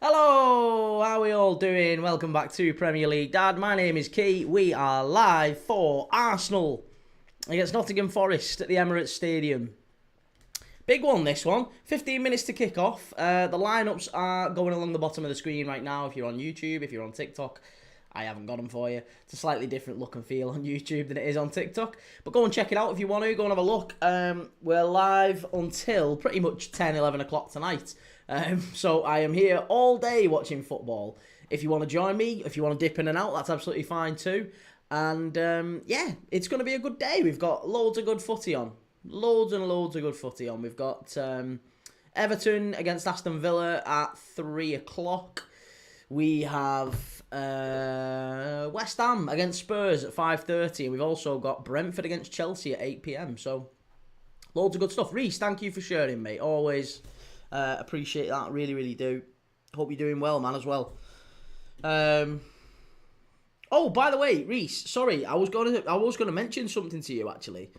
Hello, how are we all doing? Welcome back to Premier League Dad. My name is Kee. We are live for Arsenal against Nottingham Forest at the Emirates Stadium. Big one, this one. 15 minutes to kick off. The lineups are going along the bottom of the screen right now. If you're on YouTube, if you're on TikTok, I haven't got them for you. It's a slightly different look and feel on YouTube than it is on TikTok. But go and check it out if you want to. Go and have a look. We're live until pretty much 10, 11 o'clock tonight. So I am here all day watching football. If you want to join me, if you want to dip in and out, that's absolutely fine too. And yeah, it's going to be a good day. We've got loads of good footy on. Loads and loads of good footy on. We've got Everton against Aston Villa at 3 o'clock. We have West Ham against Spurs at 5:30. And we've also got Brentford against Chelsea at 8 p.m. So loads of good stuff. Reese, thank you for sharing, mate. Always appreciate that. Really, really do. Hope you're doing well, man, as well. Oh, by the way, Reese, sorry, I was gonna mention something to you actually.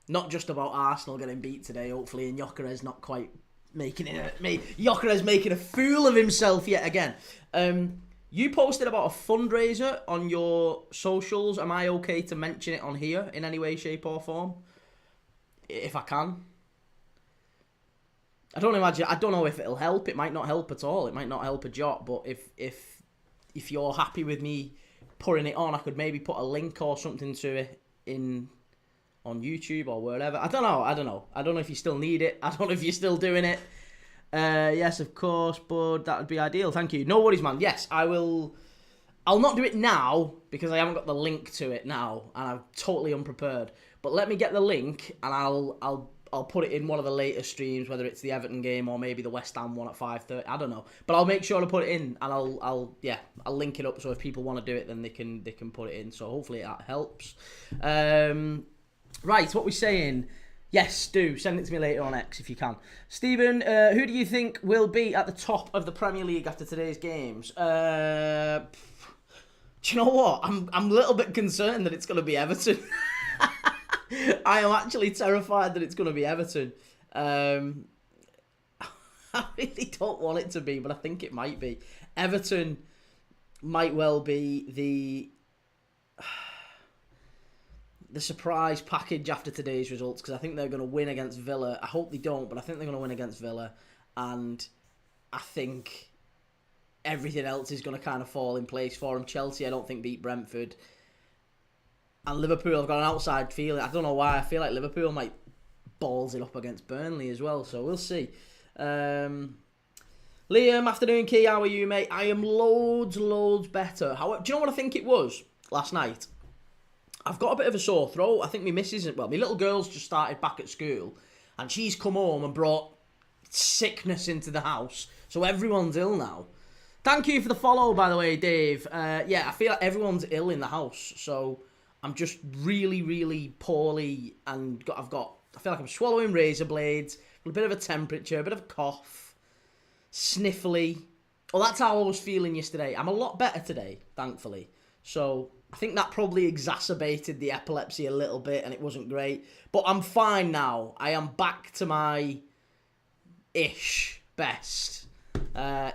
Not just about Arsenal getting beat today, hopefully, and Gyökeres not quite making it. Gyökeres making a fool of himself yet again. You posted about a fundraiser on your socials. Am I okay to mention it on here in any way, shape, or form? If I can. I don't know if it'll help. It might not help at all. It might not help a jot. But if you're happy with me putting it on, I could maybe put a link or something to it on YouTube or wherever. I don't know. I don't know if you still need it. I don't know if you're still doing it. Yes, of course, bud. That would be ideal. Thank you. No worries, man. Yes, I will. I'll not do it now because I haven't got the link to it now, and I'm totally unprepared. But let me get the link, and I'll put it in one of the later streams, whether it's the Everton game or maybe the West Ham one at 5:30. I don't know, but I'll make sure to put it in, and I'll link it up so if people want to do it, then they can put it in. So hopefully that helps. Right, what we're saying. Yes, do. Send it to me later on X if you can. Stephen, who do you think will be at the top of the Premier League after today's games? Do you know what? I'm a little bit concerned that it's going to be Everton. I am actually terrified that it's going to be Everton. I really don't want it to be, but I think it might be. Everton might well be the surprise package after today's results, because I think they're going to win against Villa. I hope they don't, but I think they're going to win against Villa. And I think everything else is going to kind of fall in place for them. Chelsea, I don't think, beat Brentford. And Liverpool have got an outside feeling. I don't know why. I feel like Liverpool might balls it up against Burnley as well. So we'll see. Liam, afternoon, Key. How are you, mate? I am loads better. Do you know what I think it was last night? I've got a bit of a sore throat. I think my missus, my little girl's just started back at school, and she's come home and brought sickness into the house. So everyone's ill now. Thank you for the follow, by the way, Dave. Yeah, I feel like everyone's ill in the house. So I'm just really, really poorly, and I feel like I'm swallowing razor blades, a bit of a temperature, a bit of a cough, sniffly. Well, that's how I was feeling yesterday. I'm a lot better today, thankfully. So I think that probably exacerbated the epilepsy a little bit, and it wasn't great. But I'm fine now. I am back to my ish best.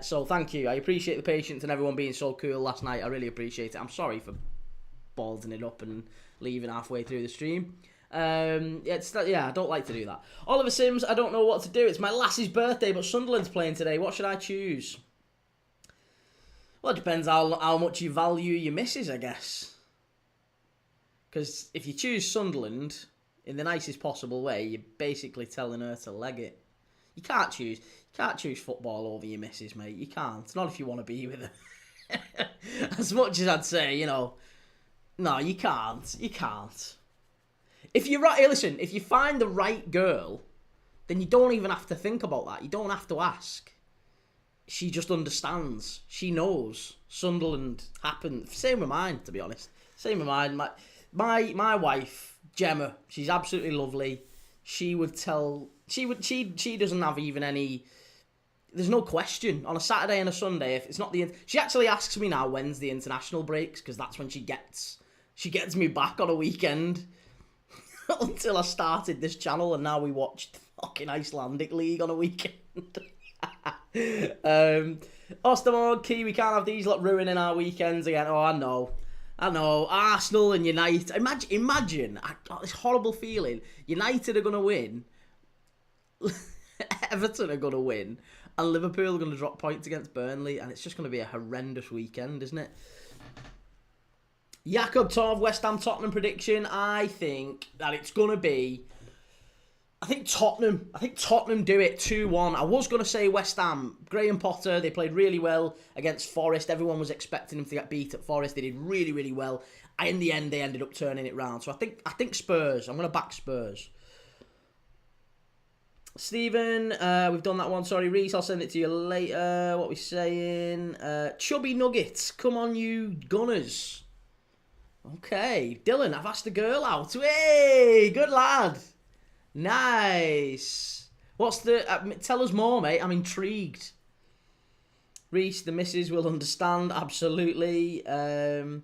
So thank you. I appreciate the patience and everyone being so cool last night. I really appreciate it. I'm sorry for balding it up and leaving halfway through the stream. I don't like to do that. Oliver Sims, I don't know what to do. It's my lass's birthday, but Sunderland's playing today. What should I choose? Well, it depends how much you value your missus, I guess. Because if you choose Sunderland in the nicest possible way, you're basically telling her to leg it. You can't choose football over your missus, mate. You can't. Not if you want to be with her. As much as I'd say, no, you can't. You can't. If you find the right girl, then you don't even have to think about that. You don't have to ask. She just understands. She knows. Sunderland happened. Same with mine, to be honest. Same with mine. My wife, Gemma, she's absolutely lovely. She doesn't have even any. There's no question. On a Saturday and a Sunday, if it's not she actually asks me now when's the international breaks, because that's when she gets me back on a weekend. Until I started this channel, and now we watched fucking Icelandic League on a weekend. Ostermore, Key, we can't have these lot ruining our weekends again. Oh, I know. Arsenal and United. Imagine this horrible feeling. United are going to win. Everton are going to win. And Liverpool are going to drop points against Burnley. And it's just going to be a horrendous weekend, isn't it? Jakob Tov, West Ham Tottenham prediction. I think that it's going to be... I think Tottenham do it 2-1. I was going to say West Ham. Graham Potter, they played really well against Forest. Everyone was expecting them to get beat at Forest. They did really, really well. In the end, they ended up turning it round. So I think Spurs. I'm going to back Spurs. Stephen, we've done that one. Sorry, Reese, I'll send it to you later. What are we saying? Chubby Nuggets. Come on, you Gunners. Okay. Dylan, I've asked the girl out. Hey, good lad. Nice. What's the... tell us more, mate. I'm intrigued. Reese, the missus will understand. Absolutely. What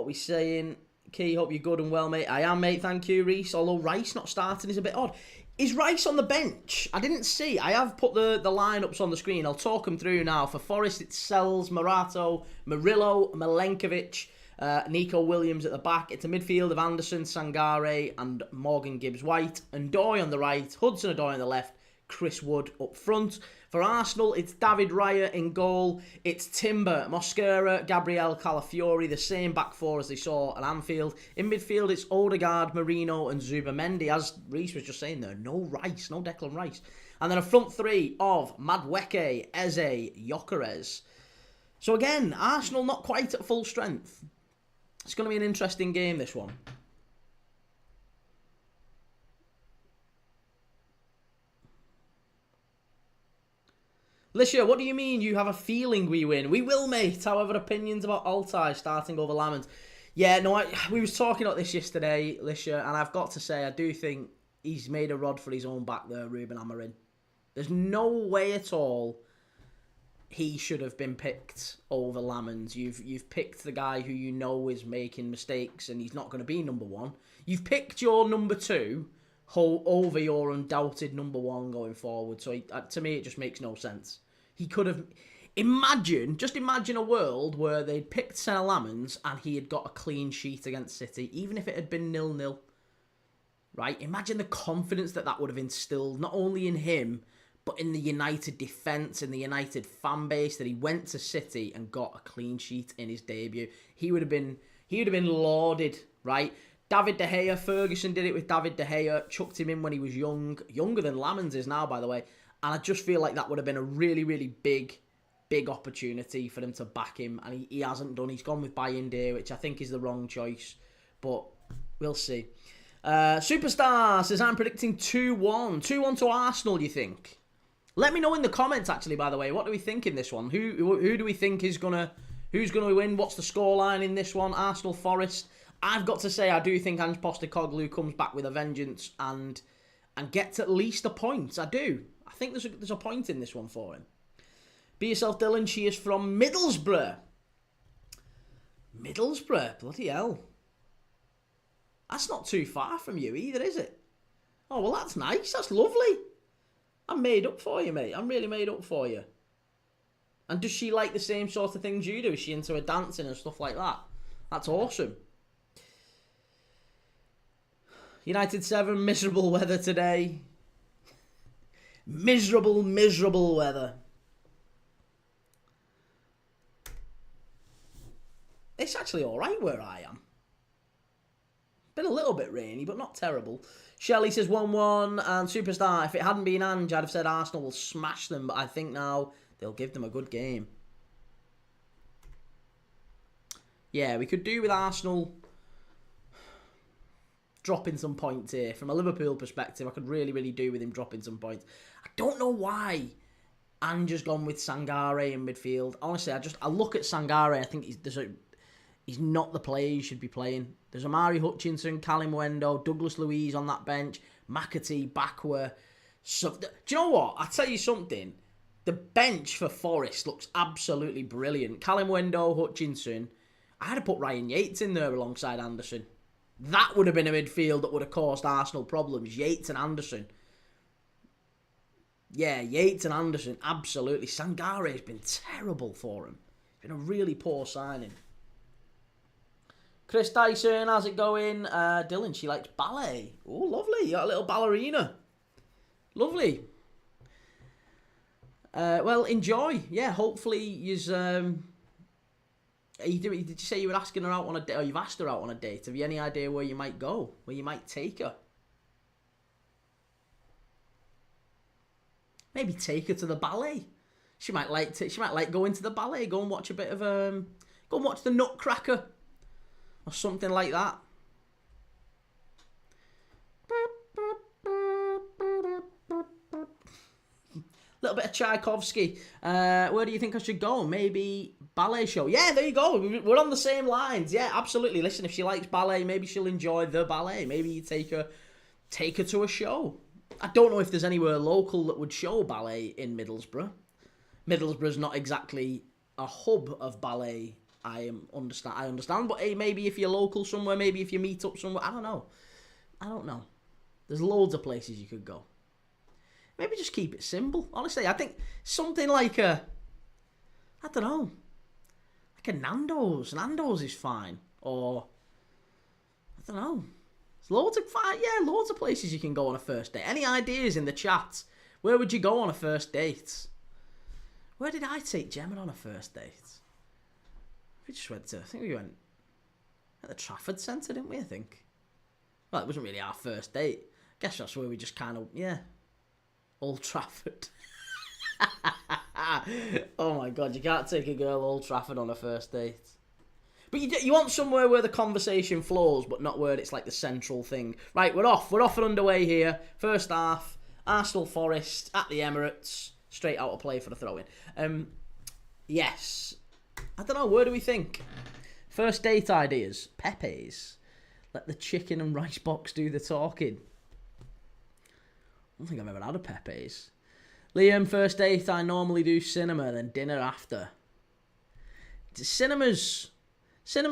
are we saying? Key, hope you're good and well, mate. I am, mate. Thank you, Reese. Although Rice not starting is a bit odd. Is Rice on the bench? I didn't see. I have put the lineups on the screen. I'll talk them through now. For Forest, it's Sells, Morato, Murillo, Milenkovic, Nico Williams at the back. It's a midfield of Anderson, Sangare and Morgan Gibbs-White. Ndoye on the right, Hudson-Odoi on the left, Chris Wood up front. For Arsenal, it's David Raya in goal. It's Timber, Mosquera, Gabriel Calafiori, the same back four as they saw at Anfield. In midfield, it's Odegaard, Marino and Zubamendi. As Reece was just saying there, no Rice, no Declan Rice. And then a front three of Madueke, Eze, Gyökeres. So again, Arsenal not quite at full strength. It's going to be an interesting game, this one. Lisha, what do you mean you have a feeling we win? We will, mate. However, opinions about Altai starting over Lamont. Yeah, no, we was talking about this yesterday, Lisha, and I've got to say, I do think he's made a rod for his own back there, Ruben Amorim. There's no way at all he should have been picked over Lamont. You've picked the guy who you know is making mistakes and he's not going to be number one. You've picked your number two over your undoubted number one going forward. So to me, it just makes no sense. He could have... Imagine a world where they'd picked Senna Lamons and he had got a clean sheet against City, even if it had been 0-0. Right? Imagine the confidence that would have instilled, not only in him, but in the United defence, in the United fan base, that he went to City and got a clean sheet in his debut. He would have been lauded, right? David De Gea, Ferguson did it with David De Gea, chucked him in when he was young, younger than Lamons is now, by the way. And I just feel like that would have been a really, really big opportunity for them to back him. And he hasn't done. He's gone with Bayinde, which I think is the wrong choice. But we'll see. Superstar says, I'm predicting 2-1. 2-1 to Arsenal, you think? Let me know in the comments, actually, by the way. What do we think in this one? Who do we think is who's going to win? What's the scoreline in this one? Arsenal, Forest. I've got to say, I do think Ange Postecoglou comes back with a vengeance and gets at least a point. I do. I think there's a point in this one for him. Be yourself, Dylan. She is from Middlesbrough. Middlesbrough? Bloody hell. That's not too far from you either, is it? Oh, well, that's nice. That's lovely. I'm made up for you, mate. I'm really made up for you. And does she like the same sort of things you do? Is she into her dancing and stuff like that? That's awesome. United 7, miserable weather today. Miserable weather. It's actually alright where I am. Been a little bit rainy, but not terrible. Shelley says 1-1, and Superstar, if it hadn't been Ange, I'd have said Arsenal will smash them, but I think now they'll give them a good game. Yeah, we could do with Arsenal dropping some points here. From a Liverpool perspective, I could really do with him dropping some points. I don't know why Ange has gone with Sangare in midfield. Honestly, I look at Sangare, I think he's not the player he should be playing. There's Amari Hutchinson, Callum Wendo, Douglas Luiz on that bench, McAtee, Bakwa. So, do you know what? I'll tell you something. The bench for Forest looks absolutely brilliant. Callum Wendo, Hutchinson. I had to put Ryan Yates in there alongside Anderson. That would have been a midfield that would have caused Arsenal problems. Yates and Anderson. Yeah, Yates and Anderson, absolutely. Sangare's been terrible for him. Been a really poor signing. Chris Dyson, how's it going? Dylan, she likes ballet. Oh, lovely. You got a little ballerina. Lovely. Well, enjoy. Yeah, hopefully you's... did you say you were asking her out on a date, or you've asked her out on a date? Have you any idea where you might go? Where you might take her? Maybe take her to the ballet. She might like going to the ballet. Go and watch a bit of go and watch the Nutcracker or something like that. Little bit of Tchaikovsky. Where do you think I should go? Maybe ballet show. Yeah, there you go. We're on the same lines. Yeah, absolutely. Listen, if she likes ballet, maybe she'll enjoy the ballet. Maybe you take her to a show. I don't know if there's anywhere local that would show ballet in Middlesbrough. Middlesbrough's not exactly a hub of ballet. I understand, but hey, maybe if you're local somewhere, maybe if you meet up somewhere, I don't know. There's loads of places you could go. Maybe just keep it simple. Honestly, I think something like a Nando's. Nando's is fine. Or I don't know. There's loads of places you can go on a first date. Any ideas in the chat? Where would you go on a first date? Where did I take Gemma on a first date? I think we went at the Trafford Centre, didn't we, I think? Well, it wasn't really our first date. I guess that's where we just kind of, Old Trafford. Oh my God, you can't take a girl Old Trafford on a first date. But you want somewhere where the conversation flows, but not where it's like the central thing. Right, we're off and underway here. First half, Arsenal Forest at the Emirates. Straight out of play for the throw-in. Yes. I don't know, where do we think? First date ideas. Pepe's. Let the chicken and rice box do the talking. I don't think I've ever had a Pepe's. Liam, first date, I normally do cinema, then dinner after. Cinema's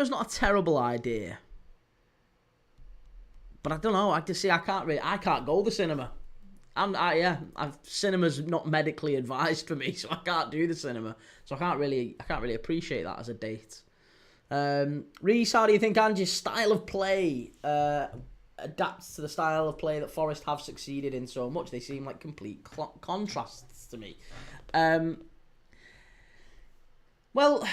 not a terrible idea. But I don't know, I can't go to the cinema. Cinema's not medically advised for me, so I can't do the cinema. So I can't really appreciate that as a date. Reese, how do you think Angie's style of play adapts to the style of play that Forest have succeeded in so much? They seem like complete contrasts to me. Well,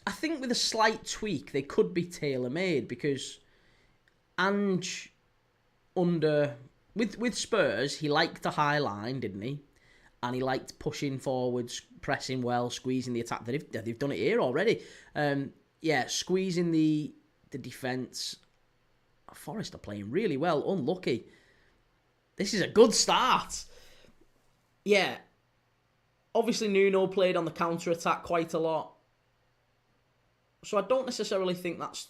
I think with a slight tweak, they could be tailor-made, because Ange with Spurs, he liked the high line, didn't he? And he liked pushing forwards, pressing well, squeezing the attack. They've done it here already. Squeezing the defence. Forest are playing really well. Unlucky. This is a good start. Yeah. Obviously, Nuno played on the counter-attack quite a lot. So I don't necessarily think that's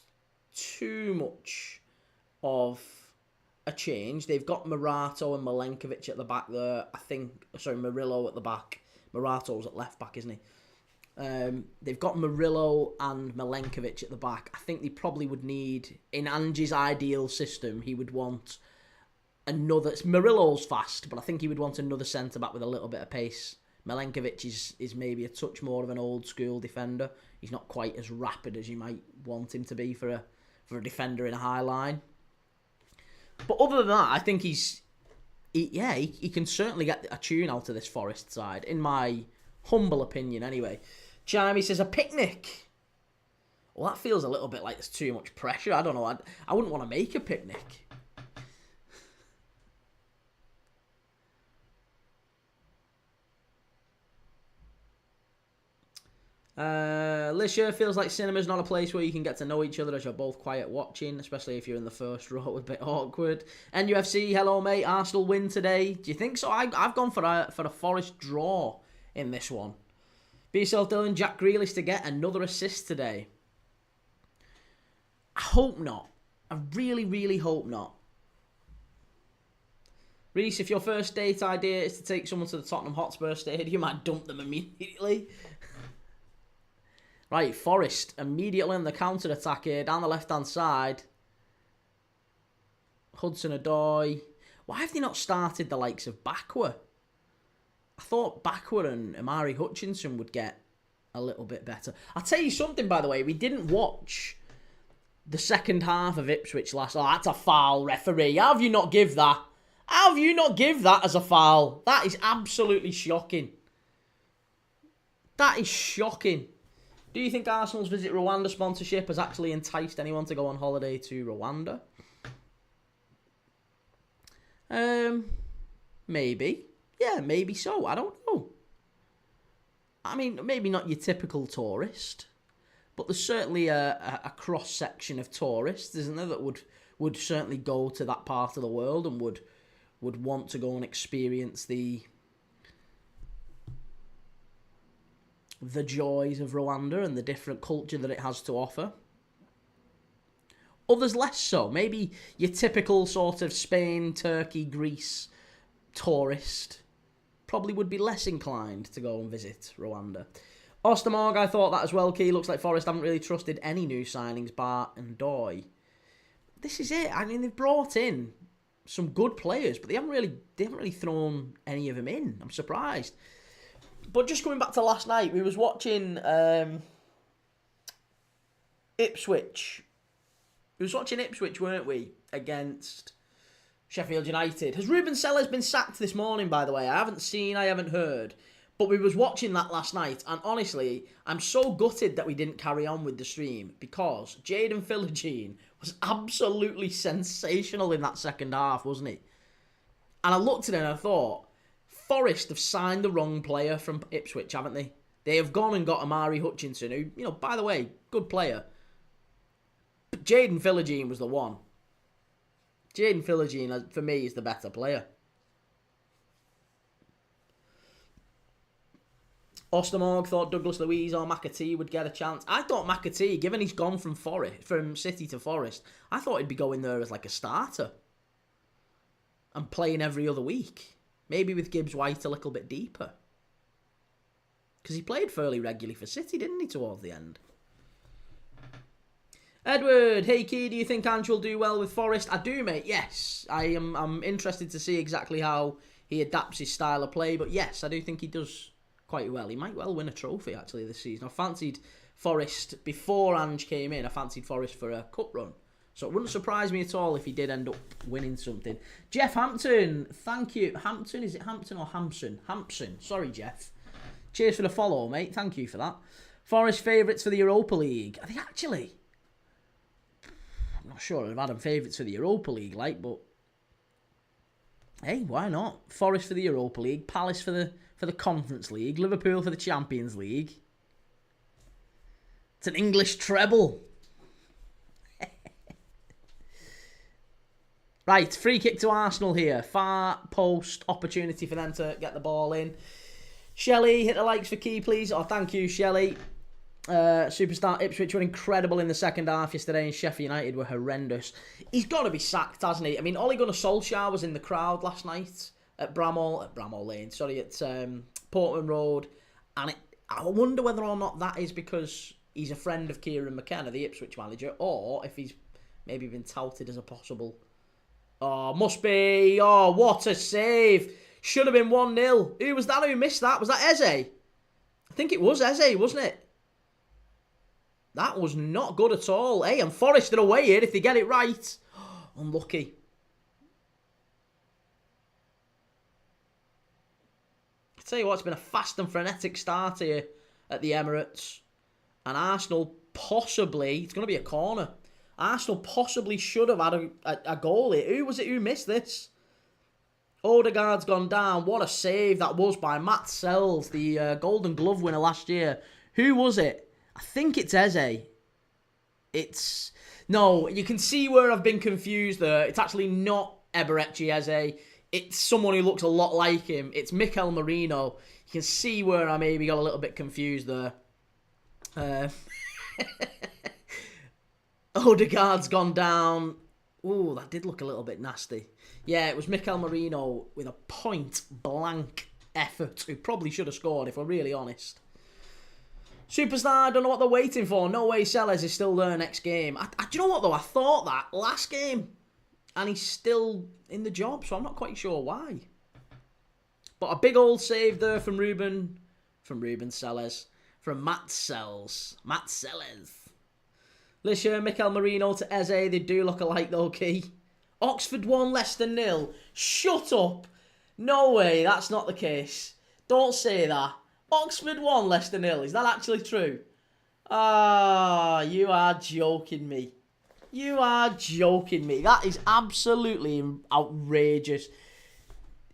too much of a change. They've got Morato and Milenkovic at the back there. Murillo at the back. Morato's at left back, isn't he? They've got Murillo and Milenkovic at the back. I think they probably would need, in Ange's ideal system, he would want another... Murillo's fast, but I think he would want another centre-back with a little bit of pace. Milenkovic is maybe a touch more of an old-school defender. He's not quite as rapid as you might want him to be for a defender in a high line. But other than that, I think he can certainly get a tune out of this Forest side, in my humble opinion anyway. Jamie says, a picnic. Well, that feels a little bit like there's too much pressure. I don't know. I wouldn't want to make a picnic. Lisha, feels like cinema's not a place where you can get to know each other as you're both quiet watching, especially if you're in the first row. A bit awkward. NUFC, hello mate. Arsenal win today. Do you think so? I've gone for a Forest draw in this one. Be yourself, Dylan. Jack Grealish to get another assist today. I hope not. I really, really hope not. Reese, if your first date idea is to take someone to the Tottenham Hotspur Stadium, I'd dump them immediately. Right, Forest immediately on the counter-attack here, down the left-hand side. Hudson-Odoi. Why have they not started the likes of Bakwa? I thought Backward and Amari Hutchinson would get a little bit better. I'll tell you something, by the way. We didn't watch the second half of Ipswich last... Oh, that's a foul, referee. How have you not give that? How have you not give that as a foul? That is absolutely shocking. That is shocking. Do you think Arsenal's Visit Rwanda sponsorship has actually enticed anyone to go on holiday to Rwanda? Maybe. Yeah, maybe so. I don't know. I mean, maybe not your typical tourist, but there's certainly a cross-section of tourists, isn't there, that would certainly go to that part of the world and would want to go and experience the joys of Rwanda and the different culture that it has to offer. Others less so. Maybe your typical sort of Spain, Turkey, Greece tourist probably would be less inclined to go and visit Rwanda. Ostermorg, I thought that as well, Key. Looks like Forest haven't really trusted any new signings, Bart and Doy. This is it. I mean, they've brought in some good players, but they haven't really thrown any of them in. I'm surprised. But just going back to last night, we was watching Ipswich. We was watching Ipswich, weren't we, against Sheffield United. Has Ruben Sellers been sacked this morning, by the way? I haven't heard. But we was watching that last night, and honestly, I'm so gutted that we didn't carry on with the stream, because Jaden Philogene was absolutely sensational in that second half, wasn't he? And I looked at it and I thought, Forest have signed the wrong player from Ipswich, haven't they? They have gone and got Amari Hutchinson, who, by the way, good player. But Jaden Philogene was the one. Jaden Philogene, for me, is the better player. Ostermorg thought Douglas Luiz or McAtee would get a chance. I thought McAtee, given he's gone from City to Forest, I thought he'd be going there as like a starter and playing every other week. Maybe with Gibbs White a little bit deeper. Because he played fairly regularly for City, didn't he, towards the end? Edward, hey Key, do you think Ange will do well with Forest? I do, mate, yes. I'm interested to see exactly how he adapts his style of play, but yes, I do think he does quite well. He might well win a trophy, actually, this season. I fancied Forest, before Ange came in, I fancied Forest for a cup run. So it wouldn't surprise me at all if he did end up winning something. Jeff Hampton, thank you. Hampton, is it Hampton or Hampson? Hampson, sorry, Jeff. Cheers for the follow, mate. Thank you for that. Forest favourites for the Europa League. Are they actually? I'm not sure I've had them favourites for the Europa League, but hey, why not? Forest for the Europa League, Palace for the Conference League, Liverpool for the Champions League. It's an English treble. Right, free kick to Arsenal here. Far post opportunity for them to get the ball in. Shelley, hit the likes for Key, please. Oh, thank you, Shelley. Superstar Ipswich were incredible in the second half yesterday, and Sheffield United were horrendous. He's got to be sacked, hasn't he? I mean, Ole Gunnar Solskjaer was in the crowd last night at Bramall Lane, at Portman Road, and I wonder whether or not that is because he's a friend of Kieran McKenna, the Ipswich manager, or if he's maybe been touted as a possible... Oh, must be. Oh, what a save. Should have been 1-0. Who was that who missed that? Was that Eze? I think it was Eze, wasn't it? That was not good at all. Hey, and Forest are away here if they get it right. Unlucky. I tell you what, it's been a fast and frenetic start here at the Emirates. And Arsenal possibly... It's going to be a corner. Arsenal possibly should have had a goal here. Who was it who missed this? Odegaard's gone down. What a save that was by Matt Sells, the Golden Glove winner last year. Who was it? I think it's Eze. No, you can see where I've been confused there. It's actually not Eberechi Eze. It's someone who looks a lot like him. It's Mikel Merino. You can see where I maybe got a little bit confused there. Odegaard's gone down. Ooh, that did look a little bit nasty. Yeah, it was Mikel Merino with a point-blank effort, who probably should have scored, if we're really honest. Superstar, I don't know what they're waiting for. No way Sellers is still there next game. Do you know what, though? I thought that last game, and he's still in the job, so I'm not quite sure why. But a big old save there from Sellers. From Matt Sellers. Lisha, Mikel Marino to Eze. They do look alike though, Key. Oxford 1, Leicester 0. Shut up. No way, that's not the case. Don't say that. Oxford 1, Leicester 0. Is that actually true? Ah, you are joking me. You are joking me. That is absolutely outrageous.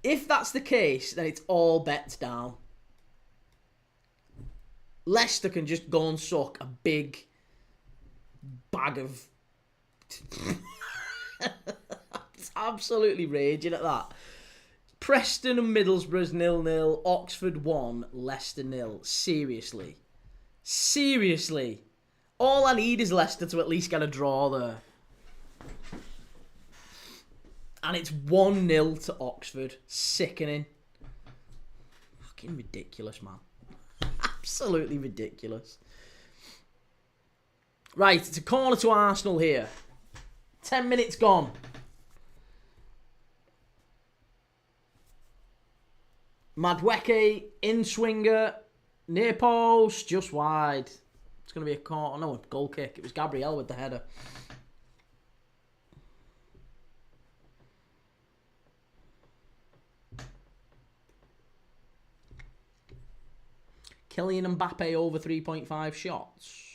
If that's the case, then it's all bets down. Leicester can just go and suck a big bag of... It's absolutely raging at that. Preston and Middlesbrough's 0-0. Oxford 1, Leicester 0. Seriously. All I need is Leicester to at least get a draw there. And it's 1-0 to Oxford. Sickening. Fucking ridiculous, man. Absolutely ridiculous. Right, it's a corner to Arsenal here. 10 minutes gone. Madueke, in-swinger, near post, just wide. It's going to be a corner. No, a goal kick. It was Gabriel with the header. Kylian Mbappe over 3.5 shots.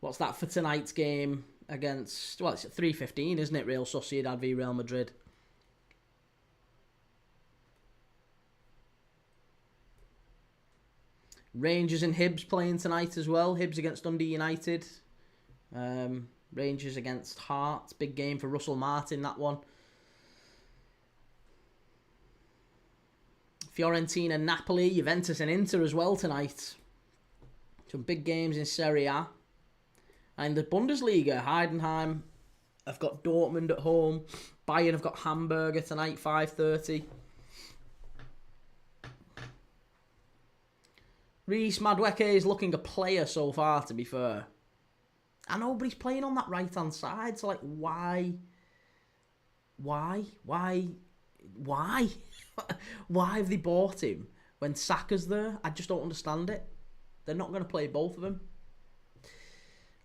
What's that for tonight's game against... Well, it's at 3:15, isn't it? Real Sociedad v Real Madrid. Rangers and Hibs playing tonight as well. Hibs against Dundee United. Rangers against Hearts. Big game for Russell Martin, that one. Fiorentina, Napoli, Juventus and Inter as well tonight. Some big games in Serie A. And the Bundesliga, Heidenheim have got Dortmund at home. Bayern have got Hamburger tonight, 5:30. Reece Madueke is looking a player so far, to be fair. And nobody's playing on that right-hand side, so like, why? Why have they bought him when Saka's there? I just don't understand it. They're not going to play both of them.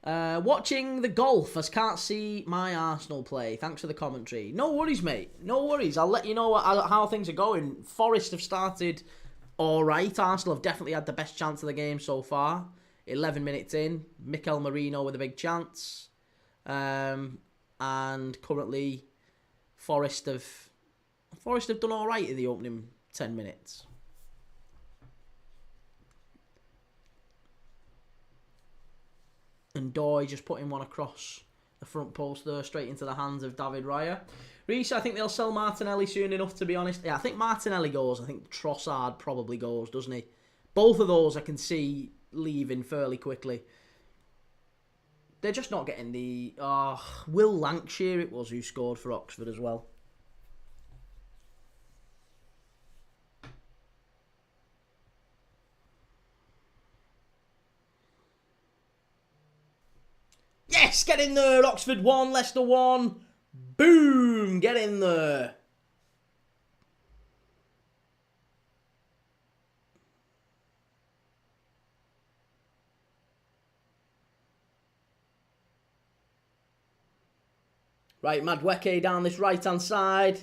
Watching the golf as can't see my Arsenal play. Thanks for the commentary. No worries, mate. No worries. I'll let you know how things are going. Forest have started all right. Arsenal have definitely had the best chance of the game so far. 11 minutes in. Mikel Marino with a big chance. And currently, Forest have done all right in the opening 10 minutes. And Doy just putting one across the front post there, straight into the hands of David Raya. Reece, I think they'll sell Martinelli soon enough, to be honest. Yeah, I think Martinelli goes. I think Trossard probably goes, doesn't he? Both of those I can see leaving fairly quickly. They're just not getting the... Will Lancashire it was who scored for Oxford as well. Yes, get in there. Oxford 1, Leicester 1. Boom, get in there. Right, Madueke down this right-hand side.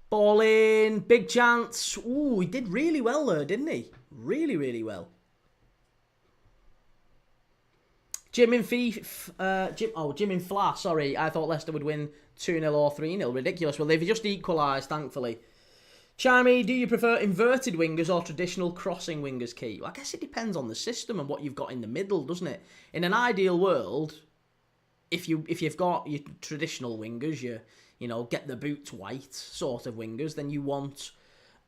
Ball in, big chance. Ooh, he did really well there, didn't he? Really, really well. Jim in Fla, sorry. I thought Leicester would win 2-0 or 3-0. Ridiculous. Well, they've just equalised, thankfully. Charmy, do you prefer inverted wingers or traditional crossing wingers, Key? Well, I guess it depends on the system and what you've got in the middle, doesn't it? In an ideal world, if you've got your traditional wingers, you know, get the boots white sort of wingers, then you want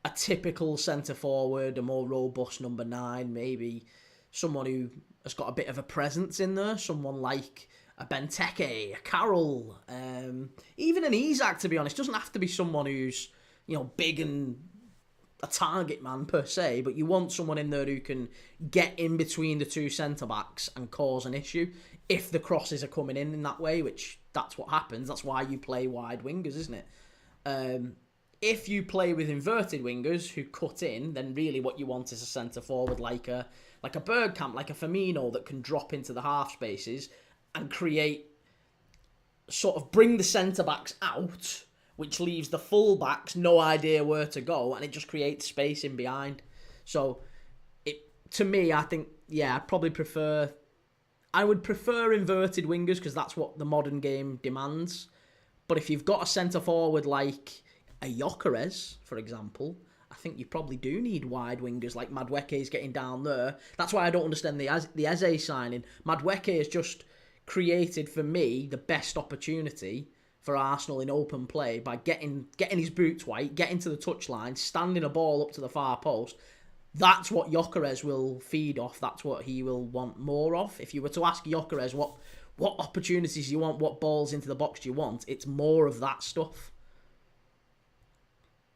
a typical centre forward, a more robust number 9, maybe someone who has got a bit of a presence in there, someone like a Benteke, a Carroll, even an Isak, to be honest. Doesn't have to be someone who's, you know, big and a target man per se, but you want someone in there who can get in between the two centre-backs and cause an issue if the crosses are coming in that way, which that's what happens. That's why you play wide wingers, isn't it? if you play with inverted wingers who cut in, then really what you want is a centre forward like a Bergkamp, like a Firmino that can drop into the half spaces and create, sort of bring the centre backs out, which leaves the full backs no idea where to go, and it just creates space in behind. So, to me, I think, yeah, I would prefer inverted wingers because that's what the modern game demands. But if you've got a centre forward like a Gyökeres, for example, I think you probably do need wide wingers like Madueke's getting down there. That's why I don't understand the Eze signing. Madueke has just created, for me, the best opportunity for Arsenal in open play by getting his boots white, getting to the touchline, standing a ball up to the far post. That's what Gyökeres will feed off. That's what he will want more of. If you were to ask Gyökeres what opportunities you want, what balls into the box you want, it's more of that stuff.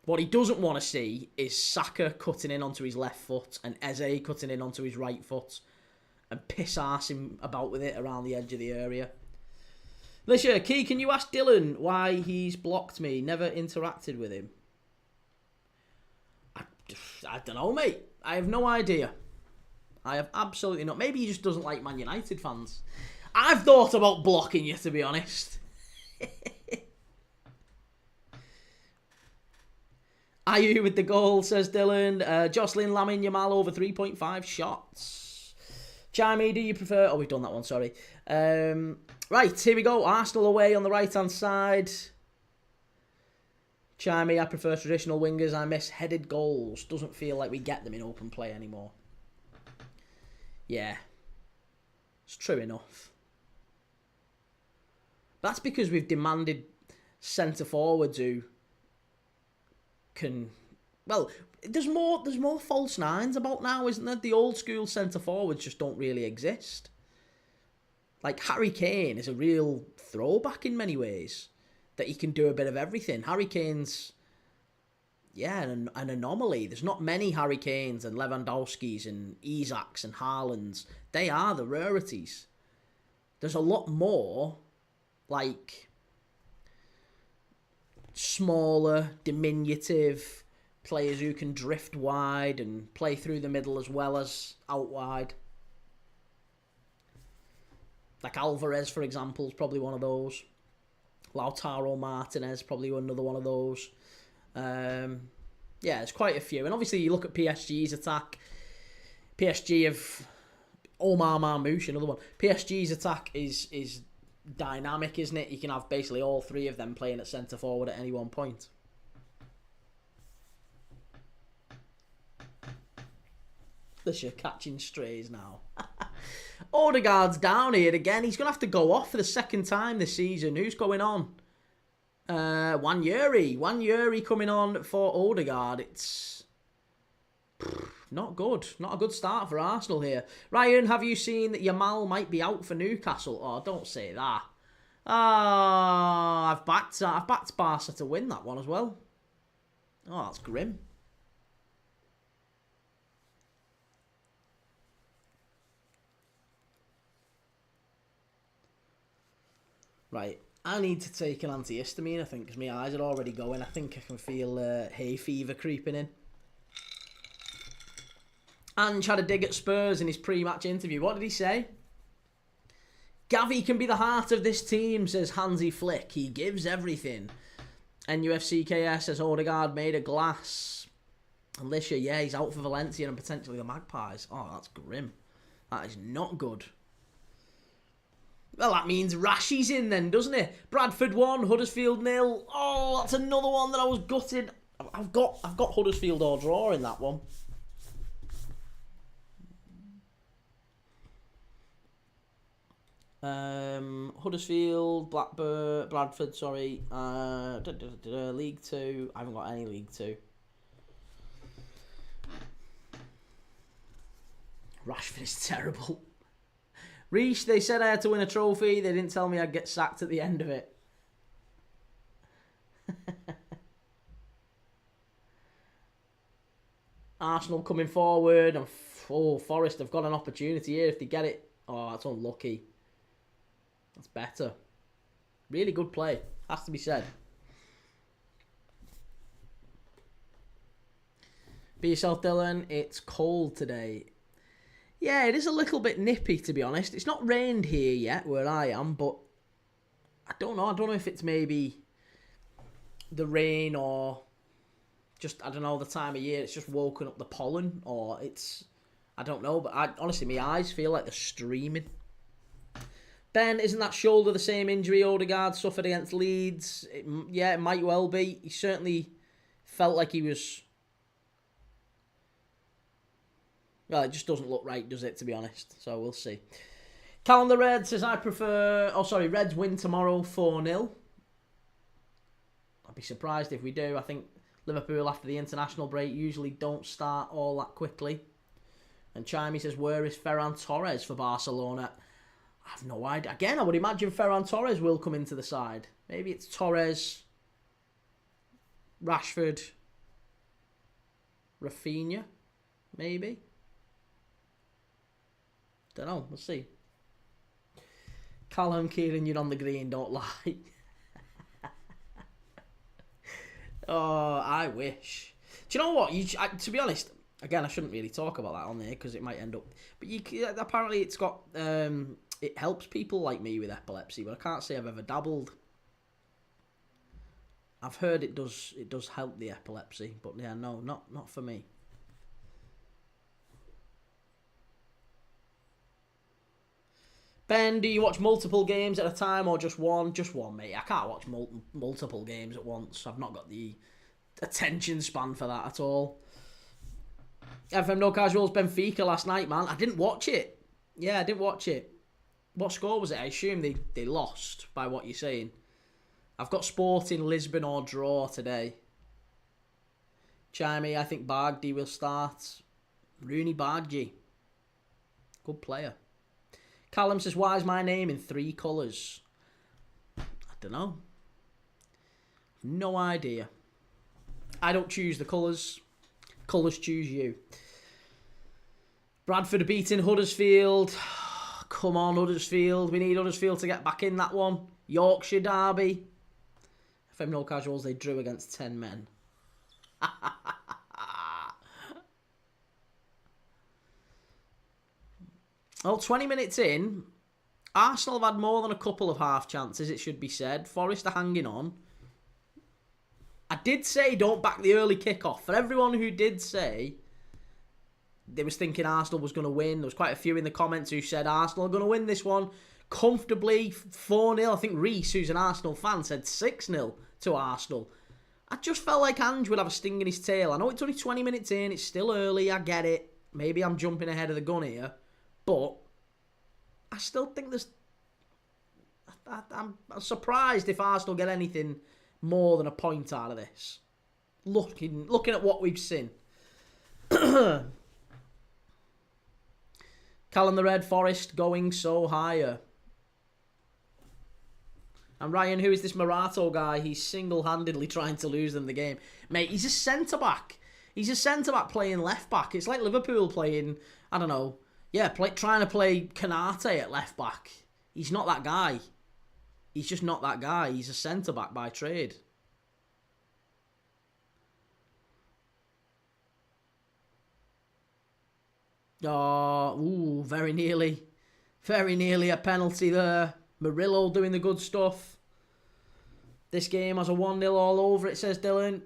What he doesn't want to see is Saka cutting in onto his left foot and Eze cutting in onto his right foot and piss-arse him about with it around the edge of the area. Lisha, Key, can you ask Dylan why he's blocked me? Never interacted with him. I don't know, mate. I have no idea. I have absolutely not. Maybe he just doesn't like Man United fans. I've thought about blocking you, to be honest. Ayew with the goal, says Dylan. Jocelyn Lamine Yamal over 3.5 shots. Chimey, do you prefer... Oh, we've done that one, sorry. Right, here we go. Arsenal away on the right-hand side. Chimey, I prefer traditional wingers. I miss headed goals. Doesn't feel like we get them in open play anymore. Yeah. It's true enough. That's because we've demanded centre-forwards who can... Well, there's more false nines about now, isn't there? The old-school centre-forwards just don't really exist. Like, Harry Kane is a real throwback in many ways. That he can do a bit of everything. Harry Kane's, yeah, an anomaly. There's not many Harry Kanes and Lewandowskis and Isaks and Haalands. They are the rarities. There's a lot more, like, smaller, diminutive players who can drift wide and play through the middle as well as out wide. Like Alvarez, for example, is probably one of those. Lautaro Martinez, probably another one of those. Yeah, there's quite a few. And obviously, you look at PSG's attack. PSG have Omar Marmoush, another one. PSG's attack is dynamic, isn't it? You can have basically all three of them playing at centre forward at any one point. This you're catching strays now. Odegaard's down here again. He's going to have to go off for the second time this season. Who's going on? Wanyuri coming on for Odegaard. It's not good. Not a good start for Arsenal here. Ryan, have you seen that Yamal might be out for Newcastle? Oh, don't say that. I've backed Barca to win that one as well. Oh, that's grim. Right, I need to take an antihistamine, I think, because my eyes are already going. I think I can feel hay fever creeping in. Ange had a dig at Spurs in his pre-match interview. What did he say? Gavi can be the heart of this team, says Hansi Flick. He gives everything. NUFCKS says Odegaard made a glass. Alicia, yeah, he's out for Valencia and potentially the Magpies. Oh, that's grim. That is not good. Well, that means Rashi's in then, doesn't it? Bradford 1, Huddersfield 0. Oh, that's another one that I was gutted. I've got Huddersfield or draw in that one. Huddersfield, Bradford, sorry. League 2. I haven't got any League 2. Rashford is terrible. Reece, they said I had to win a trophy. They didn't tell me I'd get sacked at the end of it. Arsenal coming forward. And Forest have got an opportunity here if they get it. Oh, that's unlucky. That's better. Really good play. Has to be said. Be yourself, Dylan. It's cold today. Yeah, it is a little bit nippy, to be honest. It's not rained here yet, where I am, but I don't know. I don't know if it's maybe the rain or just, I don't know, the time of year. It's just woken up the pollen, or it's, I don't know. But honestly, my eyes feel like they're streaming. Ben, isn't that shoulder the same injury Odegaard suffered against Leeds? Yeah, it might well be. He certainly felt like he was... Well, it just doesn't look right, does it, to be honest? So we'll see. Callum the Red says, I prefer... Oh, sorry, Reds win tomorrow 4-0. I'd be surprised if we do. I think Liverpool, after the international break, usually don't start all that quickly. And Chimey says, where is Ferran Torres for Barcelona? I have no idea. Again, I would imagine Ferran Torres will come into the side. Maybe it's Torres, Rashford, Rafinha, maybe. Don't know. We'll see. Callum, Kieran, you're on the green. Don't lie. Oh, I wish. Do you know what? To be honest, again, I shouldn't really talk about that on there because it might end up. But apparently, it's got. It helps people like me with epilepsy, but I can't say I've ever dabbled. I've heard it does help the epilepsy, but yeah, no, not for me. Ben, do you watch multiple games at a time or just one? Just one, mate. I can't watch multiple games at once. I've not got the attention span for that at all. FM No Casuals Benfica last night, man. I didn't watch it. Yeah, I didn't watch it. What score was it? I assume they lost by what you're saying. I've got Sporting, Lisbon or draw today. Chimey, I think Bargdi will start. Rooney Bargdi. Good player. Callum says, why is my name in 3 colours? I don't know. No idea. I don't choose the colours. Colours choose you. Bradford are beating Huddersfield. Come on, Huddersfield. We need Huddersfield to get back in that one. Yorkshire derby. FM No Casuals, they drew against 10 men. Well, 20 minutes in, Arsenal have had more than a couple of half chances, it should be said. Forest are hanging on. I did say don't back the early kickoff. For everyone who did say they was thinking Arsenal was going to win, there was quite a few in the comments who said Arsenal are going to win this one comfortably, 4-0. I think Reese, who's an Arsenal fan, said 6-0 to Arsenal. I just felt like Ange would have a sting in his tail. I know it's only 20 minutes in, it's still early, I get it. Maybe I'm jumping ahead of the gun here. But I still think there's... I'm surprised if Arsenal get anything more than a point out of this. Looking at what we've seen. Callum the Red, Forest going so higher. And Ryan, who is this Morato guy? He's single-handedly trying to lose them the game. Mate, he's a centre-back. He's a centre-back playing left-back. It's like Liverpool playing, I don't know... Yeah, trying to play Canate at left back. He's not that guy. He's just not that guy. He's a centre back by trade. Oh, very nearly a penalty there. Murillo doing the good stuff. This game has a 1-0 all over it, says Dylan.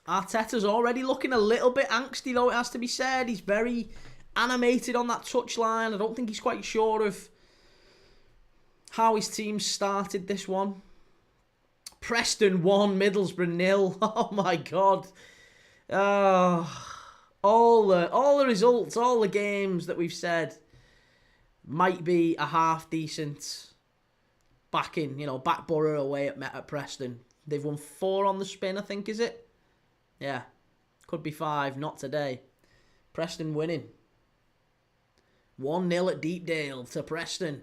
Arteta's already looking a little bit angsty, though, it has to be said. He's very animated on that touchline. I don't think he's quite sure of how his team started this one. Preston 1, Middlesbrough 0. Oh my God. All the results, all the games that we've said might be a half decent backing, back Borough away at Preston. They've won 4 on the spin, I think, is it? Yeah. Could be 5, not today. Preston winning. 1-0 at Deepdale to Preston.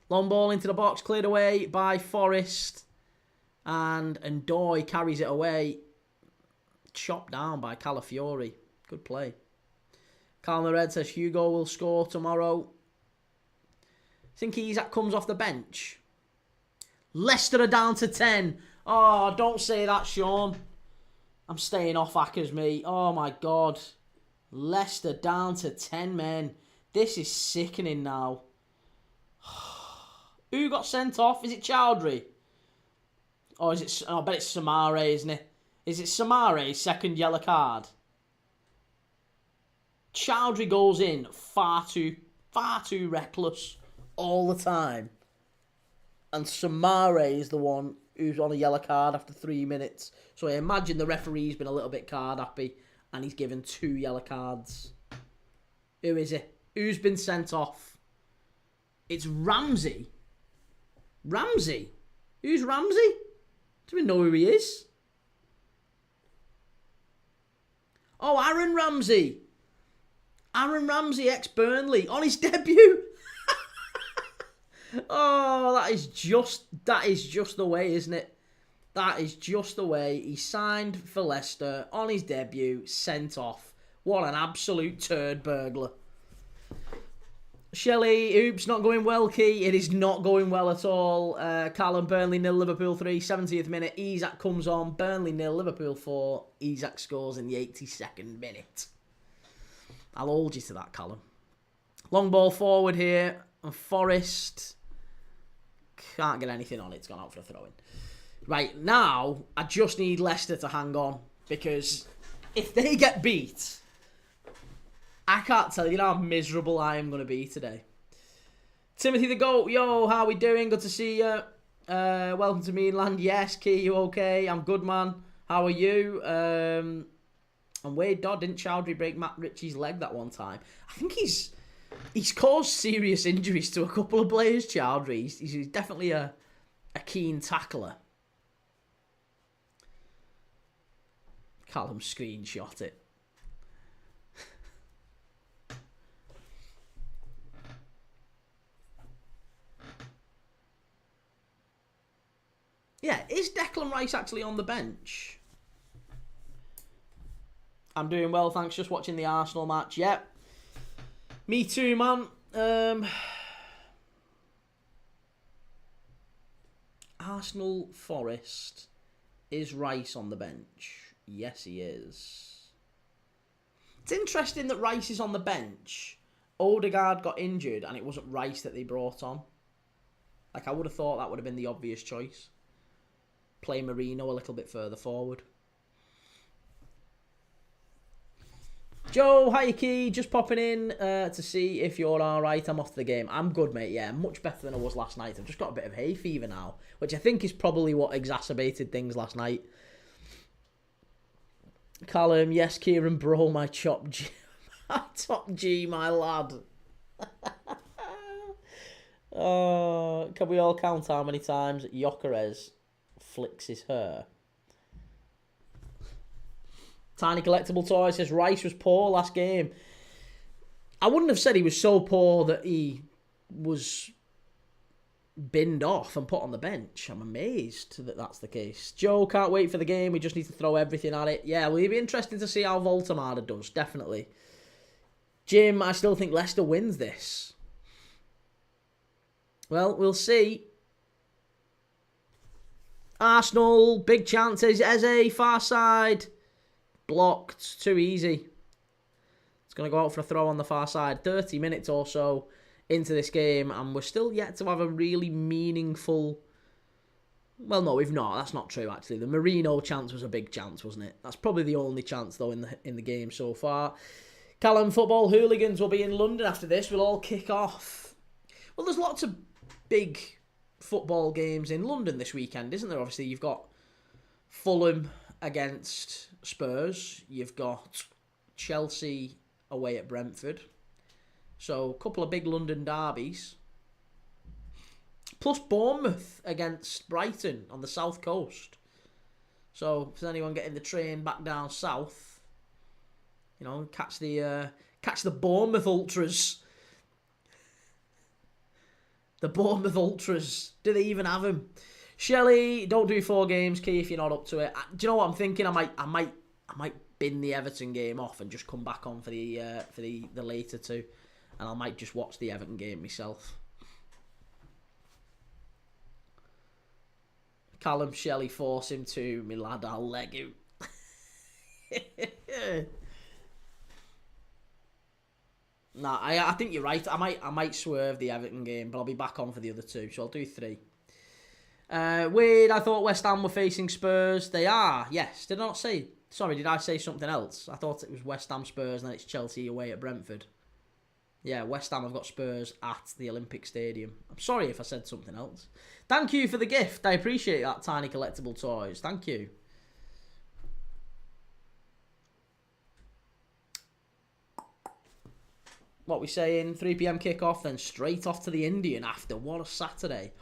Long ball into the box, cleared away by Forest. And Ndoye carries it away. Chopped down by Calafiori. Good play. Callum the Red says Hugo will score tomorrow. Think Isak comes off the bench. Leicester are down to 10. Oh, don't say that, Sean. I'm staying off Ackers, mate. Oh, my God. Leicester down to 10 men. This is sickening now. Who got sent off? Is it Chowdhury? Or is it... I bet it's Samare, isn't it? Is it Samare's second yellow card? Chowdhury goes in far too reckless all the time. And Samare is the one who's on a yellow card after 3 minutes. So I imagine the referee's been a little bit card happy and he's given 2 yellow cards. Who is it? Who's been sent off? It's Ramsey. Ramsey? Who's Ramsey? Do we know who he is? Oh, Aaron Ramsey. Aaron Ramsey, ex-Burnley, on his debut. Oh, that is just the way, isn't it? That is just the way. He signed for Leicester on his debut, sent off. What an absolute turd burglar. Shelley, oops, not going well, Key. It is not going well at all. Callum, Burnley 0, Liverpool 3, 70th minute. Isak comes on, Burnley 0, Liverpool 4. Isak scores in the 82nd minute. I'll hold you to that, Callum. Long ball forward here. And Forest can't get anything on it. It's gone out for a throw-in. Right, now, I just need Leicester to hang on. Because if they get beat, I can't tell you how miserable I am going to be today. Timothy the Goat, yo, how we doing? Good to see you. Welcome to Mainland. Yes, Key, you okay? I'm good, man. How are you? And Wade Dodd, didn't Chowdhury break Matt Ritchie's leg that one time? I think he's caused serious injuries to a couple of players, Chowdhury. He's definitely a keen tackler. Callum screenshot it. Yeah, is Declan Rice actually on the bench? I'm doing well, thanks. Just watching the Arsenal match. Yep. Me too, man. Arsenal Forest. Is Rice on the bench? Yes, he is. It's interesting that Rice is on the bench. Odegaard got injured and it wasn't Rice that they brought on. Like, I would have thought that would have been the obvious choice. Play Marino a little bit further forward. Joe, hi Key, just popping in to see if you're alright. I'm off to the game. I'm good, mate, yeah, much better than I was last night. I've just got a bit of hay fever now, which I think is probably what exacerbated things last night. Callum, yes, Kieran, bro, my top G, my lad. Oh, can we all count how many times Gyökeres flicks his hair? Tiny Collectible Toy says Rice was poor last game. I wouldn't have said he was so poor that he was binned off and put on the bench. I'm amazed that that's the case. Joe, can't wait for the game. We just need to throw everything at it. Yeah, well, it'll be interesting to see how Voltemada does, definitely. Jim, I still think Leicester wins this. Well, we'll see. Arsenal, big chances. Eze, far side. Blocked. Too easy. It's going to go out for a throw on the far side. 30 minutes or so into this game, and we're still yet to have a really meaningful... Well, no, we've not. That's not true, actually. The Marino chance was a big chance, wasn't it? That's probably the only chance, though, in the game so far. Callum, football hooligans will be in London after this. We'll all kick off. Well, there's lots of big football games in London this weekend, isn't there? Obviously, you've got Fulham against Spurs. You've got Chelsea away at Brentford. So, a couple of big London derbies. Plus Bournemouth against Brighton on the south coast. So, if there's anyone getting the train back down south, you know, catch the Bournemouth Ultras. The Bournemouth Ultras. Do they even have them? Shelley, don't do 4 games, Key, if you're not up to it. Do you know what I'm thinking? I might bin the Everton game off and just come back on for the later 2, and I might just watch the Everton game myself. Callum, Shelley, force him to, me lad, I'll leg him. Nah, I think you're right. I might swerve the Everton game, but I'll be back on for the other two, so I'll do 3. Weird, I thought West Ham were facing Spurs. They are, yes. Did I not say? Sorry, did I say something else? I thought it was West Ham Spurs and then it's Chelsea away at Brentford. Yeah, West Ham have got Spurs at the Olympic Stadium. I'm sorry if I said something else. Thank you for the gift. I appreciate that, Tiny Collectible Toys. Thank you. What we saying? 3 p.m. kickoff, then straight off to the Indian after. What a Saturday.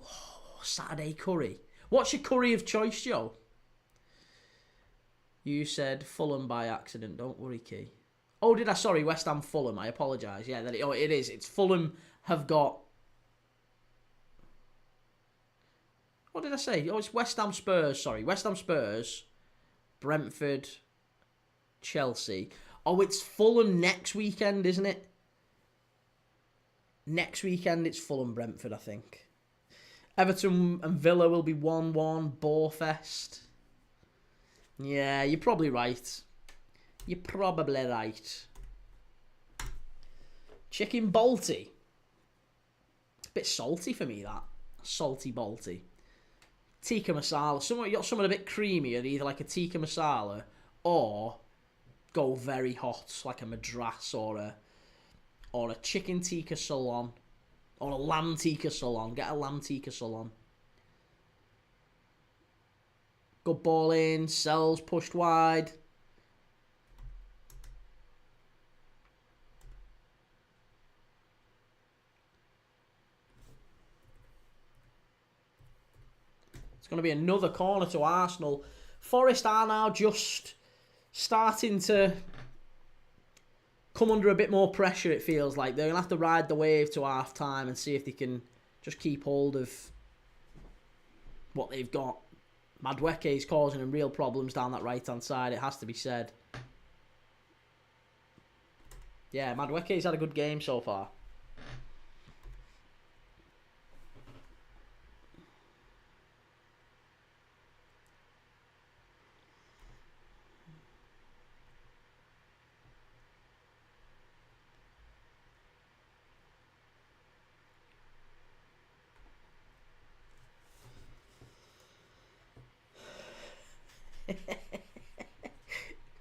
Oh, Saturday curry. What's your curry of choice, Joe? You said Fulham by accident. Don't worry, Key. Oh, did I? Sorry, West Ham Fulham. I apologise. Yeah, it is. It's Fulham have got... What did I say? Oh, it's West Ham Spurs. Sorry, West Ham Spurs, Brentford, Chelsea. Oh, it's Fulham next weekend, isn't it? Next weekend, it's Fulham Brentford, I think. Everton and Villa will be 1-1. Borefest. Yeah, you're probably right. You're probably right. Chicken Balti. It's a bit salty for me, that. Salty Balti. Tikka masala. You got something a bit creamier, either like a tikka masala or go very hot, like a madras or a chicken tikka salon or a lamb tikka salon. Get a lamb tikka salon. Good ball in, Sells pushed wide. It's going to be another corner to Arsenal. Forest are now just starting to come under a bit more pressure, it feels like. They're going to have to ride the wave to half-time and see if they can just keep hold of what they've got. Madueke is causing them real problems down that right-hand side, it has to be said. Yeah, Madueke's had a good game so far.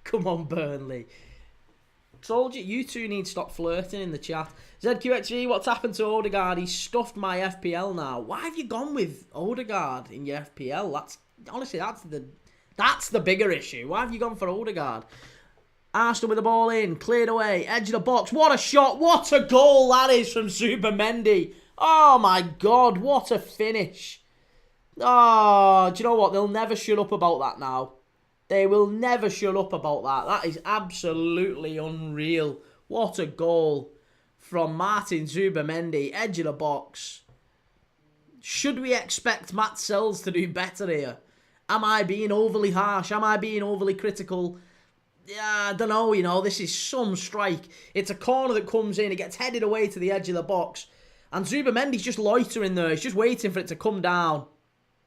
Come on, Burnley. Told you, you two need to stop flirting in the chat. ZQXG, what's happened to Odegaard? He's stuffed my FPL now. Why have you gone with Odegaard in your FPL? That's the bigger issue. Why have you gone for Odegaard? Arsenal with the ball in, cleared away, edge of the box. What a shot! What a goal that is from Zubimendi. Oh my God, what a finish. Oh, do you know what? They'll never shut up about that now. They will never shut up about that. That is absolutely unreal. What a goal from Martin Zubimendi, edge of the box. Should we expect Matt Sells to do better here? Am I being overly harsh? Am I being overly critical? Yeah, I don't know, you know. This is some strike. It's a corner that comes in. It gets headed away to the edge of the box. And Zubimendi's just loitering there. He's just waiting for it to come down.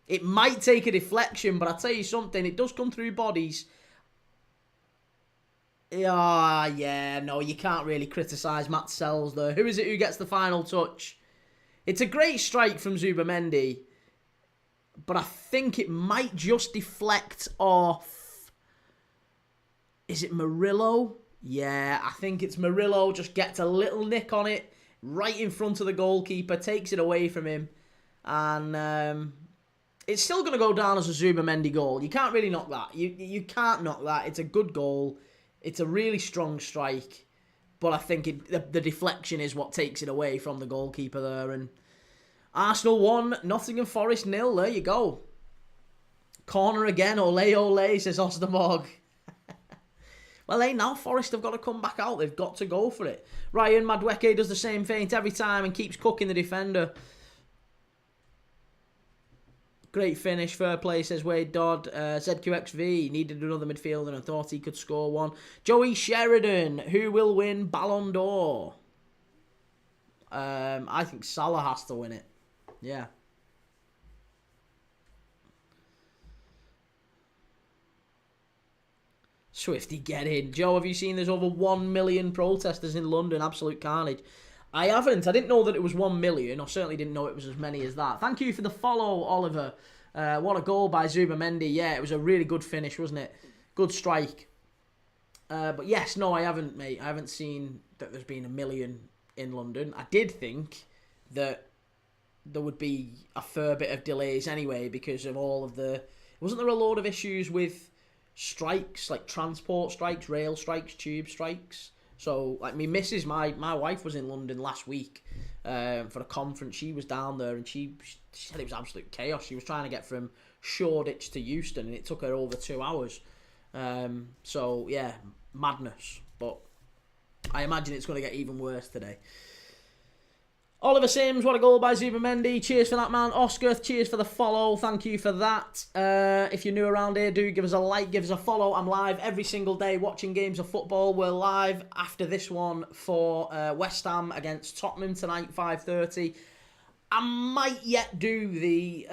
It might take a deflection, but I'll tell you something, it does come through bodies. Yeah, no, you can't really criticise Matt Sells there. Who is it who gets the final touch? It's a great strike from Zubimendi, but I think it might just deflect off... Is it Murillo? Yeah, I think it's Murillo. Just gets a little nick on it, right in front of the goalkeeper, takes it away from him, and... it's still going to go down as a Zubimendi goal. You can't really knock that. You can't knock that. It's a good goal. It's a really strong strike. But I think the deflection is what takes it away from the goalkeeper there. And Arsenal 1, Nottingham Forest 0. There you go. Corner again. Ole, ole, says Ostermorg. Well, hey, now Forest have got to come back out. They've got to go for it. Ryan Madueke does the same feint every time and keeps cooking the defender. Great finish, fair play, says Wade Dodd. ZQXV needed another midfielder and thought he could score one. Joey Sheridan, who will win Ballon d'Or? I think Salah has to win it. Yeah. Swifty, get in. Joe, have you seen there's over 1 million protesters in London? Absolute carnage. I haven't. I didn't know that it was 1 million. I certainly didn't know it was as many as that. Thank you for the follow, Oliver. What a goal by Zubamendi. Yeah, it was a really good finish, wasn't it? Good strike. But yes, no, I haven't, mate. I haven't seen that there's been 1 million in London. I did think that there would be a fair bit of delays anyway because of all of the... Wasn't there a load of issues with strikes, like transport strikes, rail strikes, tube strikes? So, like, my missus, my wife was in London last week for a conference. She was down there and she said it was absolute chaos. She was trying to get from Shoreditch to Euston and it took her over 2 hours. So, yeah, madness. But I imagine it's going to get even worse today. Oliver Sims, what a goal by Zubamendi. Cheers for that, man. Oscar, cheers for the follow. Thank you for that. If you're new around here, do give us a like, give us a follow. I'm live every single day watching games of football. We're live after this one for West Ham against Tottenham tonight, 5:30. I might yet do the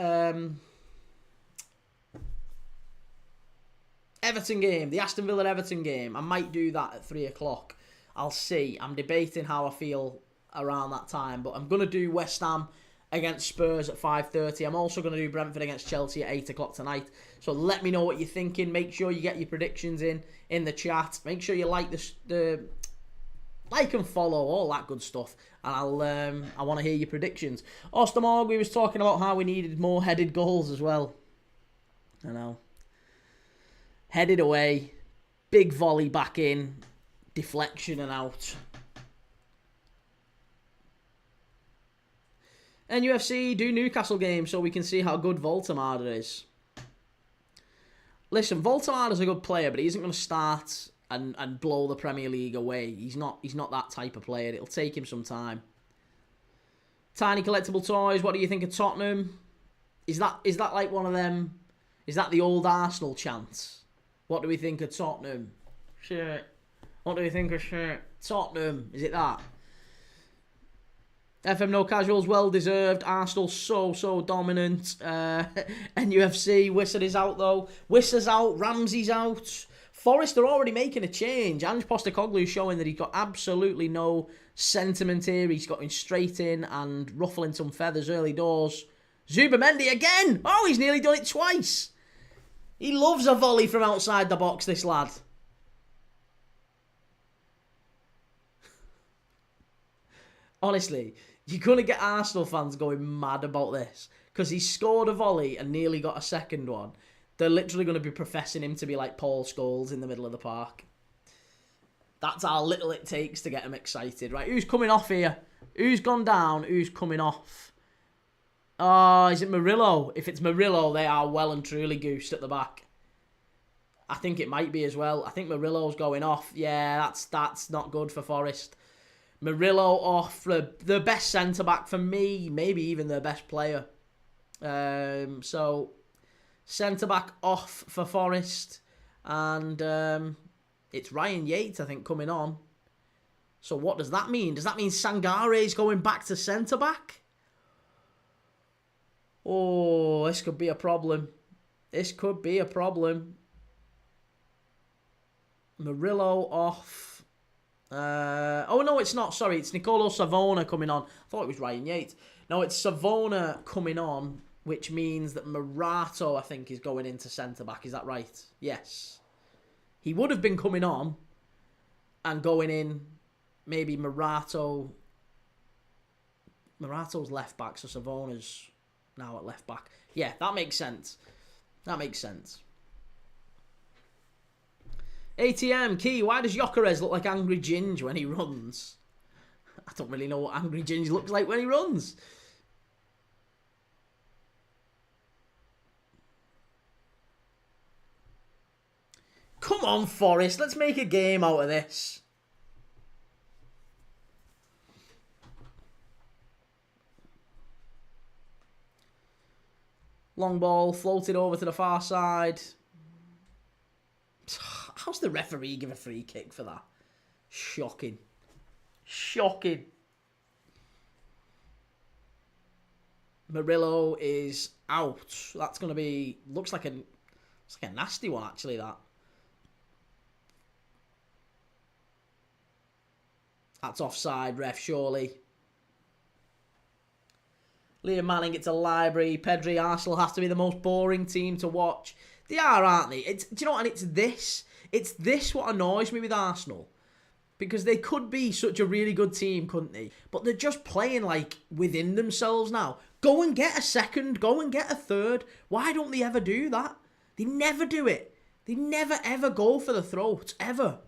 Everton game, the Aston Villa-Everton game. I might do that at 3 o'clock. I'll see. I'm debating how I feel around that time, but I'm going to do West Ham against Spurs at 5:30. I'm also going to do Brentford against Chelsea at 8 o'clock tonight. So let me know what you're thinking. Make sure you get your predictions in the chat. Make sure you like the like and follow, all that good stuff. And I want to hear your predictions. Ostermorg, we was talking about how we needed more headed goals as well. I know. Headed away, big volley back in, deflection and out. NUFC, do Newcastle games so we can see how good Voltemada is. Listen, Voltemada's a good player, but he isn't going to start and blow the Premier League away. He's not that type of player. It'll take him some time. Tiny Collectible Toys, what do you think of Tottenham? Is that like one of them? Is that the old Arsenal chant? What do we think of Tottenham? Shit. What do we think of shit? Tottenham, is it that? FM No Casuals, well deserved. Arsenal so dominant. NUFC, Wisser is out though. Wisser's out, Ramsey's out. Forest are already making a change. Ange Postecoglou's showing that he's got absolutely no sentiment here. He's got him straight in and ruffling some feathers early doors. Zubamendi again! Oh, he's nearly done it twice. He loves a volley from outside the box, this lad. Honestly, you're going to get Arsenal fans going mad about this. Because he scored a volley and nearly got a second one. They're literally going to be professing him to be like Paul Scholes in the middle of the park. That's how little it takes to get him excited. Right, who's coming off here? Who's gone down? Who's coming off? Oh, is it Murillo? If it's Murillo, they are well and truly goosed at the back. I think it might be as well. I think Murillo's going off. Yeah, that's not good for Forest. Murillo off, the best centre-back for me, maybe even their best player. So, centre-back off for Forest. And it's Ryan Yates, I think, coming on. So what does that mean? Does that mean Sangare's going back to centre-back? Oh, this could be a problem. This could be a problem. Murillo off. Oh, no, it's not. Sorry, it's Nicolo Savona coming on. I thought it was Ryan Yates. No, it's Savona coming on, which means that Morato, I think, is going into centre-back. Is that right? Yes. He would have been coming on and going in maybe Morato's left-back, so Savona's now at left-back. Yeah, that makes sense. That makes sense. ATM, Key, why does Gyökeres look like Angry Ginge when he runs? I don't really know what Angry Ginge looks like when he runs. Come on, Forest, let's make a game out of this. Long ball, floated over to the far side. How's the referee give a free kick for that? Shocking. Shocking. Murillo is out. That's going to be... Looks like a nasty one, actually, that. That's offside, ref, surely. Liam Manning, it's a library. Pedri, Arsenal have to be the most boring team to watch. They are, aren't they? Do you know what? And it's this what annoys me with Arsenal. Because they could be such a really good team, couldn't they? But they're just playing like within themselves now. Go and get a second. Go and get a third. Why don't they ever do that? They never do it. They never ever go for the throat. Ever.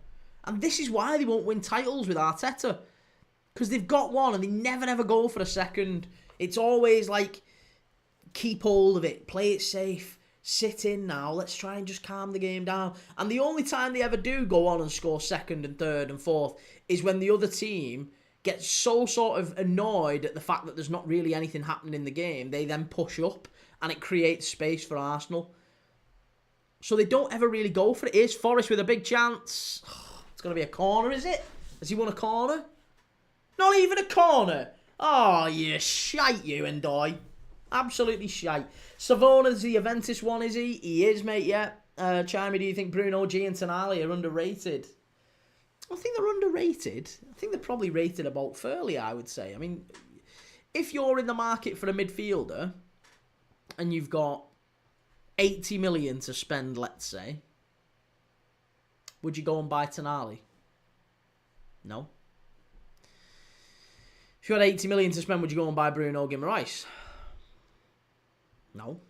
And this is why they won't win titles with Arteta. Because they've got one and they never ever go for a second. It's always like, keep hold of it. Play it safe. Sit in now. Let's try and just calm the game down. And the only time they ever do go on and score second and third and fourth is when the other team gets so sort of annoyed at the fact that there's not really anything happening in the game. They then push up and it creates space for Arsenal. So they don't ever really go for it. Here's Forest with a big chance. It's going to be a corner, is it? Has he won a corner? Not even a corner. Oh, you shite, you and I. Absolutely shite. Savona's the Juventus one, is he? He is, mate, yeah. Chimey, do you think Bruno G and Tonali are underrated? I think they're underrated. I think they're probably rated about fairly, I would say. I mean, if you're in the market for a midfielder and you've got 80 million to spend, let's say, would you go and buy Tonali? No. If you had 80 million to spend, would you go and buy Bruno Guimaraes? No.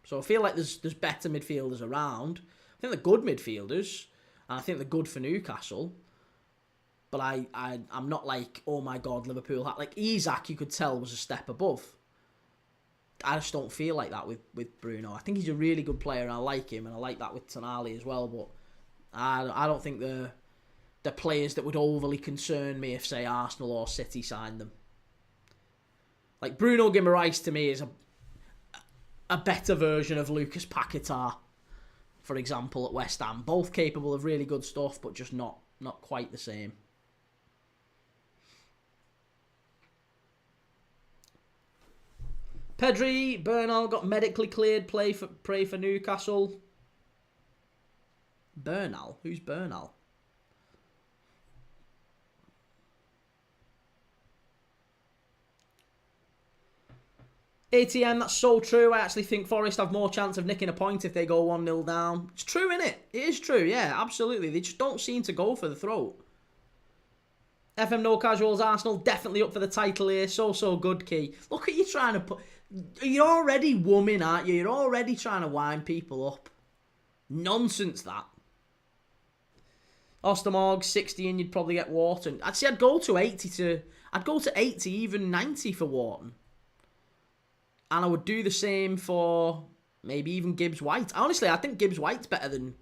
So I feel like there's better midfielders around. I think they're good midfielders, and I think they're good for Newcastle. But I'm not like, oh my God, Liverpool. Like Isak, you could tell, was a step above. I just don't feel like that with Bruno. I think he's a really good player, and I like him, and I like that with Tonali as well. But I don't think they're players that would overly concern me if, say, Arsenal or City signed them. Like, Bruno Guimaraes, to me, is a better version of Lucas Paquetá, for example, at West Ham. Both capable of really good stuff, but just not quite the same. Pedri, Bernal got medically cleared, pray for Newcastle. Bernal? Who's Bernal? ATM, that's so true. I actually think Forest have more chance of nicking a point if they go 1-0 down. It's true, innit? It is true, yeah, absolutely. They just don't seem to go for the throat. FM No Casuals, Arsenal definitely up for the title here. So good, Key. Look at you trying to put... You're already woman, aren't you? You're already trying to wind people up. Nonsense, that. Ostermorg, 60 and you'd probably get Wharton. I'd say I'd go to 80 I'd go to 80, even 90 for Wharton. And I would do the same for maybe even Gibbs-White. Honestly, I think Gibbs-White's better than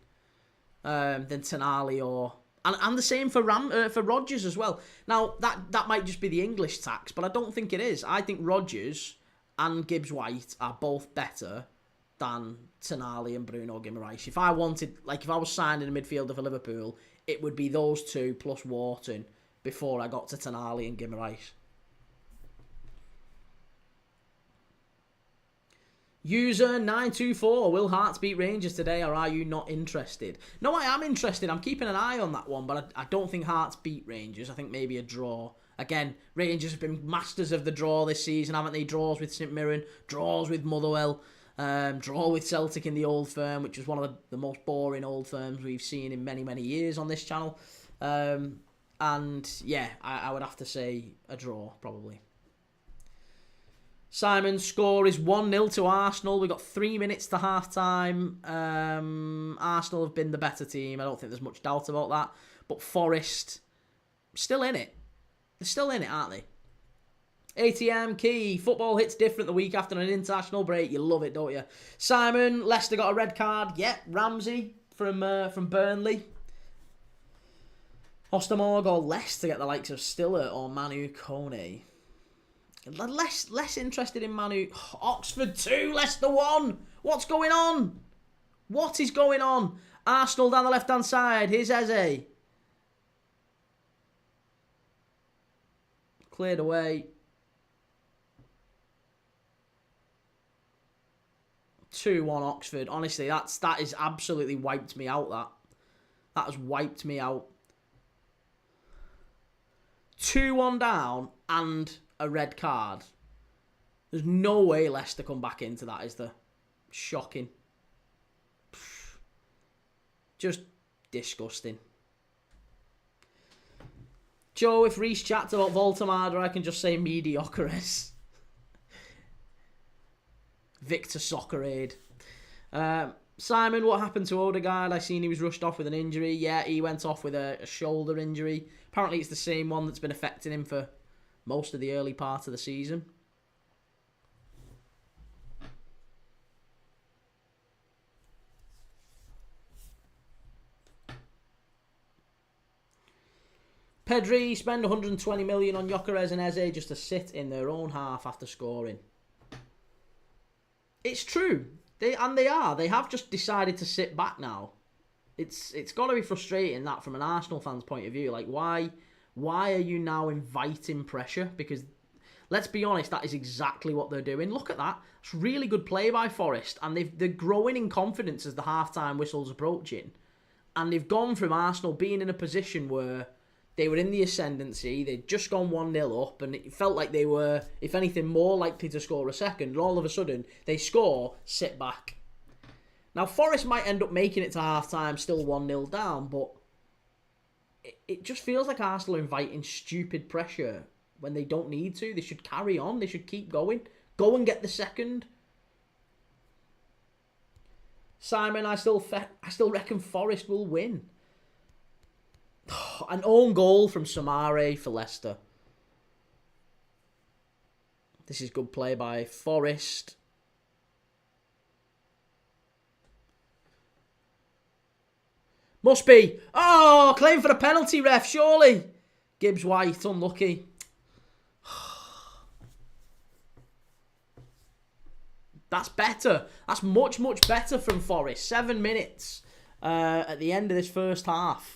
Tonali or... And the same for Rodgers as well. Now, that might just be the English tax, but I don't think it is. I think Rodgers and Gibbs-White are both better than Tonali and Bruno Guimaraes. If I was signing a midfielder for Liverpool, it would be those two plus Wharton before I got to Tonali and Guimaraes. User 924, will Hearts beat Rangers today, or are you not interested? No, I am interested. I'm keeping an eye on that one, but I don't think Hearts beat Rangers. I think maybe a draw. Again, Rangers have been masters of the draw this season, haven't they? Draws with St Mirren, draws with Motherwell, draw with Celtic in the Old Firm, which is one of the most boring Old Firms we've seen in many, many years on this channel. And yeah, I would have to say a draw, probably. Simon's score is 1-0 to Arsenal. We've got 3 minutes to half-time. Arsenal have been the better team. I don't think there's much doubt about that. But Forest, still in it. They're still in it, aren't they? ATM, Key. Football hits different the week after an international break. You love it, don't you? Simon, Leicester got a red card. Yep, Ramsey from Burnley. Ostermorg or Leicester get the likes of Stiller or Manu Kone. Less interested in Manu. Oxford 2, Leicester 1. What's going on? What is going on? Arsenal down the left-hand side. Here's Eze. Cleared away. 2-1 Oxford. Honestly, that is absolutely wiped me out, that. That has wiped me out. 2-1 down and a red card. There's no way Leicester come back into that, is there? Shocking. Just disgusting. Joe, if Reece chats about Voltamada, I can just say mediocres. Victor Soccerade. Simon, what happened to Odegaard? I seen he was rushed off with an injury. Yeah, he went off with a shoulder injury. Apparently it's the same one that's been affecting him for most of the early part of the season. Pedri spend 120 million on Gyökeres and Eze just to sit in their own half after scoring. It's true. They have just decided to sit back now. It's got to be frustrating that from an Arsenal fan's point of view. Like, why are you now inviting pressure? Because let's be honest, that is exactly what they're doing. Look at that. It's really good play by Forest, and they're growing in confidence as the half-time whistle's approaching. And they've gone from Arsenal being in a position where they were in the ascendancy, they'd just gone 1-0 up, and it felt like they were, if anything, more likely to score a second. And all of a sudden, they score, sit back. Now, Forest might end up making it to half-time, still 1-0 down, but it just feels like Arsenal are inviting stupid pressure when they don't need to. They should carry on. They should keep going. Go and get the second. Simon, I still reckon Forest will win. An own goal from Samare for Leicester. This is good play by Forest. Must be. Oh, claim for a penalty, ref, surely. Gibbs White, unlucky. That's better. That's much, much better from Forest. 7 minutes at the end of this first half.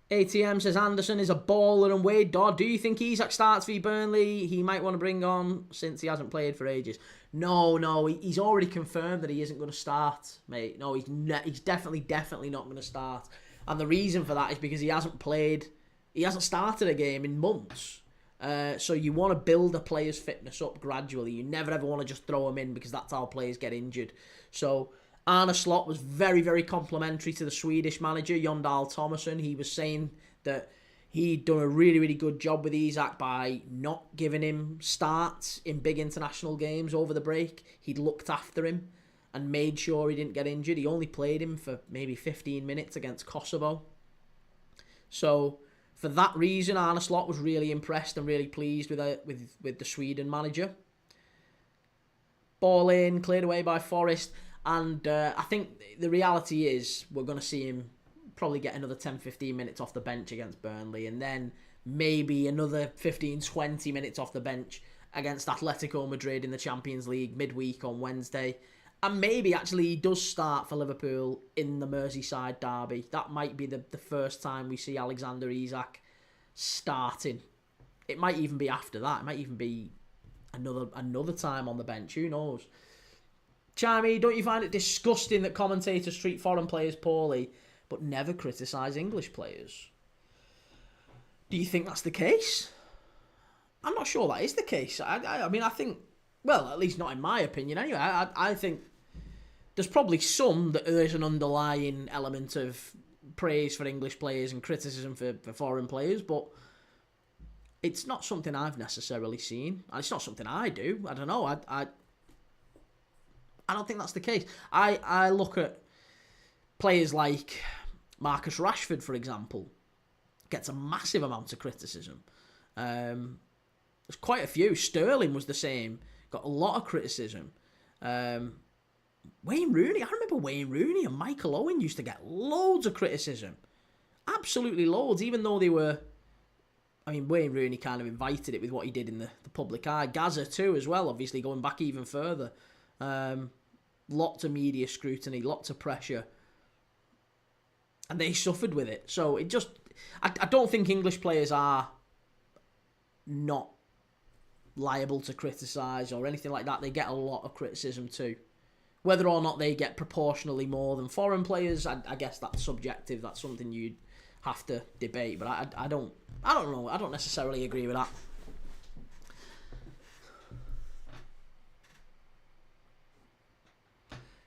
ATM says Anderson is a baller and Wade Dodd. Do you think Isak starts v Burnley? He might want to bring on since he hasn't played for ages. No, he's already confirmed that he isn't going to start, mate. No, he's definitely not going to start. And the reason for that is because he hasn't started a game in months. So you want to build a player's fitness up gradually. You never ever want to just throw him in because that's how players get injured. So Arne Slot was very, very complimentary to the Swedish manager, Jon Dahl Tomasson. He was saying that he'd done a really, really good job with Isak by not giving him starts in big international games over the break. He'd looked after him and made sure he didn't get injured. He only played him for maybe 15 minutes against Kosovo. So for that reason, Arne Slot was really impressed and really pleased with the Sweden manager. Ball in, cleared away by Forest. And I think the reality is we're going to see him probably get another 10-15 minutes off the bench against Burnley, and then maybe another 15-20 minutes off the bench against Atletico Madrid in the Champions League midweek on Wednesday. And maybe actually he does start for Liverpool in the Merseyside derby. That might be the first time we see Alexander Isak starting. It might even be after that. It might even be another time on the bench. Who knows? Chimey, don't you find it disgusting that commentators treat foreign players poorly but never criticise English players? Do you think that's the case? I'm not sure that is the case. I mean, I think, well, at least not in my opinion anyway. I think there's probably some that there's an underlying element of praise for English players and criticism for foreign players, but it's not something I've necessarily seen. And it's not something I do. I don't know. I don't think that's the case. I look at players like Marcus Rashford, for example, gets a massive amount of criticism. There's quite a few. Sterling was the same. Got a lot of criticism. Wayne Rooney. I remember Wayne Rooney and Michael Owen used to get loads of criticism. Absolutely loads, even though they were... I mean, Wayne Rooney kind of invited it with what he did in the public eye. Gaza too, as well, obviously, going back even further. Lots of media scrutiny, lots of pressure, and they suffered with it. So it just, I don't think English players are not liable to criticise or anything like that. They get a lot of criticism too. Whether or not they get proportionally more than foreign players, I guess that's subjective. That's something you'd have to debate. But I don't know. I don't necessarily agree with that.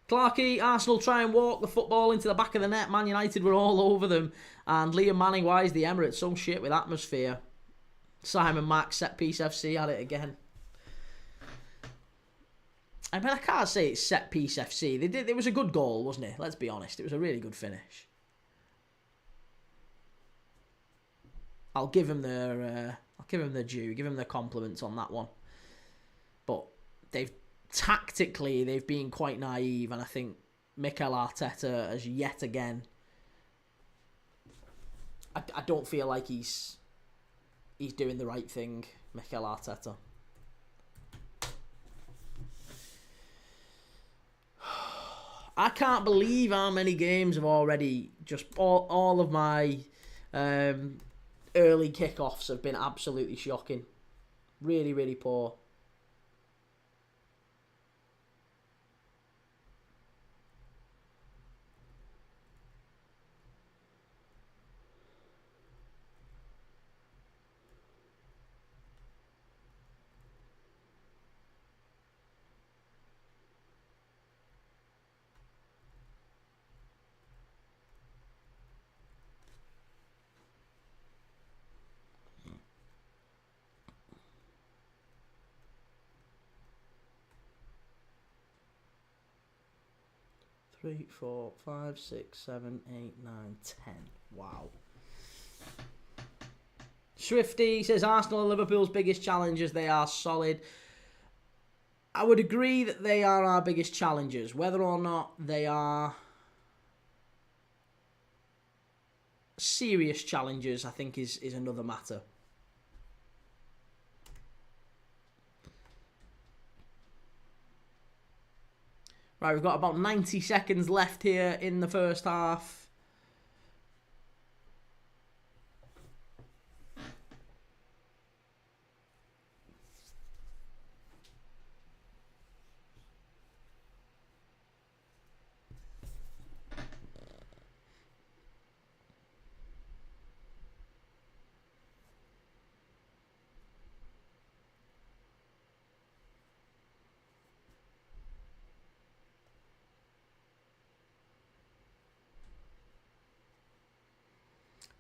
Clarkey, Arsenal try and walk the football into the back of the net. Man United were all over them. And Liam Manning, why is the Emirates so shit with atmosphere? Simon Mack, Set Piece FC had it again. I mean, I can't say it's Set Piece FC. It was a good goal, wasn't it? Let's be honest. It was a really good finish. I'll give them their due. Give them their compliments on that one. But tactically, they've been quite naive, and I think Mikel Arteta has yet again. I don't feel like he's doing the right thing, Mikel Arteta. I can't believe how many games have already just all of my early kickoffs have been absolutely shocking. Really, really poor. Three, 4, 5, 6, 7, 8, 9, 10. Wow. Swifty says Arsenal are Liverpool's biggest challengers. They are solid. I would agree that they are our biggest challengers. Whether or not they are serious challengers, I think, is another matter. Right, we've got about 90 seconds left here in the first half.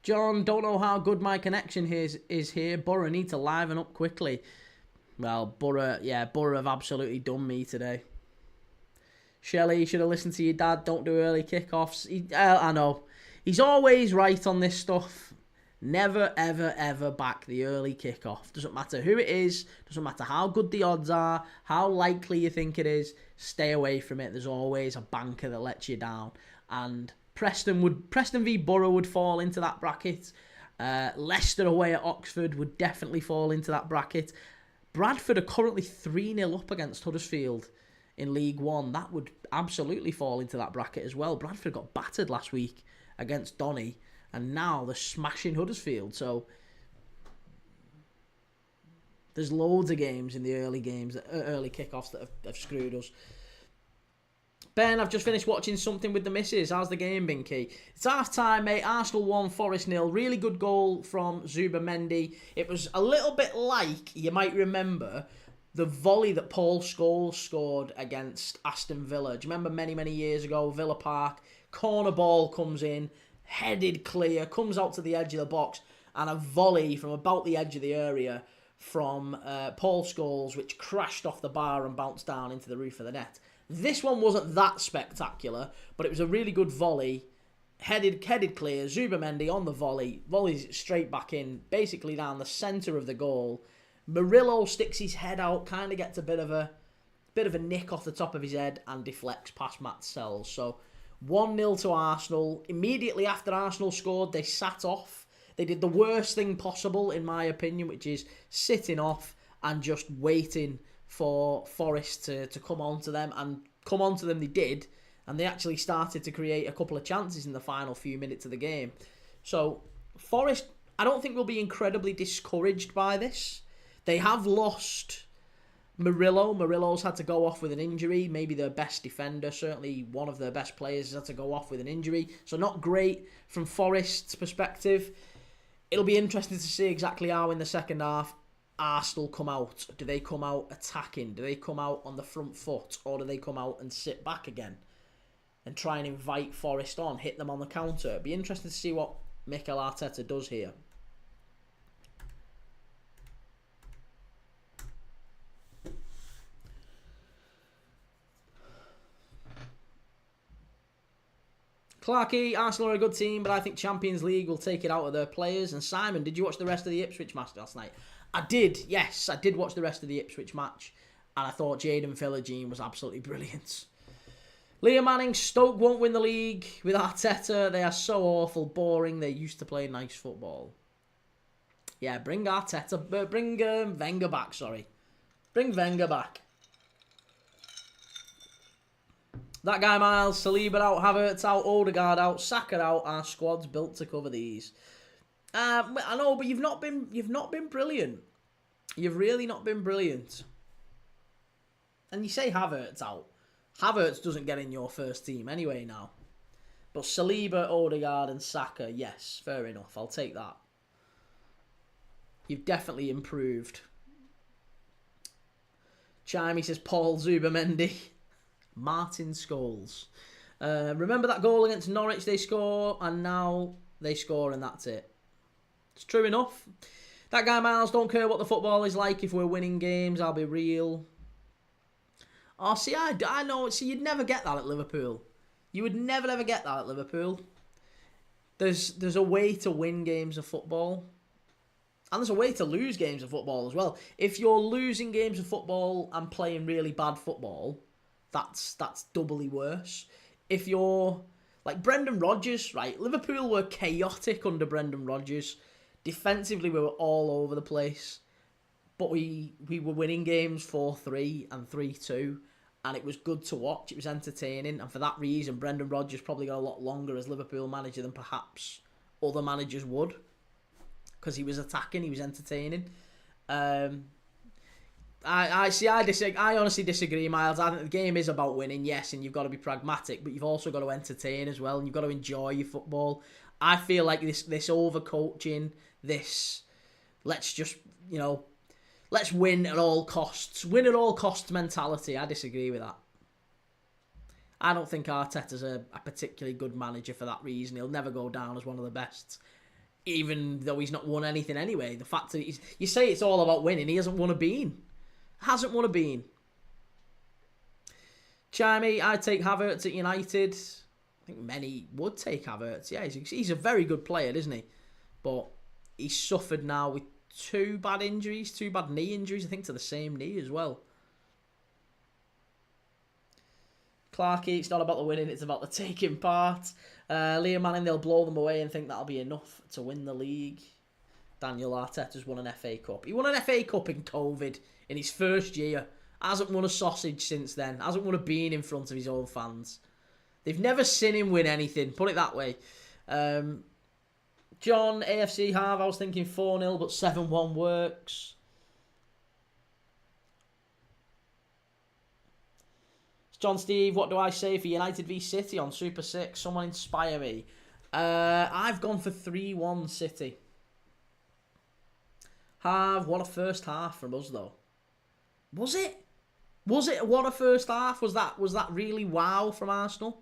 John, don't know how good my connection is here. Borough need to liven up quickly. Well, Borough have absolutely done me today. Shelley, should have listened to your dad. Don't do early kickoffs. I know. He's always right on this stuff. Never, ever, ever back the early kickoff. Doesn't matter who it is. Doesn't matter how good the odds are. How likely you think it is. Stay away from it. There's always a banker that lets you down. And Preston v Borough would fall into that bracket. Leicester away at Oxford would definitely fall into that bracket. Bradford are currently 3-0 up against Huddersfield in League One. That would absolutely fall into that bracket as well. Bradford got battered last week against Donny, and now they're smashing Huddersfield. So there's loads of games in the early kickoffs that have screwed us. Ben, I've just finished watching something with the missus. How's the game been, Key? It's half-time, mate. Arsenal 1, Forest 0. Really good goal from Zubimendi. It was a little bit like, you might remember, the volley that Paul Scholes scored against Aston Villa. Do you remember many, many years ago, Villa Park? Corner ball comes in, headed clear, comes out to the edge of the box, and a volley from about the edge of the area from Paul Scholes, which crashed off the bar and bounced down into the roof of the net. This one wasn't that spectacular, but it was a really good volley. Headed clear, Zubimendi on the volley. Volleys straight back in, basically down the centre of the goal. Murillo sticks his head out, kind of gets a bit of a nick off the top of his head and deflects past Matt Sells. So 1-0 to Arsenal. Immediately after Arsenal scored, they sat off. They did the worst thing possible, in my opinion, which is sitting off and just waiting for Forest to come on to them, and come on to them they did, and they actually started to create a couple of chances in the final few minutes of the game. So Forest, I don't think will be incredibly discouraged by this. They have lost Murillo. Murillo's had to go off with an injury. Maybe their best defender, certainly one of their best players, has had to go off with an injury. So not great from Forest's perspective. It'll be interesting to see exactly how in the second half Arsenal come out. Do they come out attacking? Do they come out on the front foot? Or do they come out and sit back again and try and invite Forest on, hit them on the counter? It'll be interesting to see what Mikel Arteta does here. Clarkey, Arsenal are a good team, but I think Champions League will take it out of their players. And Simon, did you watch the rest of the Ipswich match last night? I did, yes. I did watch the rest of the Ipswich match. And I thought Jadon Philogene was absolutely brilliant. Liam Manning, Stoke won't win the league with Arteta. They are so awful, boring. They used to play nice football. Yeah, bring Arteta, bring Wenger back, sorry. Bring Wenger back. That guy Miles, Saliba out, Havertz out, Odegaard out, Saka out. Our squad's built to cover these. I know, but you've not been brilliant. You've really not been brilliant. And you say Havertz out. Havertz doesn't get in your first team anyway now. But Saliba, Odegaard and Saka, yes, fair enough. I'll take that. You've definitely improved. Chimey says Paul Zubamendi. Martin Scholes. Remember that goal against Norwich they score, and now they score and that's it. It's true enough. That guy Miles, don't care what the football is like if we're winning games, I'll be real. Oh, see, I know. See, you'd never get that at Liverpool. You would never ever get that at Liverpool. There's a way to win games of football. And there's a way to lose games of football as well. If you're losing games of football and playing really bad football, that's doubly worse. If you're like Brendan Rodgers, right? Liverpool were chaotic under Brendan Rodgers. Defensively, we were all over the place. But we were winning games 4-3 and 3-2. And it was good to watch. It was entertaining. And for that reason, Brendan Rodgers probably got a lot longer as Liverpool manager than perhaps other managers would. Because he was attacking, he was entertaining. I honestly disagree, Miles. I think the game is about winning, yes, and you've got to be pragmatic, but you've also got to entertain as well, and you've got to enjoy your football. I feel like this overcoaching, this let's just, let's win at all costs mentality. I disagree with that. I don't think Arteta's a particularly good manager for that reason. He'll never go down as one of the best, even though he's not won anything anyway. The fact that you say it's all about winning, he hasn't won a bean. Hasn't won a bean. Chimey, I'd take Havertz at United. I think many would take Havertz. Yeah, he's a very good player, isn't he? But he's suffered now with two bad knee injuries, I think, to the same knee as well. Clarkey, it's not about the winning, it's about the taking part. Liam Manning, they'll blow them away and think that'll be enough to win the league. Daniel Arteta's won an FA Cup. He won an FA Cup in COVID in his first year. Hasn't won a sausage since then. Hasn't won a bean in front of his own fans. They've never seen him win anything, put it that way. John, AFC Harv, I was thinking 4-0, but 7-1 works. John Steve, what do I say for United v City on Super 6? Someone inspire me. I've gone for 3-1 City. What a first half from us, though. Was it? What a first half? Was that really wow from Arsenal?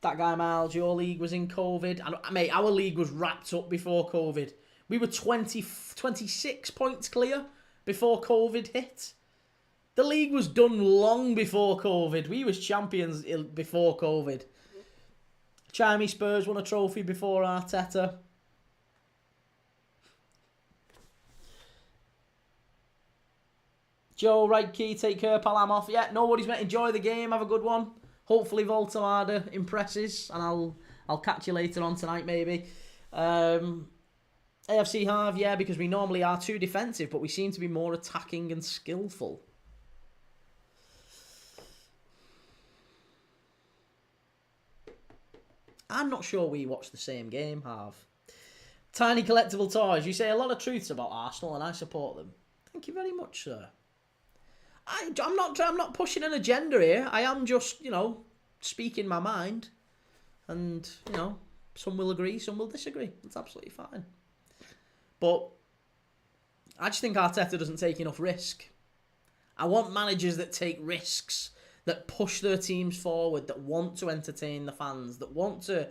That guy Miles, your league was in COVID. Mate, our league was wrapped up before COVID. We were 26 points clear before COVID hit. The league was done long before COVID. We was champions before COVID. Chimey, Spurs won a trophy before Arteta. Joe, right key, take care, pal, I'm off. Yeah, no worries, mate. Enjoy the game, have a good one. Hopefully Voltamada impresses, and I'll catch you later on tonight, maybe. AFC Harv, yeah, because we normally are too defensive, but we seem to be more attacking and skillful. I'm not sure we watched the same game, Harv. Tiny Collectible Toys, you say a lot of truths about Arsenal and I support them. Thank you very much, sir. I'm not pushing an agenda here. I am just, speaking my mind. And, some will agree, some will disagree. That's absolutely fine. But I just think Arteta doesn't take enough risk. I want managers that take risks, that push their teams forward, that want to entertain the fans, that want to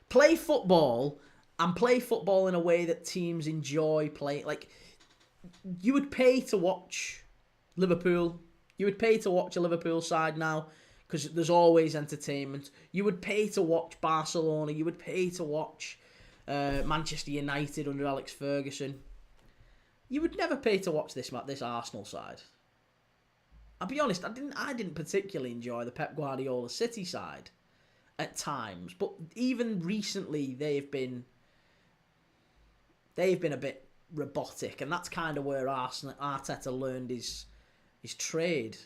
play football and play football in a way that teams enjoy playing. Like, you would pay to watch Liverpool. You would pay to watch a Liverpool side now because there's always entertainment. You would pay to watch Barcelona. You would pay to watch Manchester United under Alex Ferguson. You would never pay to watch this Arsenal side. I'll be honest, I didn't particularly enjoy the Pep Guardiola City side at times, but even recently they've been a bit robotic, and that's kind of where Arteta learned his trade.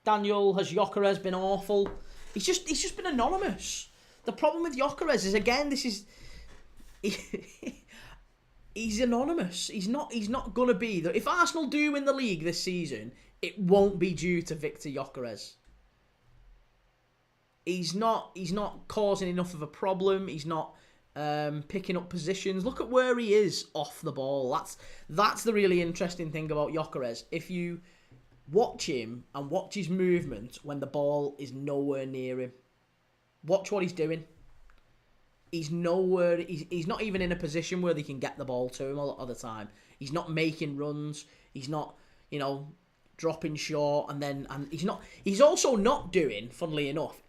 Daniel, has Gyökeres been awful? He's just been anonymous. The problem with Gyökeres is, again, he's anonymous. He's not gonna be if Arsenal do win the league this season, it won't be due to Victor Gyökeres. He's not causing enough of a problem. He's not picking up positions. Look at where he is off the ball. That's the really interesting thing about Gyökeres. If you watch him and watch his movement when the ball is nowhere near him, watch what he's doing. He's nowhere. He's not even in a position where they can get the ball to him a lot of the time. He's not making runs. He's not, dropping short, and he's also not doing, funnily enough,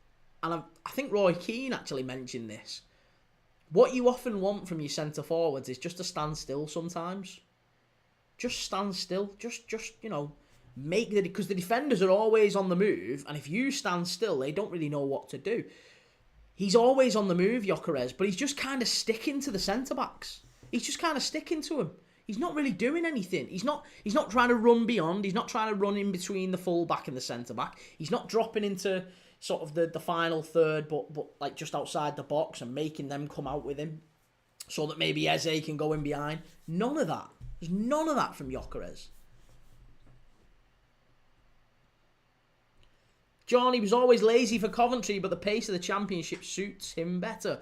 and I think Roy Keane actually mentioned this. What you often want from your centre forwards is just to stand still sometimes. Just stand still. Just because the defenders are always on the move, and if you stand still, they don't really know what to do. He's always on the move, Gyökeres, but he's just kind of sticking to the centre-backs. He's just kind of sticking to him. He's not really doing anything. He's not trying to run beyond. He's not trying to run in between the full-back and the centre-back. He's not dropping into sort of the final third, but like just outside the box and making them come out with him so that maybe Eze can go in behind. None of that. There's none of that from Gyökeres. John, he was always lazy for Coventry, but the pace of the Championship suits him better.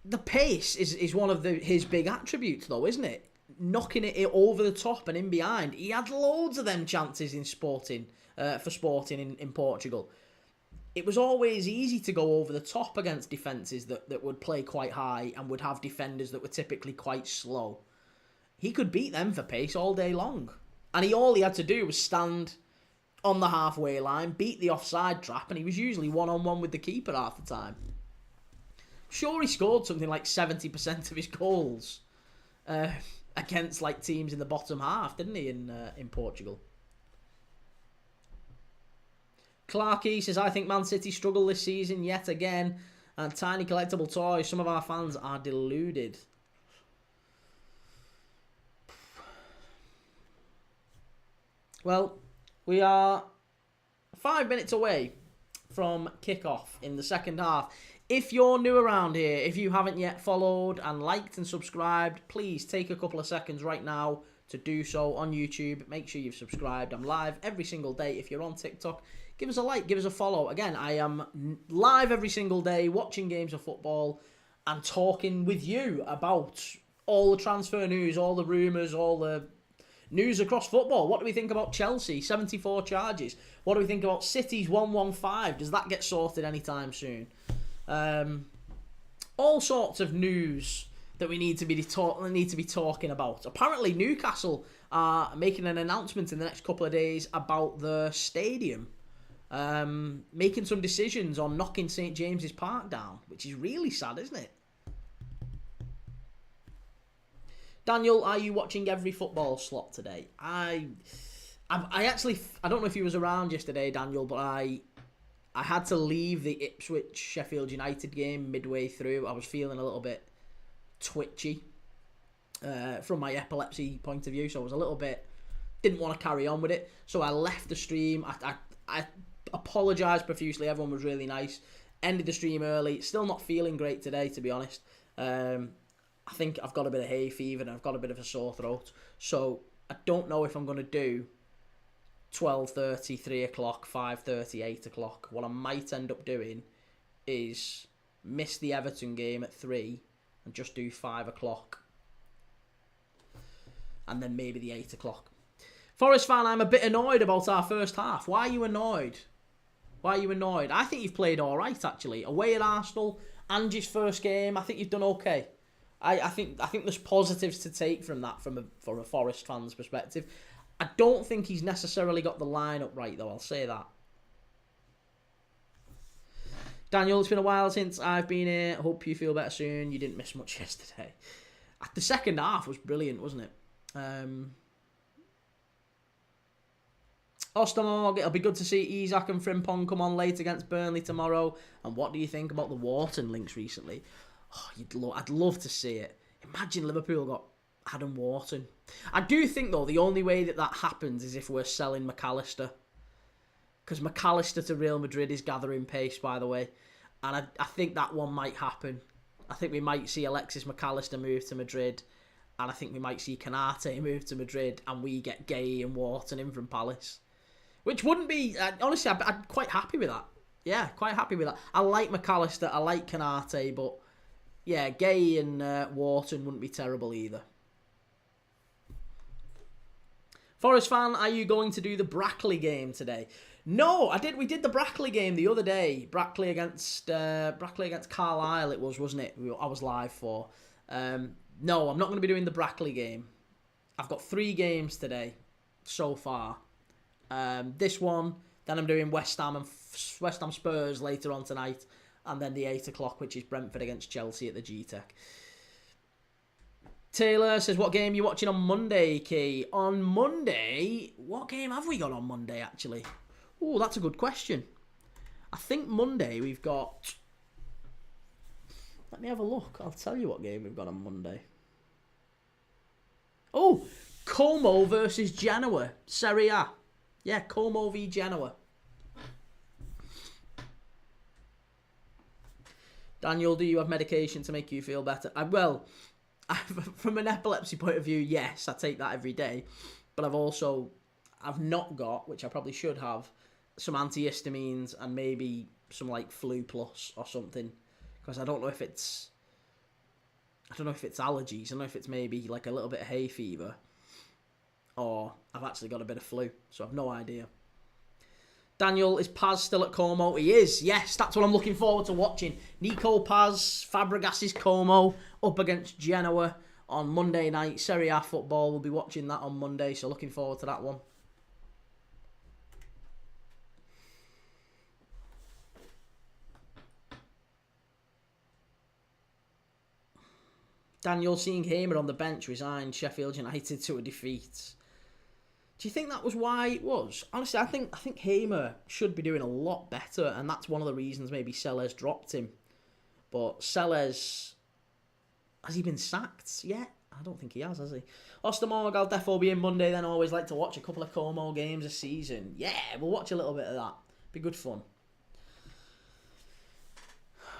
The pace is one of his big attributes, though, isn't it? Knocking it over the top and in behind. He had loads of them chances in Sporting in Portugal. It was always easy to go over the top against defences that would play quite high and would have defenders that were typically quite slow. He could beat them for pace all day long. And all he had to do was stand on the halfway line, beat the offside trap, and he was usually one-on-one with the keeper half the time. Sure, he scored something like 70% of his goals against like teams in the bottom half, didn't he, in Portugal? Clarkey says, I think Man City struggle this season yet again, and Tiny Collectible Toys, some of our fans are deluded. Well, we are 5 minutes away from kickoff in the second half. If you're new around here, if you haven't yet followed and liked and subscribed, please take a couple of seconds right now to do so on YouTube. Make sure you've subscribed. I'm live every single day. If you're on TikTok, give us a like, give us a follow. Again, I am live every single day watching games of football and talking with you about all the transfer news, all the rumours, all the news across football. What do we think about Chelsea? 74 charges. What do we think about City's 115? Does that get sorted anytime soon? All sorts of news that we need to be talking about. Apparently, Newcastle are making an announcement in the next couple of days about the stadium, making some decisions on knocking St James's Park down, which is really sad, isn't it? Daniel, are you watching every football slot today? I actually, I don't know if he was around yesterday, Daniel, but I had to leave the Ipswich-Sheffield United game midway through. I was feeling a little bit twitchy from my epilepsy point of view, so I was a little bit, didn't want to carry on with it, so I left the stream. I apologise profusely. Everyone was really nice. Ended the stream early. Still not feeling great today, to be honest. I think I've got a bit of hay fever and I've got a bit of a sore throat. So I don't know if I'm going to do 12:30, 3 o'clock, 5:30, 8 o'clock. What I might end up doing is miss the Everton game at 3 and just do 5 o'clock. And then maybe the 8 o'clock. Forest fan, I'm a bit annoyed about our first half. Why are you annoyed? Why are you annoyed? I think you've played all right, actually. Away at Arsenal, Angie's first game, I think you've done okay. I think there's positives to take from that from a Forest fan's perspective. I don't think he's necessarily got the lineup right, though. I'll say that. Daniel, it's been a while since I've been here. Hope you feel better soon. You didn't miss much yesterday. The second half was brilliant, wasn't it? Ostamog, it'll be good to see Isak and Frimpong come on late against Burnley tomorrow. And what do you think about the Wharton links recently? Oh, I'd love to see it. Imagine Liverpool got Adam Wharton. I do think, though, the only way that happens is if we're selling McAllister. Because McAllister to Real Madrid is gathering pace, by the way. And I think that one might happen. I think we might see Alexis McAllister move to Madrid. And I think we might see Canate move to Madrid. And we get Gay and Wharton in from Palace. Which wouldn't be... honestly, I'm quite happy with that. Yeah, quite happy with that. I like McAllister. I like Canate. But, yeah, Gay and Wharton wouldn't be terrible either. Forest fan, are you going to do the Brackley game today? No, we did the Brackley game the other day. Brackley against Carlisle it was, wasn't it? I was live for. No, I'm not going to be doing the Brackley game. I've got 3 games today so far. This one, then I'm doing West Ham Spurs later on tonight, and then the 8 o'clock, which is Brentford against Chelsea at the G-Tech. Taylor says, what game are you watching on Monday, Key? On Monday? What game have we got on Monday, actually? Oh, that's a good question. I think Monday we've got... Let me have a look. I'll tell you what game we've got on Monday. Oh, Como versus Genoa. Serie A. Yeah, Como v Genoa. Daniel, do you have medication to make you feel better? From an epilepsy point of view, yes, I take that every day. But I've not got, which I probably should have, some antihistamines and maybe some like Flu Plus or something. Because I don't know if it's allergies. I don't know if it's maybe like a little bit of hay fever. Or I've actually got a bit of flu. So I've no idea. Daniel, is Paz still at Como? He is, yes. That's what I'm looking forward to watching. Nico Paz, Fabregas's Como, up against Genoa on Monday night. Serie A football, we'll be watching that on Monday, so looking forward to that one. Daniel, seeing Hamer on the bench, resigned Sheffield United to a defeat. Do you think that was why it was? Honestly, I think Hamer should be doing a lot better, and that's one of the reasons maybe Sellers dropped him. But Sellers, has he been sacked yet? I don't think he has he? Ostermorg, I'll definitely be in Monday then. I always like to watch a couple of Como games a season. Yeah, we'll watch a little bit of that. Be good fun.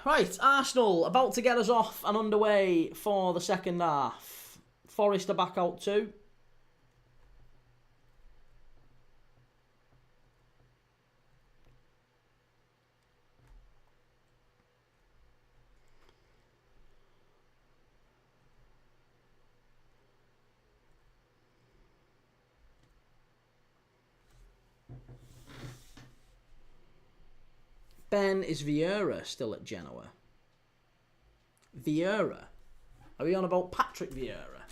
Right, Arsenal about to get us off and underway for the second half. Forest are back out too. Ben, is Vieira still at Genoa? Vieira? Are we on about Patrick Vieira?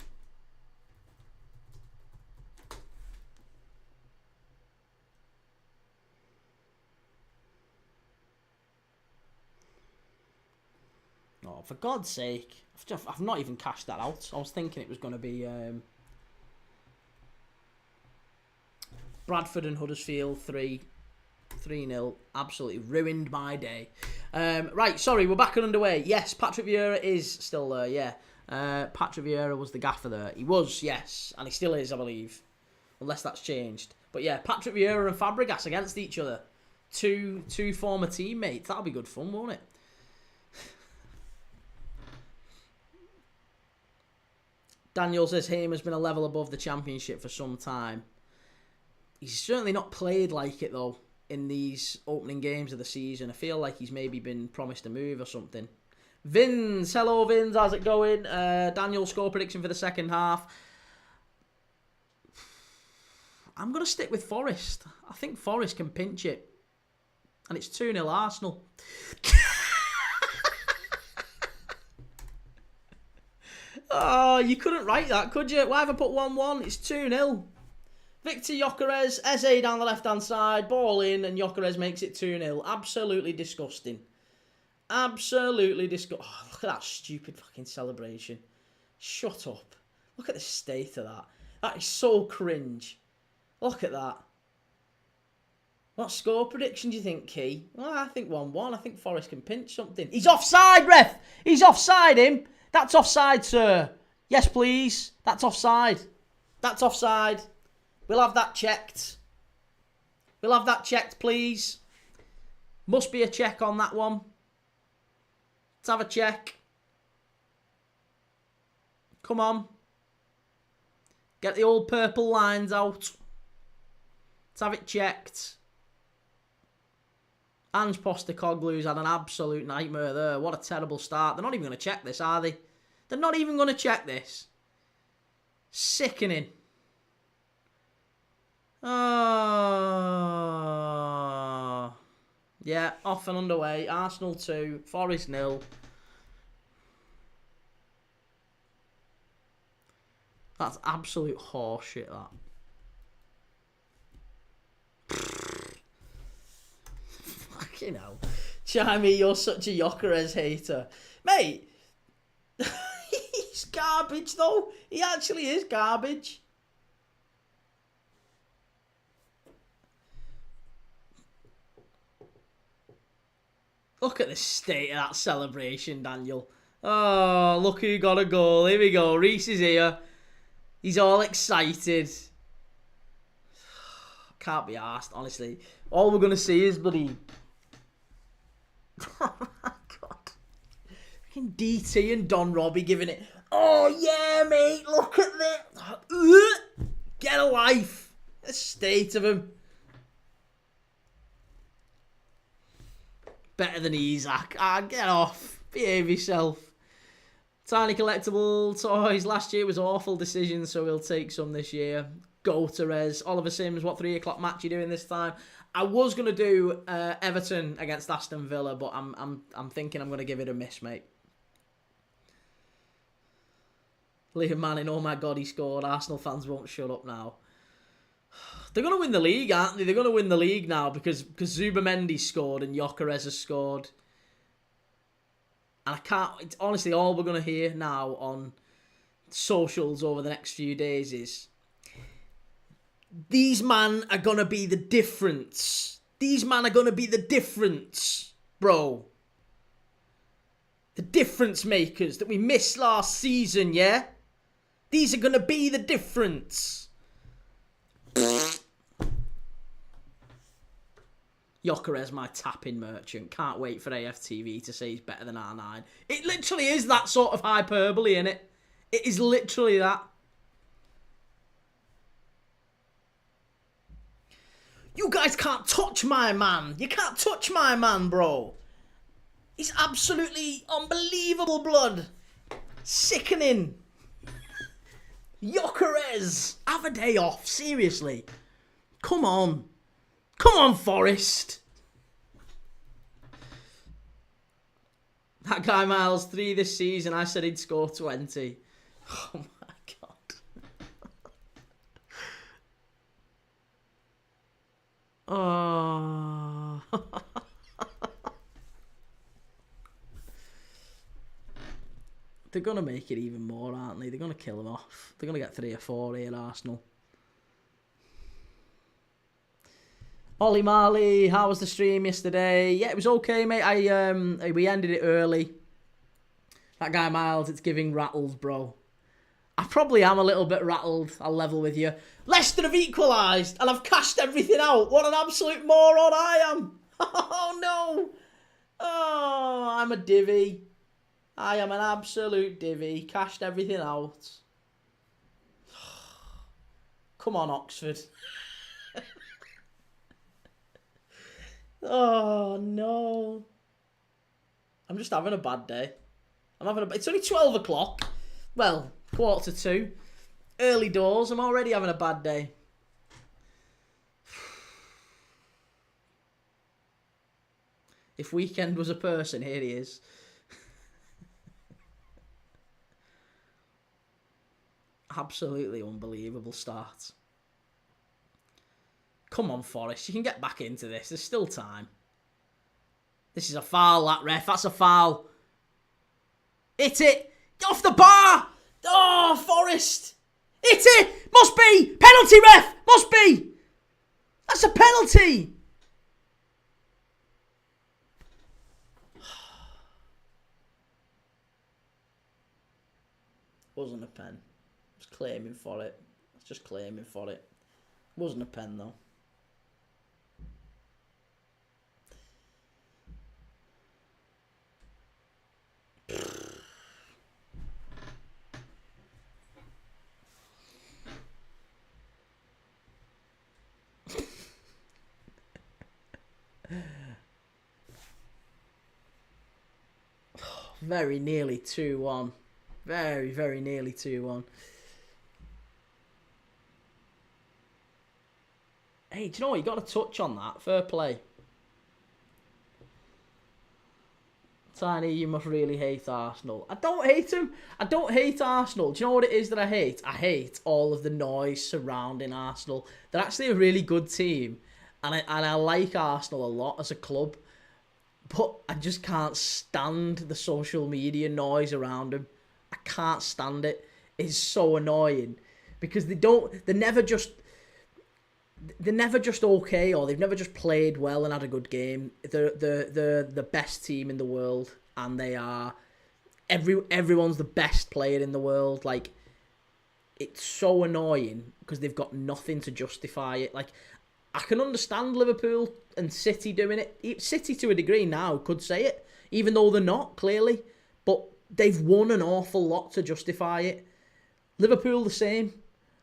Oh, for God's sake. I've not even cashed that out. I was thinking it was going to be Bradford and Huddersfield 3-0, absolutely ruined my day. Right, sorry, we're back and underway. Yes, Patrick Vieira is still there, yeah. Patrick Vieira was the gaffer there. He was, yes, and he still is, I believe. Unless that's changed. But yeah, Patrick Vieira and Fabregas against each other. two former teammates. That'll be good fun, won't it? Daniel says Haim has been a level above the Championship for some time. He's certainly not played like it, though, in these opening games of the season. I feel like he's maybe been promised a move or something. Vince, hello Vince, how's it going? Daniel, score prediction for the second half. I'm going to stick with Forest. I think Forest can pinch it. And it's 2-0 Arsenal. Oh, you couldn't write that, could you? Why have I put 1-1? It's 2-0. Victor Gyökeres, Eze down the left-hand side, ball in, and Gyökeres makes it 2-0. Absolutely disgusting. Absolutely disgusting. Oh, look at that stupid fucking celebration. Shut up. Look at the state of that. That is so cringe. Look at that. What score prediction do you think, Key? Well, I think 1-1. I think Forest can pinch something. He's offside, ref! He's offside, him! That's offside, sir. Yes, please. That's offside. That's offside. We'll have that checked. We'll have that checked, please. Must be a check on that one. Let's have a check. Come on. Get the old purple lines out. Let's have it checked. Ange Postecoglou's had an absolute nightmare there. What a terrible start. They're not even going to check this, are they? They're not even going to check this. Sickening. Oh. Yeah, off and underway. Arsenal 2, Forest 0. That's absolute horseshit, that. Fucking hell. Chimey, you're such a Gyökeres hater. Mate, he's garbage, though. He actually is garbage. Look at the state of that celebration, Daniel. Oh, look who got a goal. Here we go. Reece is here. He's all excited. Can't be arsed, honestly. All we're going to see is bloody... Oh my God. Fucking DT and Don Robbie giving it... Oh, yeah, mate. Look at this. Get a life. The state of him. Better than Isaac. Ah, get off. Behave yourself. Tiny collectible toys. Last year was awful decisions, so we'll take some this year. Go Torres. Oliver Sims, what 3 o'clock match are you doing this time? I was gonna do Everton against Aston Villa, but I'm thinking I'm gonna give it a miss, mate. Liam Manning, oh my God, he scored. Arsenal fans won't shut up now. They're going to win the league, aren't they? They're going to win the league now because Zubamendi scored and Gyökeres has scored. And I can't... It's honestly, all we're going to hear now on socials over the next few days is... These man are going to be the difference. These man are going to be the difference, bro. The difference makers that we missed last season, yeah? These are going to be the difference. Gyökeres, my tapping merchant. Can't wait for AFTV to say he's better than R9. It literally is that sort of hyperbole, innit? It is literally that. You guys can't touch my man. You can't touch my man, bro. He's absolutely unbelievable, blood. Sickening. Gyökeres, have a day off, seriously. Come on. Come on, Forest. That guy Miles 3 this season, I said he'd score 20. Oh my God. Oh. They're going to make it even more, aren't they? They're going to kill him off. They're going to get 3 or 4 here, Arsenal. Ollie Marley, how was the stream yesterday? Yeah, it was okay, mate. We ended it early. That guy Miles, it's giving rattled, bro. I probably am a little bit rattled, I'll level with you. Leicester have equalised, and I've cashed everything out. What an absolute moron I am. Oh, no. Oh, I'm a divvy. I am an absolute divvy. Cashed everything out. Come on, Oxford. Oh, no. I'm just having a bad day. It's only 12 o'clock. Well, 1:45. Early doors. I'm already having a bad day. If Weekend was a person, here he is. Absolutely unbelievable start. Come on, Forest. You can get back into this. There's still time. This is a foul, that ref. That's a foul. Hit it. Off the bar. Oh, Forest. Hit it. Must be. Penalty, ref. Must be. That's a penalty. Wasn't a pen. I was claiming for it. I was just claiming for it. Wasn't a pen, though. Very nearly 2-1. Very, very nearly 2-1. Hey, do you know what? You got to touch on that. Fair play. Tiny, you must really hate Arsenal. I don't hate him. I don't hate Arsenal. Do you know what it is that I hate? I hate all of the noise surrounding Arsenal. They're actually a really good team. And I like Arsenal a lot as a club. But I just can't stand the social media noise around them. I can't stand it. It's so annoying. Because they're never just okay, or they've never just played well and had a good game. They're the best team in the world, and they are everyone's the best player in the world. Like, it's so annoying because they've got nothing to justify it. Like, I can understand Liverpool and City doing it. City, to a degree now, could say it, even though they're not, clearly. But they've won an awful lot to justify it. Liverpool, the same.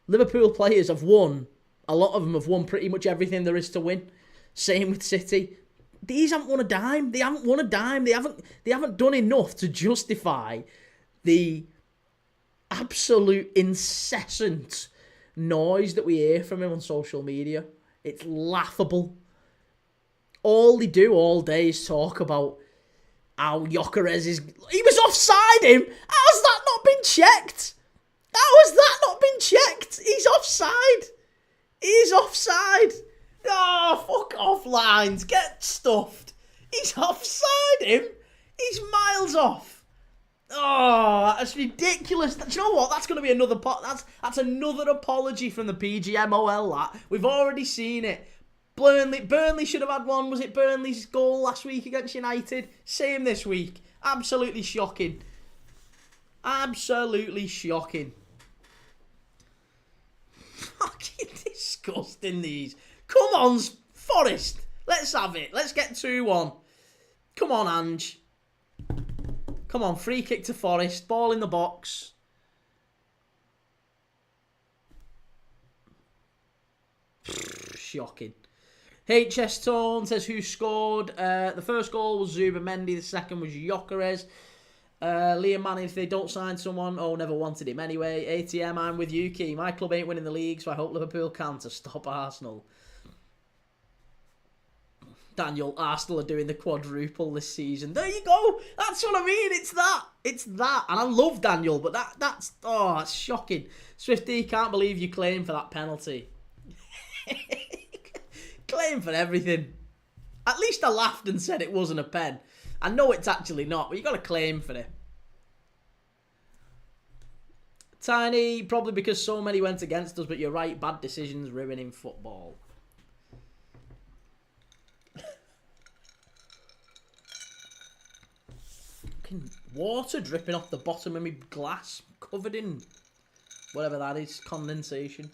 Liverpool players have won. A lot of them have won pretty much everything there is to win. Same with City. These haven't won a dime. They haven't won a dime. They haven't done enough to justify the absolute incessant noise that we hear from him on social media. It's laughable. All they do all day is talk about how Gyökeres is... He was offside him! How's that not been checked? How has that not been checked? He's offside. He's offside. Oh, fuck off, Lines. Get stuffed. He's offside him. He's miles off. Oh, that's ridiculous. Do you know what? That's going to be another that's another apology from the PGMOL. That we've already seen it. Burnley should have had one. Was it Burnley's goal last week against United? Same this week. Absolutely shocking. Absolutely shocking. Fucking disgusting, these. Come on, Forest. Let's have it. Let's get 2-1. Come on, Ange. Come on, free kick to Forest. Ball in the box. Shocking. HS Tone says who scored. The first goal was Zubamendi. The second was Gyökeres. Liam Manning, if they don't sign someone, never wanted him anyway. ATM, I'm with you, Kee. My club ain't winning the league, so I hope Liverpool can to stop Arsenal. Daniel, Arsenal are doing the quadruple this season. There you go. That's what I mean. It's that. It's that. And I love Daniel, but that's shocking. Swifty, can't believe you claimed for that penalty. Claim for everything. At least I laughed and said it wasn't a pen. I know it's actually not, but you got to claim for it. Tiny, probably because so many went against us, but you're right, bad decisions ruining football. Fucking water dripping off the bottom of my glass, covered in Whatever that is. Condensation.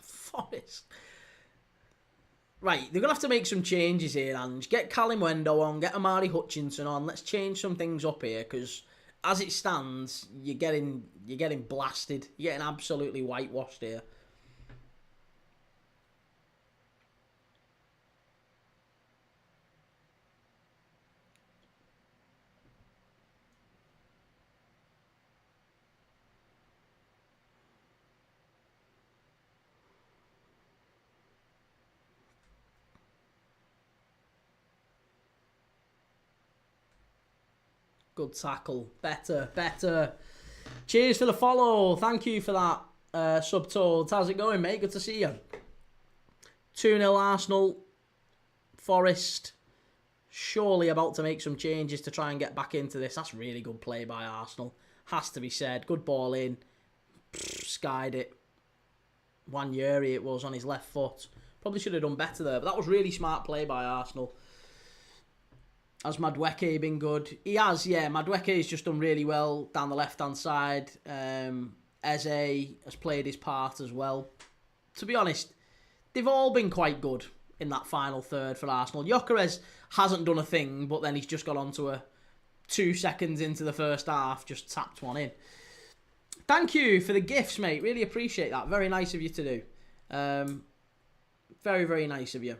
Forest. Right, they're going to have to make some changes here, Ange. Get Callum Wendo on, get Amari Hutchinson on. Let's change some things up here, because as it stands, you're getting blasted. You're getting absolutely whitewashed here. Good tackle. Better. Cheers for the follow. Thank you for that, Subtold. How's it going, mate? Good to see you. 2-0 Arsenal. Forest surely about to make some changes to try and get back into this. That's really good play by Arsenal. Has to be said. Good ball in. Skied it. Wanyeri it was on his left foot. Probably should have done better there, but that was really smart play by Arsenal. Has Madueke been good? He has, yeah. Madueke's just done really well down the left-hand side. Eze has played his part as well. To be honest, they've all been quite good in that final third for Arsenal. Gyökeres hasn't done a thing, but then he's just got onto a 2 seconds into the first half, just tapped one in. Thank you for the gifts, mate. Really appreciate that. Very nice of you to do. Very, very nice of you.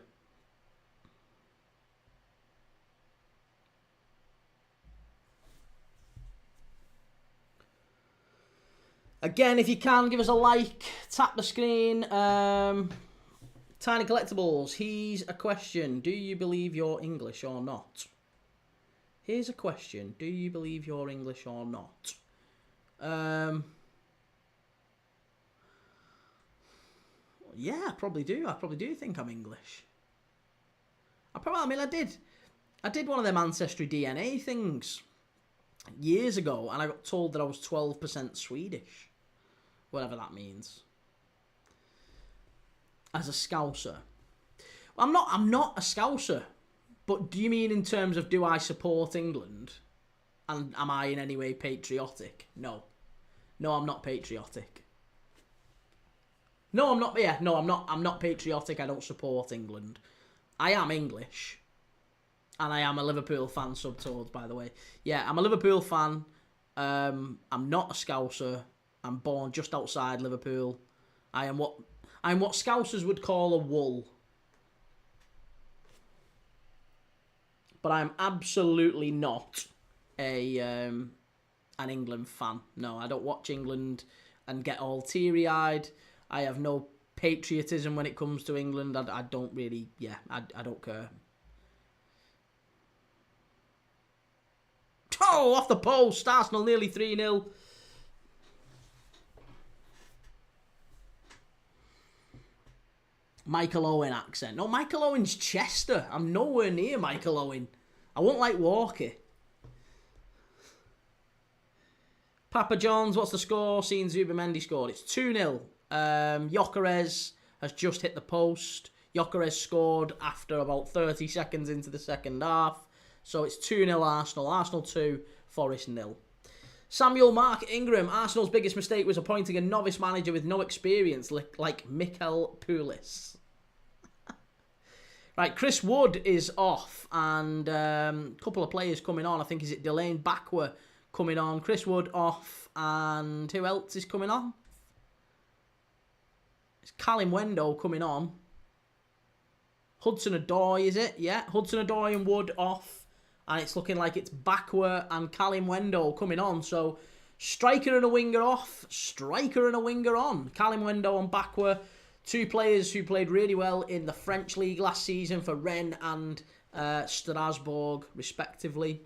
Again, if you can, give us a like, tap the screen. Tiny Collectibles, here's a question. Do you believe you're English or not? Here's a question. Do you believe you're English or not? Yeah, I probably do. I probably do think I'm English. I did one of them Ancestry DNA things years ago, and I got told that I was 12% Swedish. Whatever that means. As a Scouser. I'm not a Scouser. But do you mean in terms of do I support England? And am I in any way patriotic? No. No, I'm not patriotic. No, I'm not. Yeah, no, I'm not patriotic. I don't support England. I am English. And I am a Liverpool fan, Subtold, by the way. Yeah, I'm a Liverpool fan. I'm not a Scouser. I'm born just outside Liverpool. I'm what Scousers would call a wool. But I'm absolutely not an England fan. No, I don't watch England and get all teary-eyed. I have no patriotism when it comes to England. I don't really, I don't care. Oh, off the post. Arsenal nearly 3-0. Michael Owen accent. No, Michael Owen's Chester. I'm nowhere near Michael Owen. I won't like Walker. Papa John's, what's the score? Seeing Zubimendi scored. It's 2-0. Gyökeres has just hit the post. Gyökeres scored after about 30 seconds into the second half. So it's 2-0 Arsenal. Arsenal 2, Forest 0. Samuel Mark Ingram. Arsenal's biggest mistake was appointing a novice manager with no experience like Mikel Poulis. Right, Chris Wood is off. And a couple of players coming on. I think, is it Delane Bakwa coming on? Chris Wood off. And who else is coming on? It's Callum Wendo coming on. Hudson-Odoi, is it? Yeah, Hudson-Odoi and Wood off. And it's looking like it's Bakwa and Callum Wendo coming on. So, striker and a winger off. Striker and a winger on. Callum Wendo and Bakwa. Two players who played really well in the French league last season for Rennes and Strasbourg, respectively.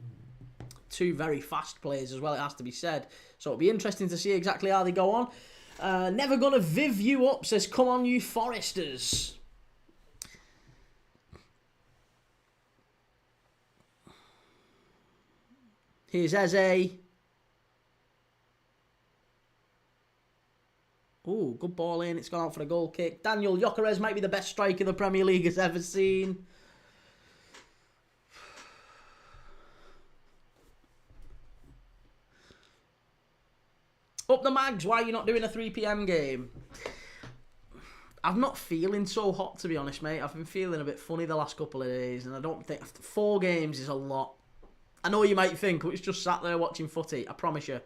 Two very fast players as well, it has to be said. So, it'll be interesting to see exactly how they go on. Never gonna Viv you up, says, come on you Foresters. Here's Eze. Ooh, good ball in. It's gone out for a goal kick. Daniel Gyökeres might be the best striker the Premier League has ever seen. Up the Mags, why are you not doing a 3 p.m. game? I'm not feeling so hot, to be honest, mate. I've been feeling a bit funny the last couple of days, and I don't think 4 games is a lot. I know you might think, it's just sat there watching footy. I promise you,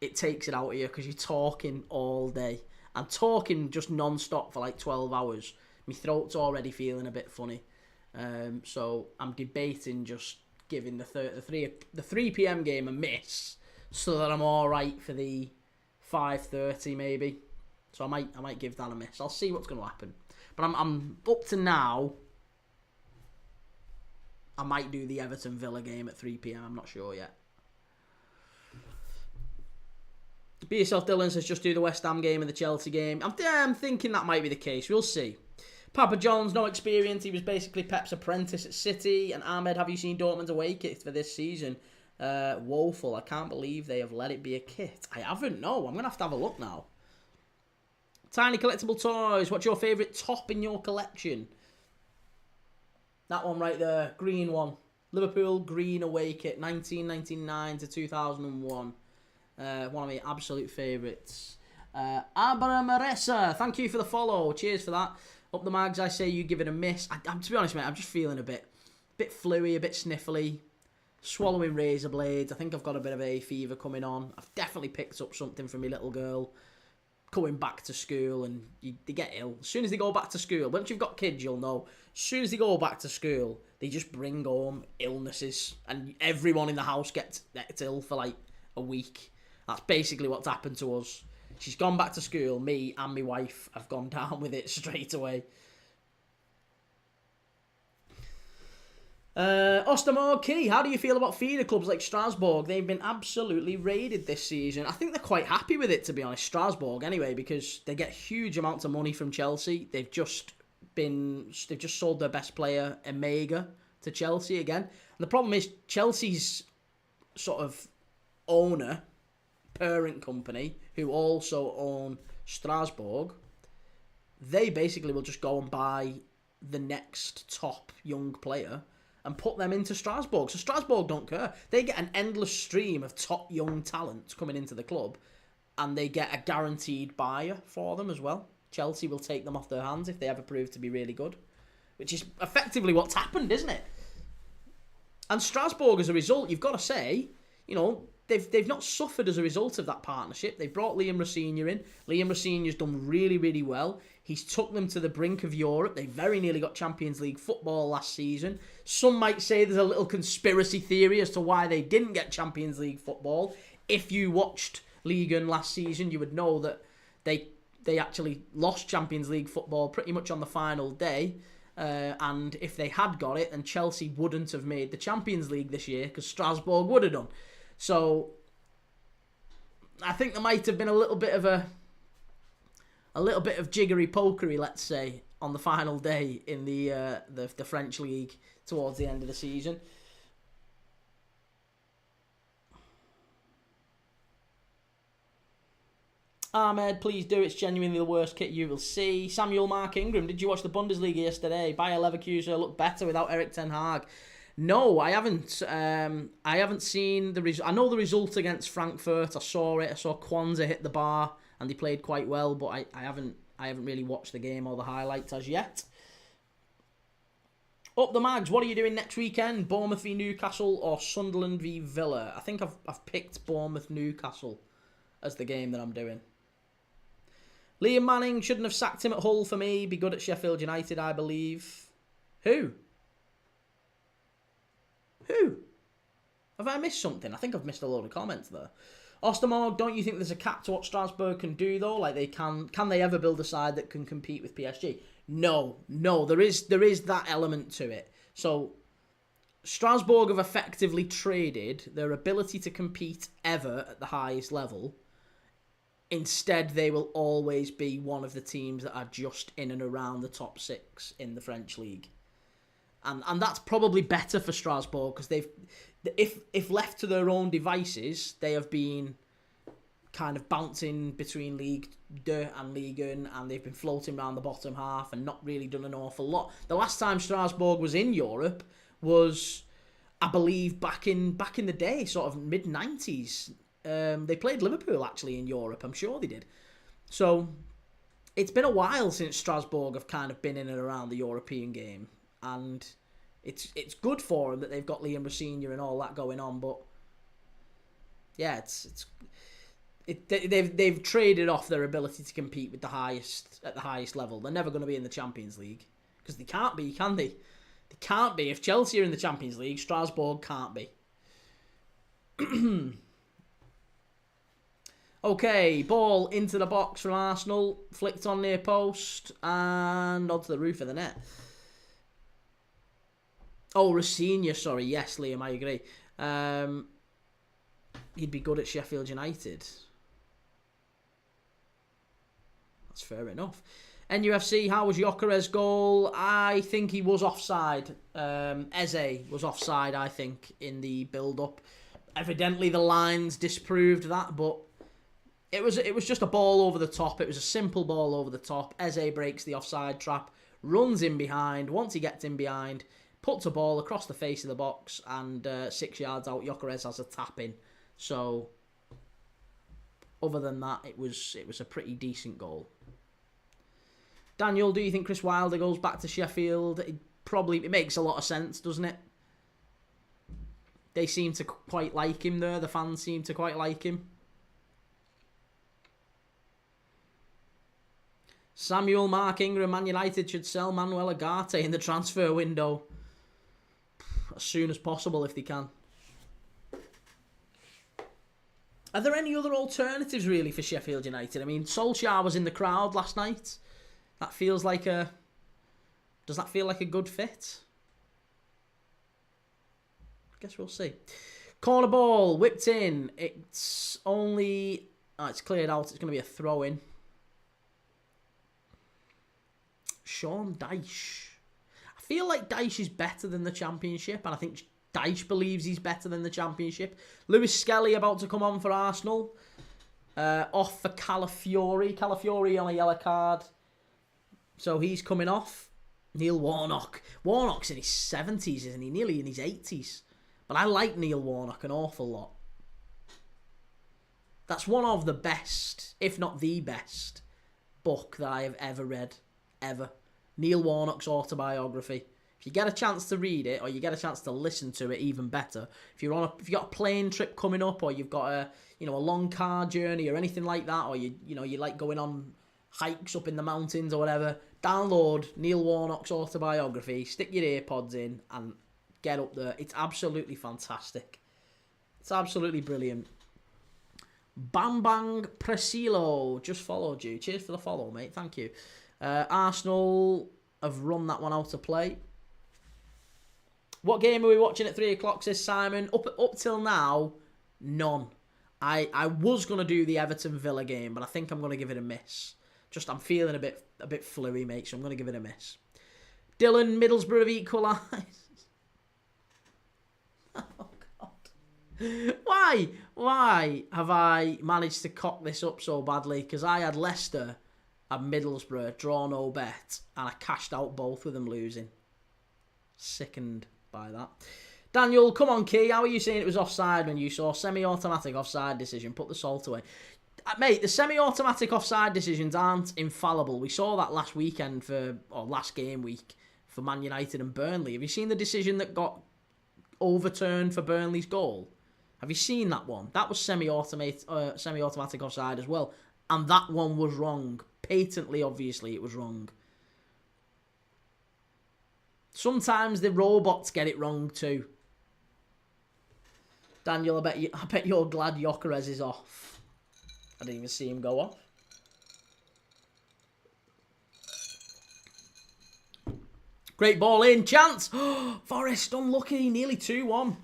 it takes it out of you because you're talking all day. I'm talking just non-stop for like 12 hours. My throat's already feeling a bit funny. So I'm debating just giving the 3 p.m. game a miss so that I'm all right for the 5:30 maybe. So I might give that a miss. I'll see what's going to happen. But I'm up to now. I might do the Everton Villa game at 3 p.m. I'm not sure yet. Be Yourself Dylan says just do the West Ham game and the Chelsea game. I'm thinking that might be the case. We'll see. Papa John's no experience. He was basically Pep's apprentice at City. And Ahmed, have you seen Dortmund's away kit for this season? Woeful. I can't believe they have let it be a kit. I haven't. No, I'm going to have a look now. Tiny Collectible Toys. What's your favourite top in your collection? That one right there. Green one. Liverpool green away kit. 1999 to 2001. One of my absolute favourites. Abra Maressa. Thank you for the follow. Cheers for that. Up the Mags, I say you give it a miss. I'm to be honest, mate, I'm just feeling a bit fluey, a bit sniffly. Swallowing razor blades. I think I've got a bit of a fever coming on. I've definitely picked up something from my little girl. Going back to school and they get ill. As soon as they go back to school, once you've got kids, you'll know. As soon as they go back to school, they just bring home illnesses. And everyone in the house gets ill for like a week. That's basically what's happened to us. She's gone back to school. Me and my wife have gone down with it straight away. Ostermore Key, how do you feel about feeder clubs like Strasbourg? They've been absolutely raided this season. I think they're quite happy with it, to be honest. Strasbourg, anyway, because they get huge amounts of money from Chelsea. They've just sold their best player, Emega, to Chelsea again. And the problem is Chelsea's sort of owner, parent company, who also own Strasbourg, they basically will just go and buy the next top young player and put them into Strasbourg. So Strasbourg don't care. They get an endless stream of top young talent coming into the club, and they get a guaranteed buyer for them as well. Chelsea will take them off their hands if they ever prove to be really good, which is effectively what's happened, isn't it? And Strasbourg, as a result, you've got to say, they've not suffered as a result of that partnership. They brought Liam Rosenior in. Liam Rosenior's done really, really well. He's took them to the brink of Europe. They very nearly got Champions League football last season. Some might say there's a little conspiracy theory as to why they didn't get Champions League football. If you watched Ligue 1 last season, you would know that they actually lost Champions League football pretty much on the final day. And if they had got it, then Chelsea wouldn't have made the Champions League this year because Strasbourg would have done. So I think there might have been a little bit of jiggery pokery, let's say, on the final day in the French league towards the end of the season. Ahmed, please do. It's genuinely the worst kit you will see. Samuel Mark Ingram, did you watch the Bundesliga yesterday? Bayer Leverkusen looked better without Erik ten Hag. No, I haven't. I haven't seen the result. I know the result against Frankfurt. I saw it. I saw Kwanzaa hit the bar, and they played quite well. But I haven't really watched the game or the highlights as yet. Up the Mags. What are you doing next weekend? Bournemouth v Newcastle or Sunderland v Villa? I think I've picked Bournemouth Newcastle as the game that I'm doing. Liam Manning shouldn't have sacked him at Hull for me. Be good at Sheffield United, I believe. Who? Have I missed something? I think I've missed a load of comments there. Ostermorg, don't you think there's a cap to what Strasbourg can do though? Like can they ever build a side that can compete with PSG? No, there is that element to it. So Strasbourg have effectively traded their ability to compete ever at the highest level. Instead, they will always be one of the teams that are just in and around the top 6 in the French league. And that's probably better for Strasbourg because if left to their own devices, they have been kind of bouncing between Ligue 2 and Ligue 1, and they've been floating around the bottom half and not really done an awful lot. The last time Strasbourg was in Europe was, I believe, back in the day, sort of mid-90s. They played Liverpool, actually, in Europe. I'm sure they did. So, it's been a while since Strasbourg have kind of been in and around the European game. And it's good for them that they've got Liam Rossini and all that going on. But, yeah, they've traded off their ability to compete with at the highest level. They're never going to be in the Champions League. Because they can't be, can they? They can't be. If Chelsea are in the Champions League, Strasbourg can't be. Okay, ball into the box from Arsenal. Flicked on near post. And onto the roof of the net. Oh, Rossini, sorry. Yes, Liam, I agree. He'd be good at Sheffield United. That's fair enough. NUFC, how was Gyökeres' goal? I think he was offside. Eze was offside, I think, in the build-up. Evidently, the lines disproved that, but it was just a ball over the top. It was a simple ball over the top. Eze breaks the offside trap, runs in behind. Once he gets in behind, puts a ball across the face of the box, and 6 yards out, Gyökeres has a tap in. So, other than that, it was a pretty decent goal. Daniel, do you think Chris Wilder goes back to Sheffield? It makes a lot of sense, doesn't it? They seem to quite like him there. The fans seem to quite like him. Samuel, Mark Ingram, Man United should sell Manuel Ugarte in the transfer window as soon as possible if they can. Are there any other alternatives really for Sheffield United? I mean, Solskjaer was in the crowd last night. That feels like Does that feel like a good fit? I guess we'll see. Corner ball, whipped in. It's only... it's cleared out. It's going to be a throw-in. Sean Dyche. I feel like Dyche is better than the Championship, and I think Dyche believes he's better than the Championship. Lewis Skelly about to come on for Arsenal. Off for Calafiori. Calafiori on a yellow card. So he's coming off. Neil Warnock. Warnock's in his 70s, isn't he? Nearly in his 80s. But I like Neil Warnock an awful lot. That's one of the best, if not the best, book that I have ever read. Ever. Neil Warnock's autobiography. If you get a chance to read it, or you get a chance to listen to it, even better. If you've got a plane trip coming up, or you've got a long car journey or anything like that, or you like going on hikes up in the mountains or whatever, download Neil Warnock's autobiography, stick your earpods in, and get up there. It's absolutely fantastic. It's absolutely brilliant. Bambang Presilo just followed you. Cheers for the follow, mate. Thank you. Arsenal have run that one out of play. What game are we watching at 3 o'clock, says Simon? Up till now, none. I was going to do the Everton Villa game, but I think I'm going to give it a miss. I'm feeling a bit fluey, mate, so I'm going to give it a miss. Dylan, Middlesbrough have equalised. Oh, God. Why have I managed to cock this up so badly? Because I had Leicester and Middlesbrough draw no bet, and I cashed out both with them losing. Sickened by that. Daniel, come on, Key. How are you saying it was offside when you saw semi-automatic offside decision? Put the salt away. Mate, the semi-automatic offside decisions aren't infallible. We saw that last game week for Man United and Burnley. Have you seen the decision that got overturned for Burnley's goal? Have you seen that one? That was semi-automatic offside as well. And that one was wrong. Patently, obviously, it was wrong. Sometimes the robots get it wrong too. Daniel, I bet you're glad Gyökeres is off. I didn't even see him go off. Great ball in. Chance. Forest unlucky. Nearly 2-1.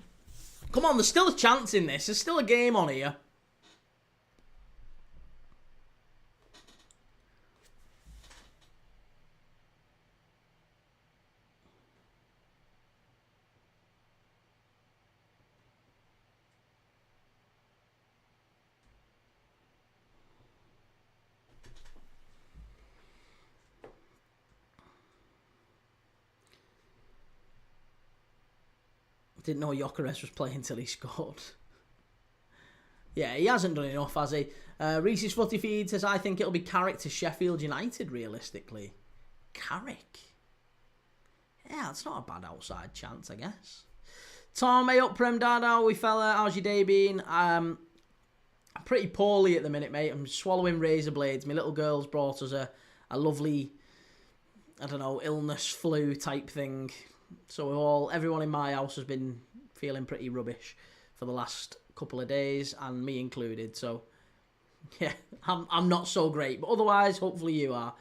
Come on, there's still a chance in this. There's still a game on here. Didn't know Gyökeres was playing until he scored. Yeah, he hasn't done enough, has he? Reese's Footy Feed says, I think it'll be Carrick to Sheffield United, realistically. Carrick? Yeah, that's not a bad outside chance, I guess. Tom, hey up, Prem Dada, we fella, how's your day been? I'm pretty poorly at the minute, mate. I'm swallowing razor blades. My little girl's brought us a lovely, I don't know, illness, flu type thing. So everyone in my house has been feeling pretty rubbish for the last couple of days, and me included. So, yeah, I'm not so great. But otherwise, hopefully you are.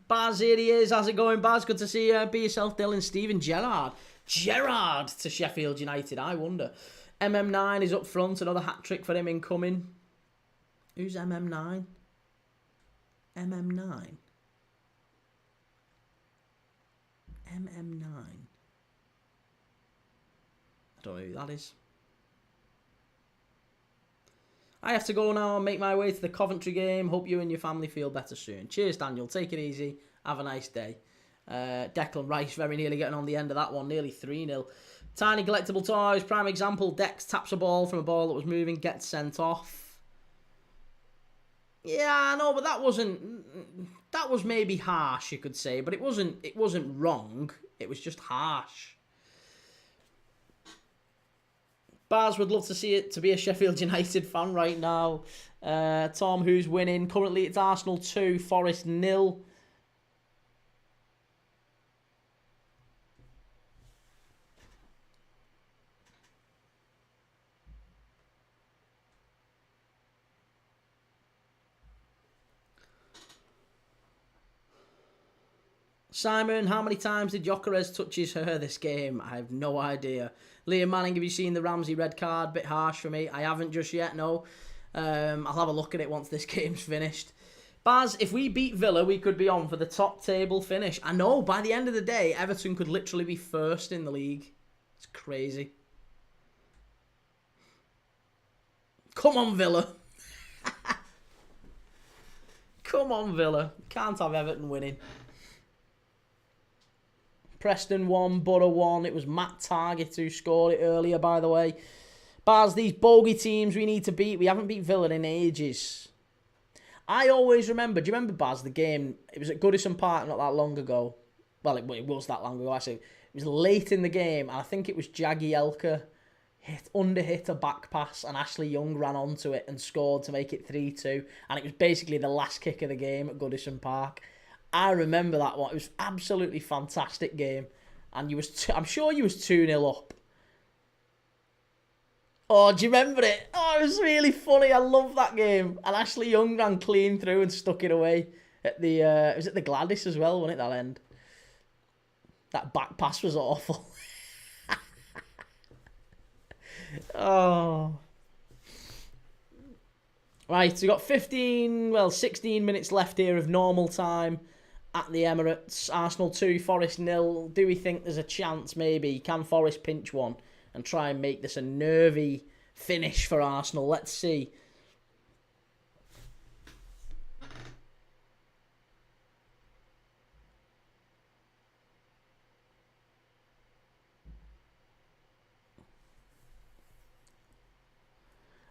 Baz, here he is. How's it going, Baz? Good to see you. Be yourself, Dylan. Steven Gerrard. Gerrard to Sheffield United, I wonder. MM9 is up front. Another hat-trick for him incoming. Who's MM9? MM9? MM9. I don't know who that is. I have to go now and make my way to the Coventry game. Hope you and your family feel better soon. Cheers, Daniel. Take it easy. Have a nice day. Declan Rice very nearly getting on the end of that one. Nearly 3-0. Tiny Collectible Toys. Prime example. Dex taps a ball from a ball that was moving. Gets sent off. Yeah, I know, but that wasn't... That was maybe harsh, you could say. But it wasn't wrong. It was just harsh. Baz would love to see it to be a Sheffield United fan right now. Tom, who's winning? Currently it's Arsenal 2, Forest 0. Simon, how many times did Gyökeres touch his hair this game? I have no idea. Liam Manning, have you seen the Ramsey red card? Bit harsh for me. I haven't just yet, no. I'll have a look at it once this game's finished. Baz, if we beat Villa, we could be on for the top table finish. I know, by the end of the day, Everton could literally be first in the league. It's crazy. Come on, Villa. Come on, Villa. Can't have Everton winning. Preston 1, Borough 1. It was Matt Target who scored it earlier, by the way. Baz, these bogey teams we need to beat. We haven't beat Villa in ages. I always remember, do you remember, Baz, the game? It was at Goodison Park not that long ago. Well, it was that long ago, actually. It was late in the game, and I think it was Jagielka hit a back pass, and Ashley Young ran onto it and scored to make it 3-2. And it was basically the last kick of the game at Goodison Park. I remember that one. It was absolutely fantastic game. And I'm sure you was 2-0 up. Oh, do you remember it? Oh, it was really funny. I love that game. And Ashley Young ran clean through and stuck it away at the it was at the Gladys as well, wasn't it, that end? That back pass was awful. Oh. Right, we got 16 minutes left here of normal time at the Emirates. Arsenal 2, Forest 0. Do we think there's a chance, maybe? Can Forest pinch one and try and make this a nervy finish for Arsenal? Let's see.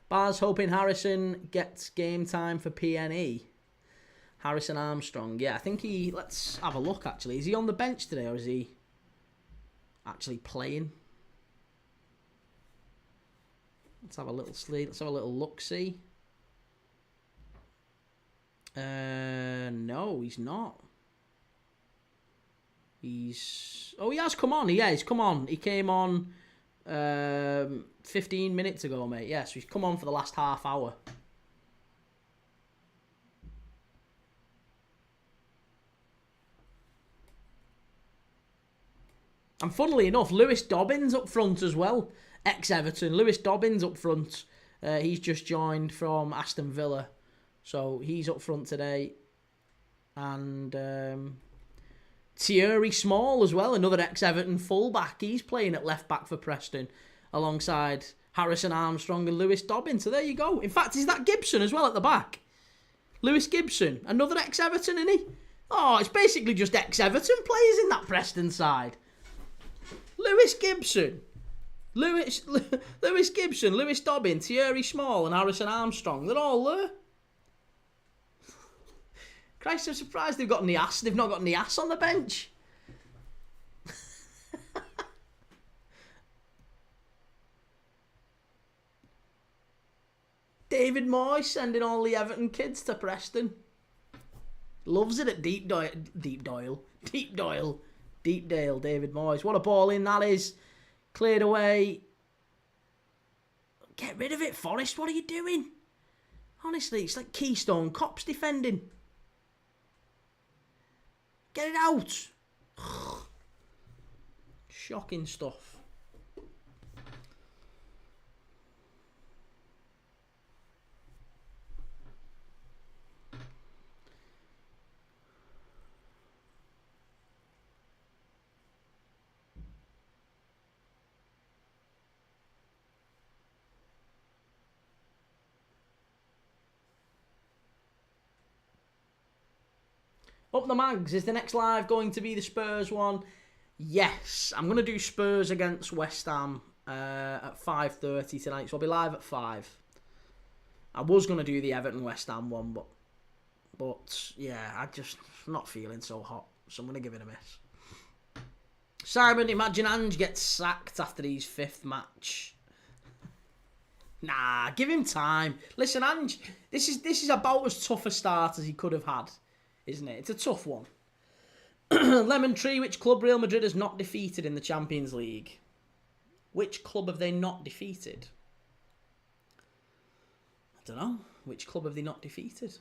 Baz hoping Harrison gets game time for PNE. Harrison Armstrong. Yeah, I think he... Let's have a look, actually. Is he on the bench today, or is he actually playing? Let's have a little sleep. Let's have a little look-see. No, he's not. Oh, he has come on. Yeah, he's come on. He came on 15 minutes ago, mate. Yeah, so he's come on for the last half hour. And funnily enough, Lewis Dobbins up front as well. Ex-Everton. Lewis Dobbins up front. He's just joined from Aston Villa. So he's up front today. And Thierry Small as well. Another ex-Everton fullback. He's playing at left-back for Preston. Alongside Harrison Armstrong and Lewis Dobbins. So there you go. In fact, is that Gibson as well at the back? Lewis Gibson. Another ex-Everton, isn't he? Oh, it's basically just ex-Everton players in that Preston side. Lewis Gibson. Lewis Gibson, Lewis Dobbin, Thierry Small and Harrison Armstrong. They're all there. Christ, I'm surprised they've not got Nias on the bench. David Moyes sending all the Everton kids to Preston. Loves it at Deepdale, David Moyes. What a ball in that is. Cleared away. Get rid of it, Forest. What are you doing? Honestly, it's like Keystone Cops defending. Get it out. Shocking stuff. Up the Mags, is the next live going to be the Spurs one? Yes, I'm going to do Spurs against West Ham at 5:30 tonight, so I'll be live at 5. I was going to do the Everton West Ham one, but yeah, I'm not feeling so hot, so I'm going to give it a miss. Simon, imagine Ange gets sacked after his 5th match. Nah, give him time. Listen, Ange, this is about as tough a start as he could have had. Isn't it? It's a tough one. Lemon Tree, which club Real Madrid has not defeated in the Champions League? Which club have they not defeated? I don't know. Which club have they not defeated?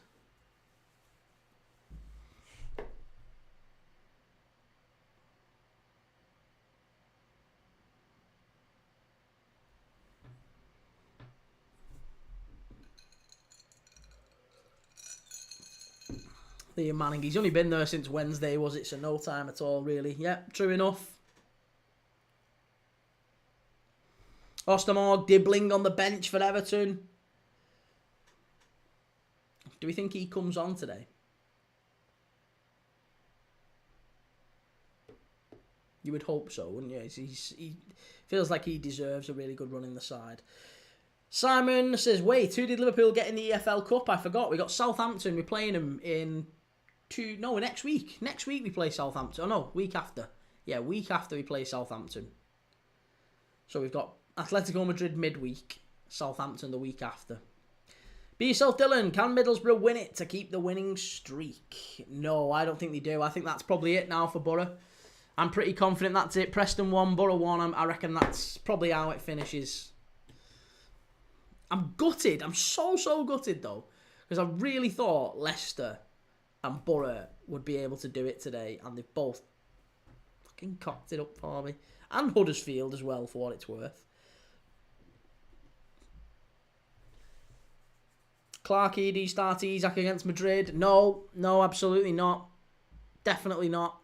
Liam Manning, he's only been there since Wednesday, was it? So no time at all, really. Yep, true enough. Ostermorg dibbling on the bench for Everton. Do we think he comes on today? You would hope so, wouldn't you? He feels like he deserves a really good run in the side. Simon says, wait, who did Liverpool get in the EFL Cup? I forgot. We got Southampton. We're playing them in... next week. Next week we play Southampton. Oh no, week after. Yeah, week after we play Southampton. So we've got Atletico Madrid midweek, Southampton the week after. Be yourself, Dylan. Can Middlesbrough win it to keep the winning streak? No, I don't think they do. I think that's probably it now for Borough. I'm pretty confident that's it. Preston 1, Borough 1. I reckon that's probably how it finishes. I'm gutted. I'm so gutted though, because I really thought Leicester and Borough would be able to do it today, and they've both fucking cocked it up for me. And Huddersfield as well, for what it's worth. Clark Edie start Isaac against Madrid. No, absolutely not. Definitely not.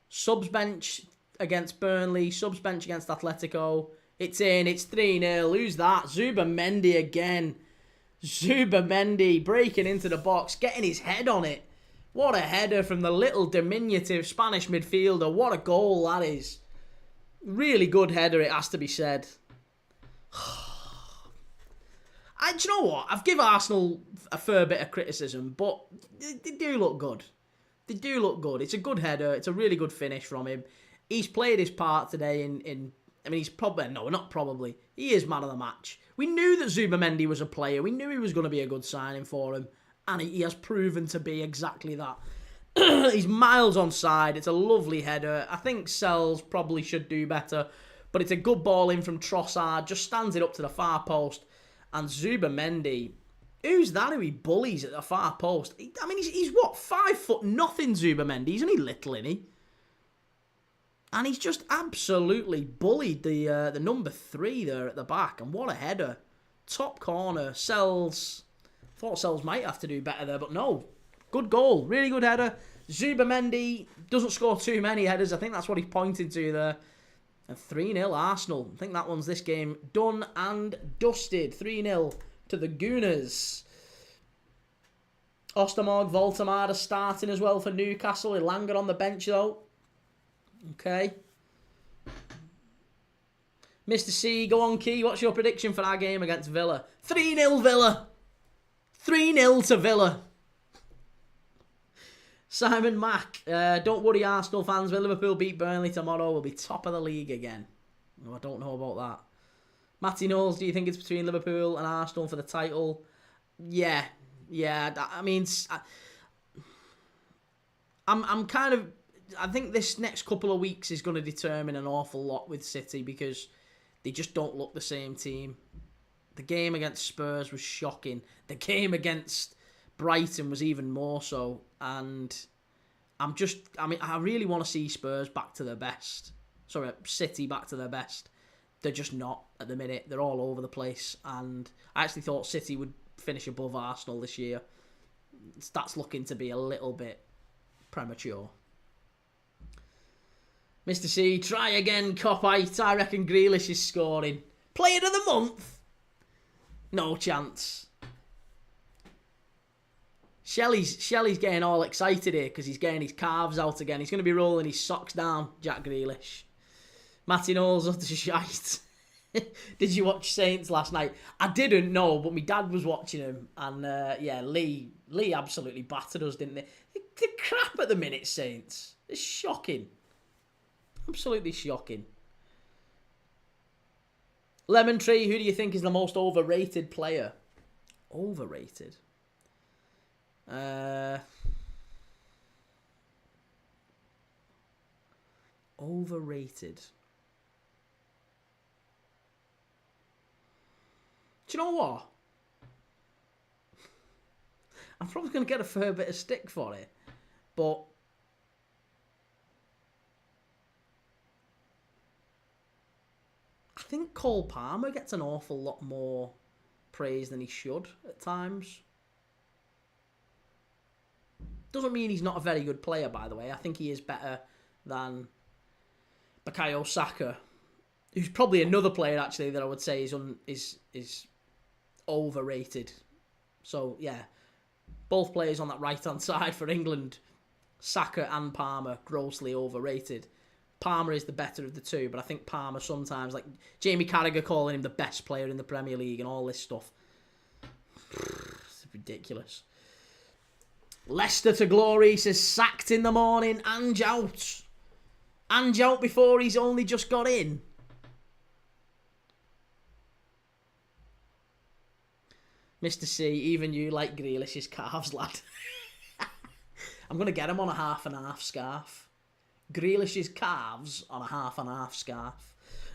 Subs bench against Burnley. Subs bench against Atletico. It's in. It's 3-0. Who's that? Zubamendi again. Zubamendi breaking into the box, getting his head on it. What a header from the little diminutive Spanish midfielder. What a goal that is. Really good header, it has to be said. Do you know what? I've given Arsenal a fair bit of criticism, but they do look good. They do look good. It's a good header. It's a really good finish from him. He's played his part today he's probably... No, not probably. He is man of the match. We knew that Zubamendi was a player. We knew he was going to be a good signing for him. And he has proven to be exactly that. He's miles on side. It's a lovely header. I think Sells probably should do better. But it's a good ball in from Trossard. Just stands it up to the far post. And Zubamendi, who's that who he bullies at the far post? He's what, 5 foot nothing, Zubamendi. He's only little, isn't he? And he's just absolutely bullied the number 3 there at the back. And what a header. Top corner. Sells. Thought Sells might have to do better there, but no. Good goal. Really good header. Zubamendi doesn't score too many headers. I think that's what he's pointing to there. And 3-0 Arsenal. I think that one's this game done and dusted. 3-0 to the Gooners. Ostermorg, Voltemade starting as well for Newcastle. Elanga on the bench though. Okay. Mr. C, go on, Key. What's your prediction for our game against Villa? 3-0 Villa. 3-0 to Villa. Simon Mack, don't worry, Arsenal fans. When Liverpool beat Burnley tomorrow, we'll be top of the league again. Oh, I don't know about that. Matty Knowles, do you think it's between Liverpool and Arsenal for the title? Yeah. I mean, I'm kind of... I think this next couple of weeks is going to determine an awful lot with City because they just don't look the same team. The game against Spurs was shocking. The game against Brighton was even more so. And I really want to see Spurs back to their best. Sorry, City back to their best. They're just not at the minute. They're all over the place. And I actually thought City would finish above Arsenal this year. That's looking to be a little bit premature. Mr. C, try again, Copite. I reckon Grealish is scoring. Player of the month? No chance. Shelley's getting all excited here because he's getting his calves out again. He's going to be rolling his socks down, Jack Grealish. Matty Knowles, utter shite. Did you watch Saints last night? I didn't know, but my dad was watching him. And Lee absolutely battered us, didn't they? They're crap at the minute, Saints. It's shocking. Absolutely shocking. Lemon Tree, who do you think is the most overrated player? Overrated? Overrated. Do you know what? I'm probably going to get a fair bit of stick for it, but I think Cole Palmer gets an awful lot more praise than he should at times. Doesn't mean he's not a very good player, by the way. I think he is better than Bukayo Saka, who's probably another player actually that I would say is overrated. So yeah, both players on that right hand side for England, Saka and Palmer, grossly overrated. Palmer is the better of the two, but I think Palmer sometimes, like Jamie Carragher calling him the best player in the Premier League and all this stuff. It's ridiculous. Leicester to glory, says sacked in the morning, Ange out. Ange out before he's only just got in. Mr. C, even you like Grealish's calves, lad. I'm going to get him on a half and half scarf. Grealish's calves on a half and half scarf.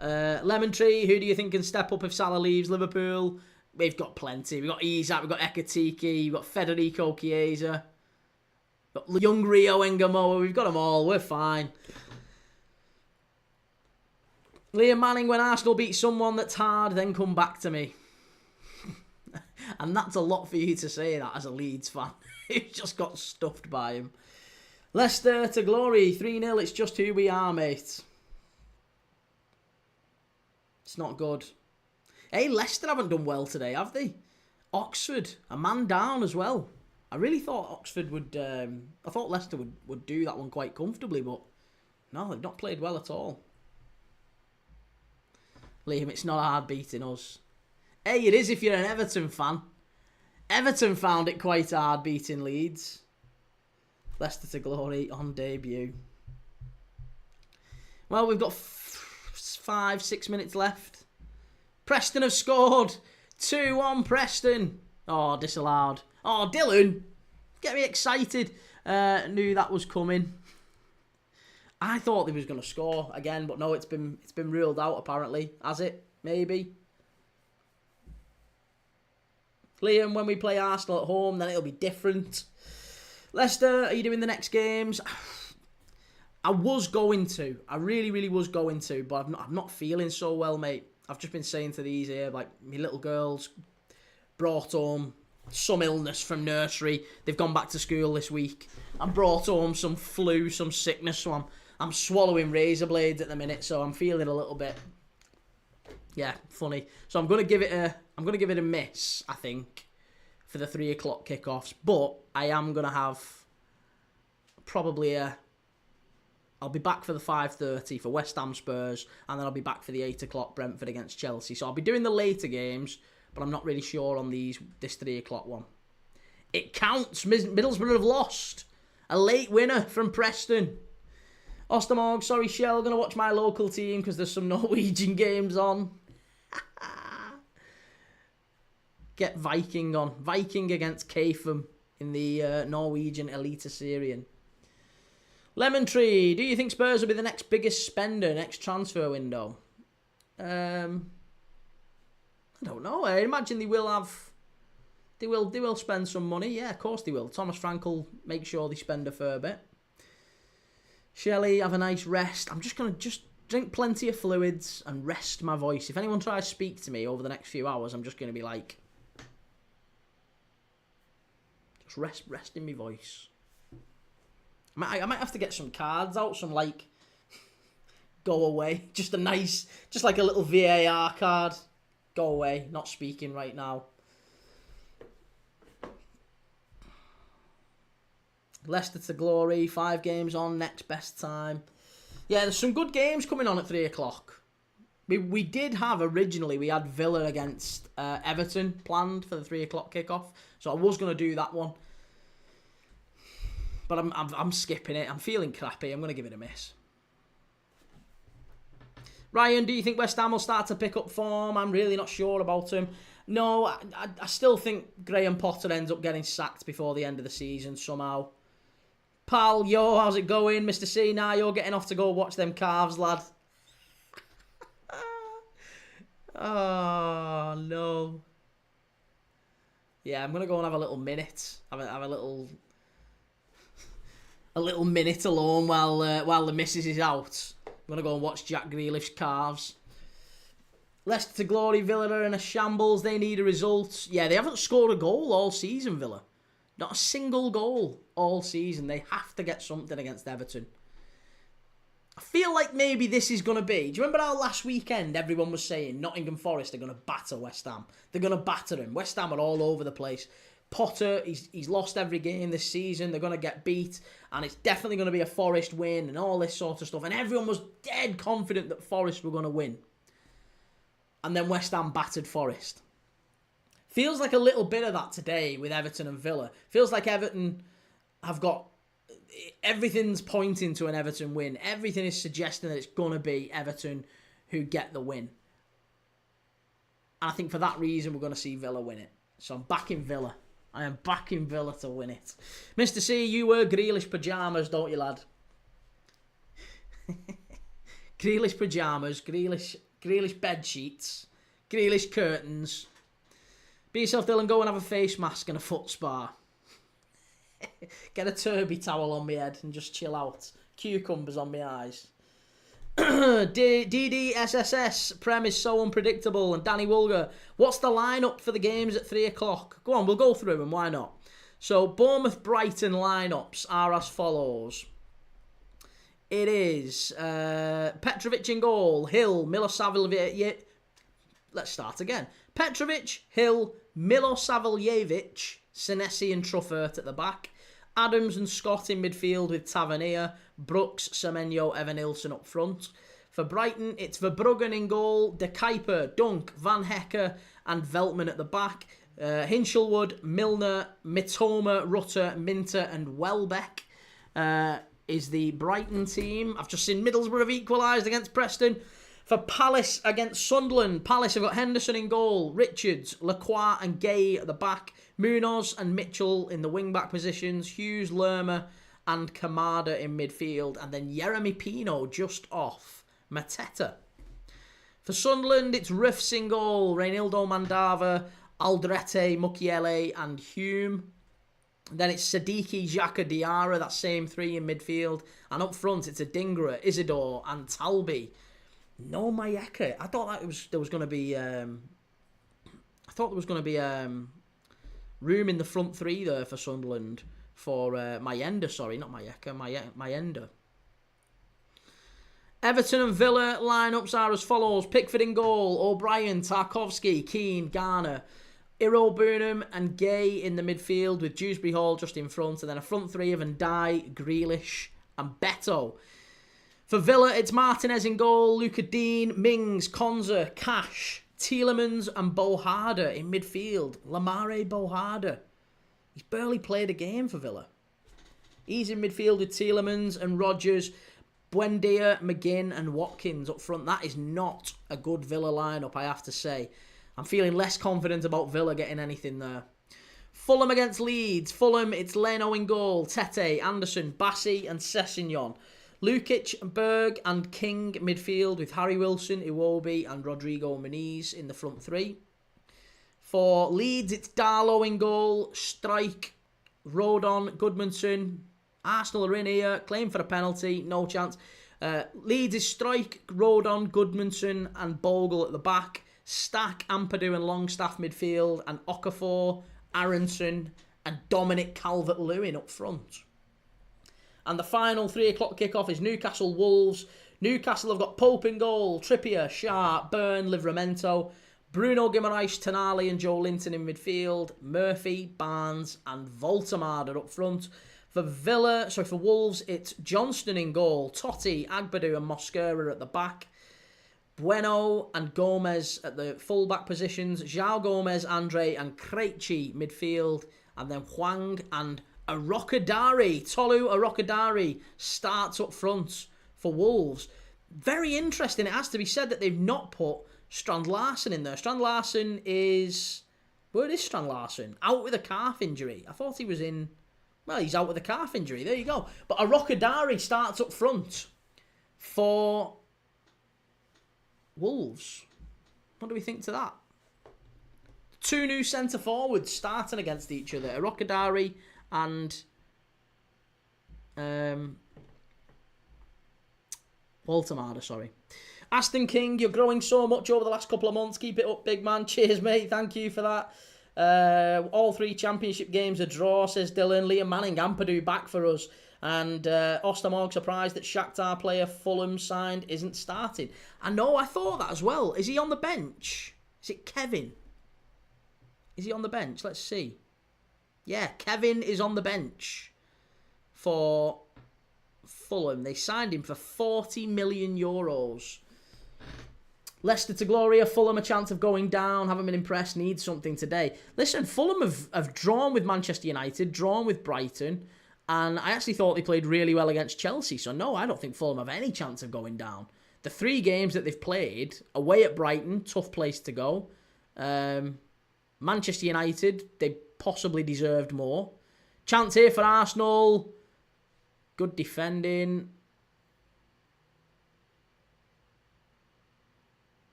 Lemon Tree, who do you think can step up if Salah leaves Liverpool? We've got plenty. We've got Isak, we've got Ekatike, we've got Federico Chiesa, we've got young Rio Engamoa. We've got them all. We're fine. Liam Manning, when Arsenal beat someone that's hard, then come back to me. And that's a lot for you to say that as a Leeds fan. Who just got stuffed by him. Leicester to glory, 3-0. It's just who we are, mate. It's not good. Hey, Leicester haven't done well today, have they? Oxford, a man down as well. I really thought Oxford would... I thought Leicester would do that one quite comfortably, but no, they've not played well at all. Liam, it's not hard beating us. Hey, it is if you're an Everton fan. Everton found it quite hard beating Leeds. Leicester to glory on debut. Well, we've got 5-6 minutes left. Preston have scored. 2-1 Preston. Oh, disallowed. Oh, Dylan. Get me excited. Knew that was coming. I thought they was going to score again, but no, it's been ruled out apparently. Has it? Maybe. Liam, when we play Arsenal at home, then it'll be different. Leicester, are you doing the next games? I was going to. I really, really was going to, but I'm not feeling so well, mate. I've just been saying to these here, like, my little girls brought home some illness from nursery. They've gone back to school this week. I brought home some flu, some sickness, so I'm swallowing razor blades at the minute, so I'm feeling a little bit, yeah, funny. So I'm gonna give it a miss, I think, for the 3 o'clock kickoffs. But I am gonna have probably a I'll be back for the 5:30 for West Ham Spurs, and then I'll be back for the 8 o'clock Brentford against Chelsea. So I'll be doing the later games, but I'm not really sure on this 3 o'clock one. It counts. Middlesbrough have lost. A late winner from Preston. Ostermorg, sorry Shell, going to watch my local team because there's some Norwegian games on. Get Viking on. Viking against Kafum in the Norwegian Eliteserien. Lemon Tree, do you think Spurs will be the next biggest spender next transfer window? I don't know. I imagine they will have. They will spend some money. Yeah, of course they will. Thomas Frank will make sure they spend a fair bit. Shelley, have a nice rest. I'm just going to drink plenty of fluids and rest my voice. If anyone tries to speak to me over the next few hours, I'm just going to be like... Just resting my voice. I might have to get some cards out, some like... Go away. Just like a little VAR card. Go away. Not speaking right now. Leicester to glory, 5 games on, next best time. Yeah, there's some good games coming on at 3 o'clock. We did have originally, we had Villa against Everton planned for the 3 o'clock kickoff. So I was going to do that one. But I'm skipping it. I'm feeling crappy. I'm going to give it a miss. Ryan, do you think West Ham will start to pick up form? I'm really not sure about him. No, I still think Graham Potter ends up getting sacked before the end of the season somehow. Pal, yo, how's it going? Mr. C, now you're getting off to go watch them calves, lad. Oh, no. Yeah, I'm going to go and have a little minute. Have a little minute alone while the missus is out. I'm going to go and watch Jack Grealish's calves. Leicester to glory, Villa are in a shambles. They need a result. Yeah, they haven't scored a goal all season, Villa. Not a single goal all season. They have to get something against Everton. I feel like maybe this is going to be... Do you remember how last weekend everyone was saying Nottingham Forest are going to batter West Ham? They're going to batter him. West Ham are all over the place. Potter, he's lost every game this season. They're going to get beat. And it's definitely going to be a Forest win and all this sort of stuff. And everyone was dead confident that Forest were going to win. And then West Ham battered Forest. Feels like a little bit of that today with Everton and Villa. Feels like Everton have got... Everything's pointing to an Everton win. Everything is suggesting that it's going to be Everton who get the win. And I think for that reason, we're going to see Villa win it. So I'm backing Villa. I am backing Villa to win it. Mr. C, you wear Grealish pyjamas, don't you, lad? Grealish pyjamas, Grealish bed sheets, Grealish curtains. Be yourself, Dylan. Go and have a face mask and a foot spa. Get a turby towel on my head and just chill out. Cucumbers on my eyes. DDSSS Prem is so unpredictable. And Danny Woolger, what's the lineup for the games at 3 o'clock? Go on, we'll go through them. Why not? So Bournemouth Brighton lineups are as follows. It is Petrovic in goal, Hill, Milosavljevic. Let's start again. Petrovic, Hill, Milosavljevic, Senesi and Truffert at the back. Adams and Scott in midfield with Tavernier, Brooks, Semenyo, Evan-Nilsson up front. For Brighton, it's Verbruggen in goal, De Kuyper, Dunk, Van Hecke and Veltman at the back. Hinchelwood, Milner, Mitoma, Rutter, Minter and Welbeck is the Brighton team. I've just seen Middlesbrough have equalised against Preston. For Palace against Sunderland, Palace have got Henderson in goal, Richards, Lacroix and Gay at the back, Munoz and Mitchell in the wing-back positions, Hughes, Lerma and Kamada in midfield, and then Jeremy Pino just off Mateta. For Sunderland, it's Riffs in goal, Reynildo Mandava, Aldrete, Mukiele and Hume. Then it's Sadiki, Xhaka, Diarra, that same three in midfield. And up front, it's Adingra, Isidore and Talbi. No Mayeka. I thought that there was going to be... room in the front three there for Sunderland. For Mayenda, sorry, not Mayeka. Mayenda. Everton and Villa lineups are as follows. Pickford in goal, O'Brien, Tarkovsky, Keane, Garner, Irobounam and Gay in the midfield with Dewsbury Hall just in front. And then a front three of Ndai, Grealish and Beto. For Villa, it's Martinez in goal, Luca Dean, Mings, Konza, Cash, Tielemans and Bohada in midfield. Lamare Bohada. He's barely played a game for Villa. He's in midfield with Tielemans and Rodgers, Buendia, McGinn and Watkins up front. That is not a good Villa lineup, I have to say. I'm feeling less confident about Villa getting anything there. Fulham against Leeds. Fulham, it's Leno in goal, Tete, Anderson, Bassi and Sessegnon. Lukic, Berg and King midfield with Harry Wilson, Iwobi and Rodrigo Muniz in the front three. For Leeds, it's Darlow in goal, Strike, Rodon, Goodmanson. Arsenal are in here, claim for a penalty, no chance. Leeds is Strike, Rodon, Goodmanson and Bogle at the back. Stack, Ampadu and Longstaff midfield. And Okafor, Aronson and Dominic Calvert-Lewin up front. And the final 3 o'clock kickoff is Newcastle Wolves. Newcastle have got Pope in goal, Trippier, Sharp, Byrne, Livramento, Bruno Guimaraes, Tonali and Joe Linton in midfield, Murphy, Barnes and Voltemade up front. For Wolves, it's Johnston in goal, Totti, Agbadu and Mosquera at the back. Bueno and Gomez at the full-back positions, João Gomez, Andre and Krejci midfield, and then Hwang and Arokadari, Tolu Arokadari starts up front for Wolves. Very interesting. It has to be said that they've not put Strand Larsen in there. Strand Larsen is... Where is Strand Larsen? Out with a calf injury. I thought he was in... Well, he's out with a calf injury. There you go. But Arokadari starts up front for Wolves. What do we think to that? 2 new centre forwards starting against each other. Arokadari and Voltemade, sorry. Aston King, you're growing so much over the last couple of months. Keep it up, big man. Cheers, mate. Thank you for that. All 3 championship games a draw, says Dylan. Liam Manning, Ampadu back for us. And Ostermorg surprised that Shakhtar player Fulham signed isn't starting. I know, I thought that as well. Is he on the bench? Is it Kevin? Is he on the bench? Let's see. Yeah, Kevin is on the bench for Fulham. They signed him for €40 million. Leicester to Gloria, Fulham a chance of going down, haven't been impressed, need something today. Listen, Fulham have drawn with Manchester United, drawn with Brighton, and I actually thought they played really well against Chelsea, so no, I don't think Fulham have any chance of going down. The 3 games that they've played, away at Brighton, tough place to go. Manchester United, they possibly deserved more. Chance here for Arsenal. Good defending.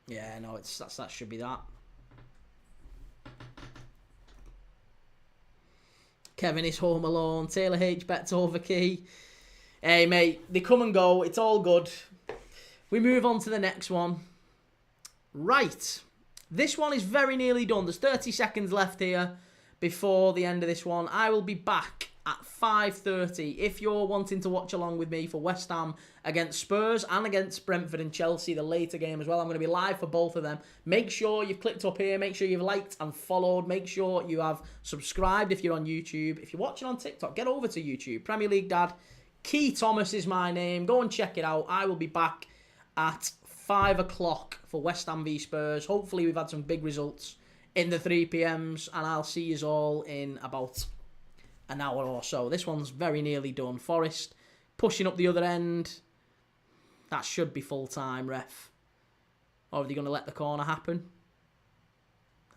Yeah, no, that should be that. Kevin is home alone. Taylor H bets over Key. Hey, mate, they come and go. It's all good. We move on to the next one. Right. This one is very nearly done. There's 30 seconds left here before the end of this one. I will be back at 5:30 if you're wanting to watch along with me for West Ham against Spurs and against Brentford and Chelsea, the later game as well. I'm going to be live for both of them. Make sure you've clicked up here. Make sure you've liked and followed. Make sure you have subscribed if you're on YouTube. If you're watching on TikTok, get over to YouTube. Premier League Dad. Key Thomas is my name. Go and check it out. I will be back at 5 o'clock for West Ham v Spurs. Hopefully we've had some big results in the 3 p.m s, and I'll see you all in about an hour or so. This one's very nearly done. Forest pushing up the other end. That should be full time, ref. Or are they going to let the corner happen?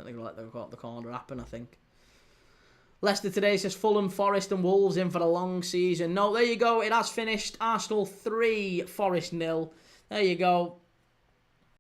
I think they're going to let the corner happen, I think. Leicester today says Fulham, Forest and Wolves in for a long season. No, there you go. It has finished. Arsenal 3, Forest 0. There you go.